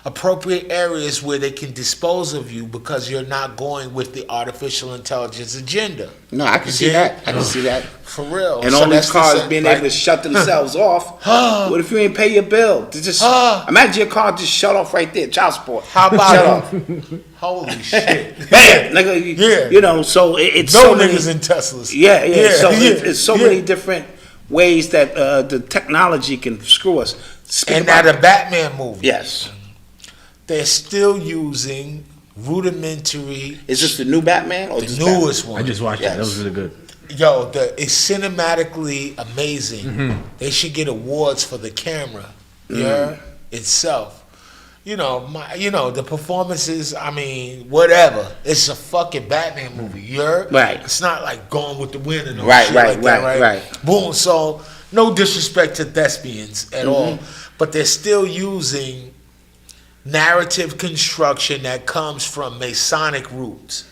appropriate areas where they can dispose of you because you're not going with the artificial intelligence agenda. No, I can see that. I can see that. For real. And all these cars being able to shut themselves off. What if you ain't pay your bill? Just imagine your car just shut off right there. Child support. How about shut off? Holy shit. Bam! Nigga, you know, so it's no so niggas many, in Teslas. Yeah. So it's so many different ways that the technology can screw us. And now the Batman movie. Yes. They're still using rudimentary. Is this the new Batman or the newest one? I just watched it. That was really good. Yo, it's cinematically amazing. They should get awards for the camera, itself. You know, the performances. I mean, whatever. It's a fucking Batman movie. Right. It's not like Gone with the Wind and all right, shit right, like that, right, right? Boom. So no disrespect to thespians at all, but they're still using narrative construction that comes from Masonic roots.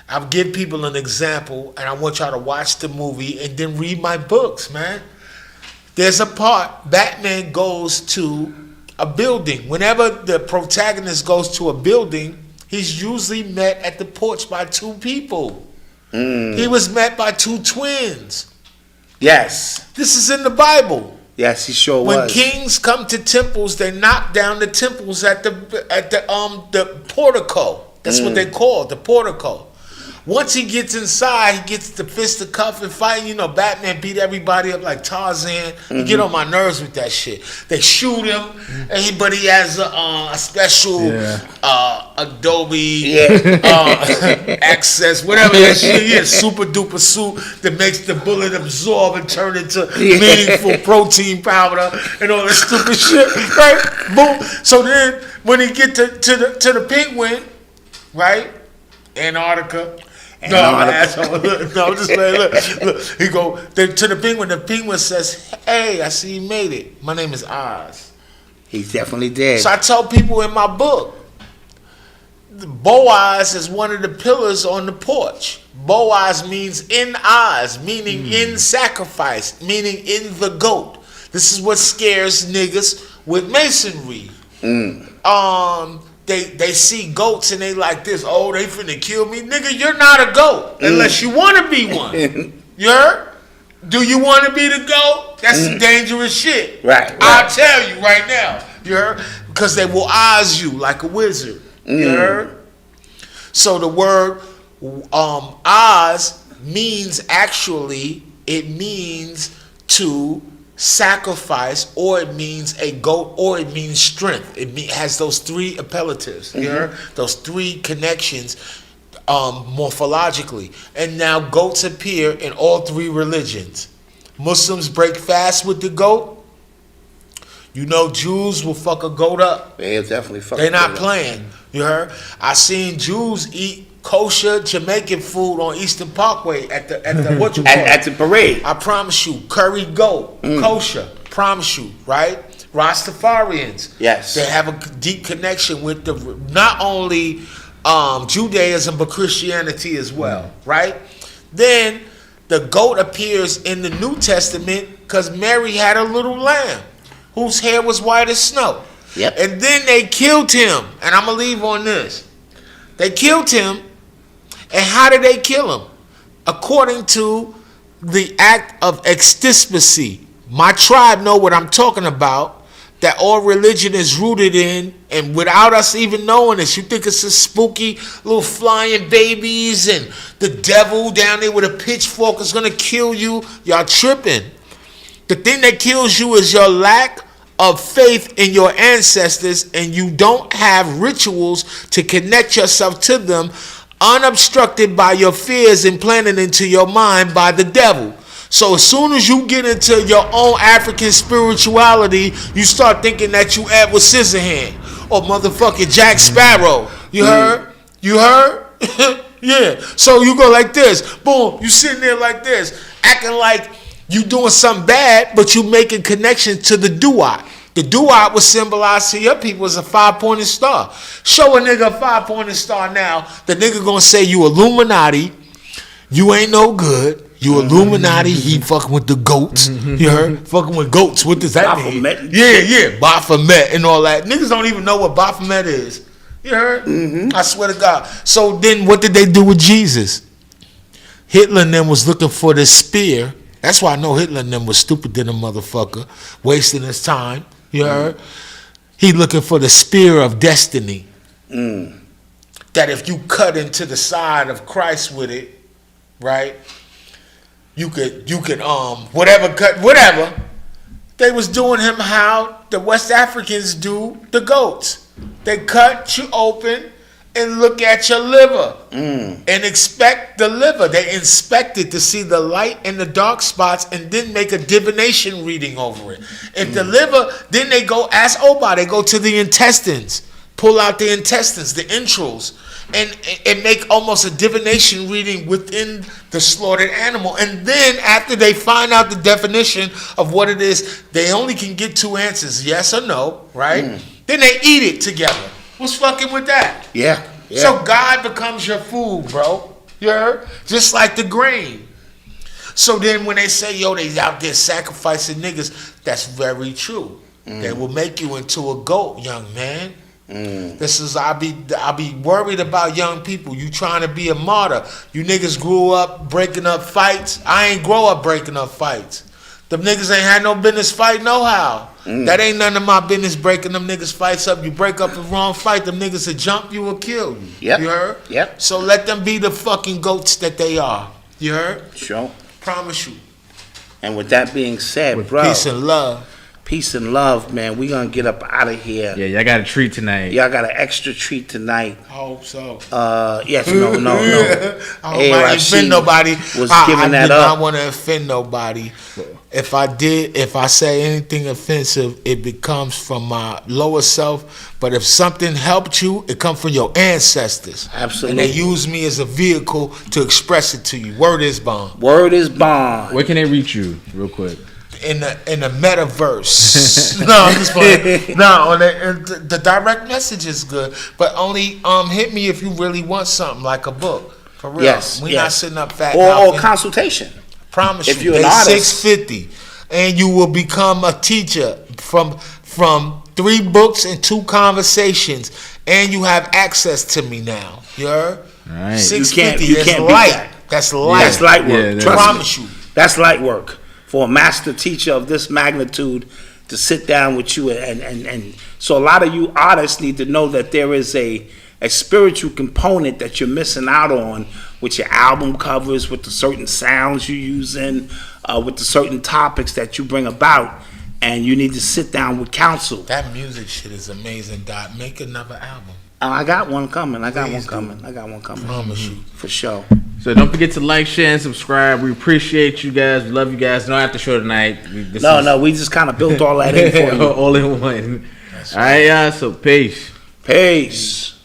I'll give people an example, and I want y'all to watch the movie and then read my books, man. There's a part, Batman goes to a building. Whenever the protagonist goes to a building, he's usually met at the porch by two people. He was met by two twins. Yes. This is in the Bible. Yes, he sure When was. kings come to temples, they knock down the temples at the portico. That's what they call the portico. Once he gets inside, he gets the fisticuff and fighting. You know, Batman beat everybody up like Tarzan. You get on my nerves with that shit. They shoot him, but he has a special Adobe access, whatever that shit. He has super duper suit that makes the bullet absorb and turn into meaningful protein powder and all that stupid shit. Right? Boom. So then, when he get to the Penguin, right? Antarctica. No, I'm just saying, look. He go to the Penguin. The Penguin says, "Hey, I see you made it. My name is Oz." He definitely did. So I tell people in my book, Boaz is one of the pillars on the porch. Boaz means in Oz, meaning in sacrifice, meaning in the goat. This is what scares niggas with masonry. they see goats and they like this. Oh, they finna kill me, nigga. You're not a goat unless you want to be one. You heard? Do you want to be the goat? That's some dangerous shit. Right. I'll tell you right now. You heard? Because they will Oz you like a wizard. You heard? So the word Oz means actually, it means to sacrifice, or it means a goat, or it means strength. It has those three appellatives. You heard? Those three connections morphologically. And now goats appear in all three religions. Muslims break fast with the goat. You know, Jews will fuck a goat up. They'll definitely fuck. They're not playing. You heard? I seen Jews eat kosher Jamaican food on Eastern Parkway at the what you call at the parade. I promise you, curry goat, kosher. Promise you, right? Rastafarians. Yes. They have a deep connection with the not only Judaism but Christianity as well, right? Then the goat appears in the New Testament because Mary had a little lamb whose hair was white as snow. Yep. And then they killed him. And I'm going to leave on this. They killed him. And how did they kill him? According to the act of extispicy. My tribe know what I'm talking about. That all religion is rooted in. And without us even knowing this, you think it's a spooky little flying babies and the devil down there with a pitchfork is going to kill you. Y'all tripping. The thing that kills you is your lack of faith in your ancestors, and you don't have rituals to connect yourself to them unobstructed by your fears implanted into your mind by the devil. So as soon as you get into your own African spirituality, you start thinking that you Edward Scissorhand or motherfucking Jack Sparrow. You heard? You heard? Yeah. So you go like this. Boom. You sitting there like this, acting like you doing something bad, but you making connection to the duat. The duat was symbolized to your people as a 5-pointed star. Show a nigga a 5-pointed star now, the nigga gonna say you Illuminati, you ain't no good, you Illuminati, he fucking with the goats. You heard? Fucking with goats, what does that mean? Yeah, Baphomet and all that. Niggas don't even know what Baphomet is. You heard? I swear to God. So then what did they do with Jesus? Hitler and them was looking for this spear. That's why I know Hitler and them was stupid than a motherfucker, wasting his time. You heard? He looking for the spear of destiny. That if you cut into the side of Christ with it, right? You could whatever. They was doing him how the West Africans do the goats. They cut you open and look at your liver and expect the liver. They inspect it to see the light and the dark spots and then make a divination reading over it. If the liver, then they go ask Oba, they go to the intestines, pull out the intestines, the entrails, and make almost a divination reading within the slaughtered animal. And then after they find out the definition of what it is, they only can get two answers, yes or no, right? Then they eat it together. What's fucking with that? Yeah. So God becomes your food, bro. You heard? Just like the grain. So then when they say, yo, they out there sacrificing niggas, that's very true. They will make you into a goat, young man. This is, I be worried about young people. You trying to be a martyr. You niggas grew up breaking up fights. I ain't grow up breaking up fights. Them niggas ain't had no business fight no how. That ain't none of my business breaking them niggas fights up. You break up the wrong fight, them niggas will jump you or kill you. Yep. You heard? Yep. So let them be the fucking goats that they are. You heard? Sure. Promise you. And with that being said, With bro. peace and love. Peace and love, man. We gonna get up out of here. Yeah, y'all got a treat tonight. Y'all got an extra treat tonight. I hope so. Yes, no. I hope I ain't offend nobody. Was I giving that did up. not want to offend nobody. If I say anything offensive, it becomes from my lower self. But if something helped you, it comes from your ancestors. Absolutely. And they use me as a vehicle to express it to you. Word is bond. Word is bond. Where can they reach you, real quick? In the metaverse. No, I'm just playing. No, on the direct message is good, but only hit me if you really want something like a book. For real. Yes. We're not sitting up fat. Or consultation. Promise if you. You're an artist. $650, and you will become a teacher from from 3 books and 2 conversations, and you have access to me now. You heard? All right. $650. You That's can't beat light. that. That's light. That's light work. Yeah, Trust promise me. you. That's light work for a master teacher of this magnitude to sit down with you and so a lot of you artists need to know that there is a spiritual component that you're missing out on with your album covers, with the certain sounds you use with the certain topics that you bring about, and you need to sit down with counsel. That music shit is amazing, Dot. Make another album. I got one coming. I got one Please coming. Promise you. For sure. So don't forget to like, share, and subscribe. We appreciate you guys. We love you guys. No after show tonight. We just kind of built all that in for you. All in one. All right, y'all. So peace. Peace.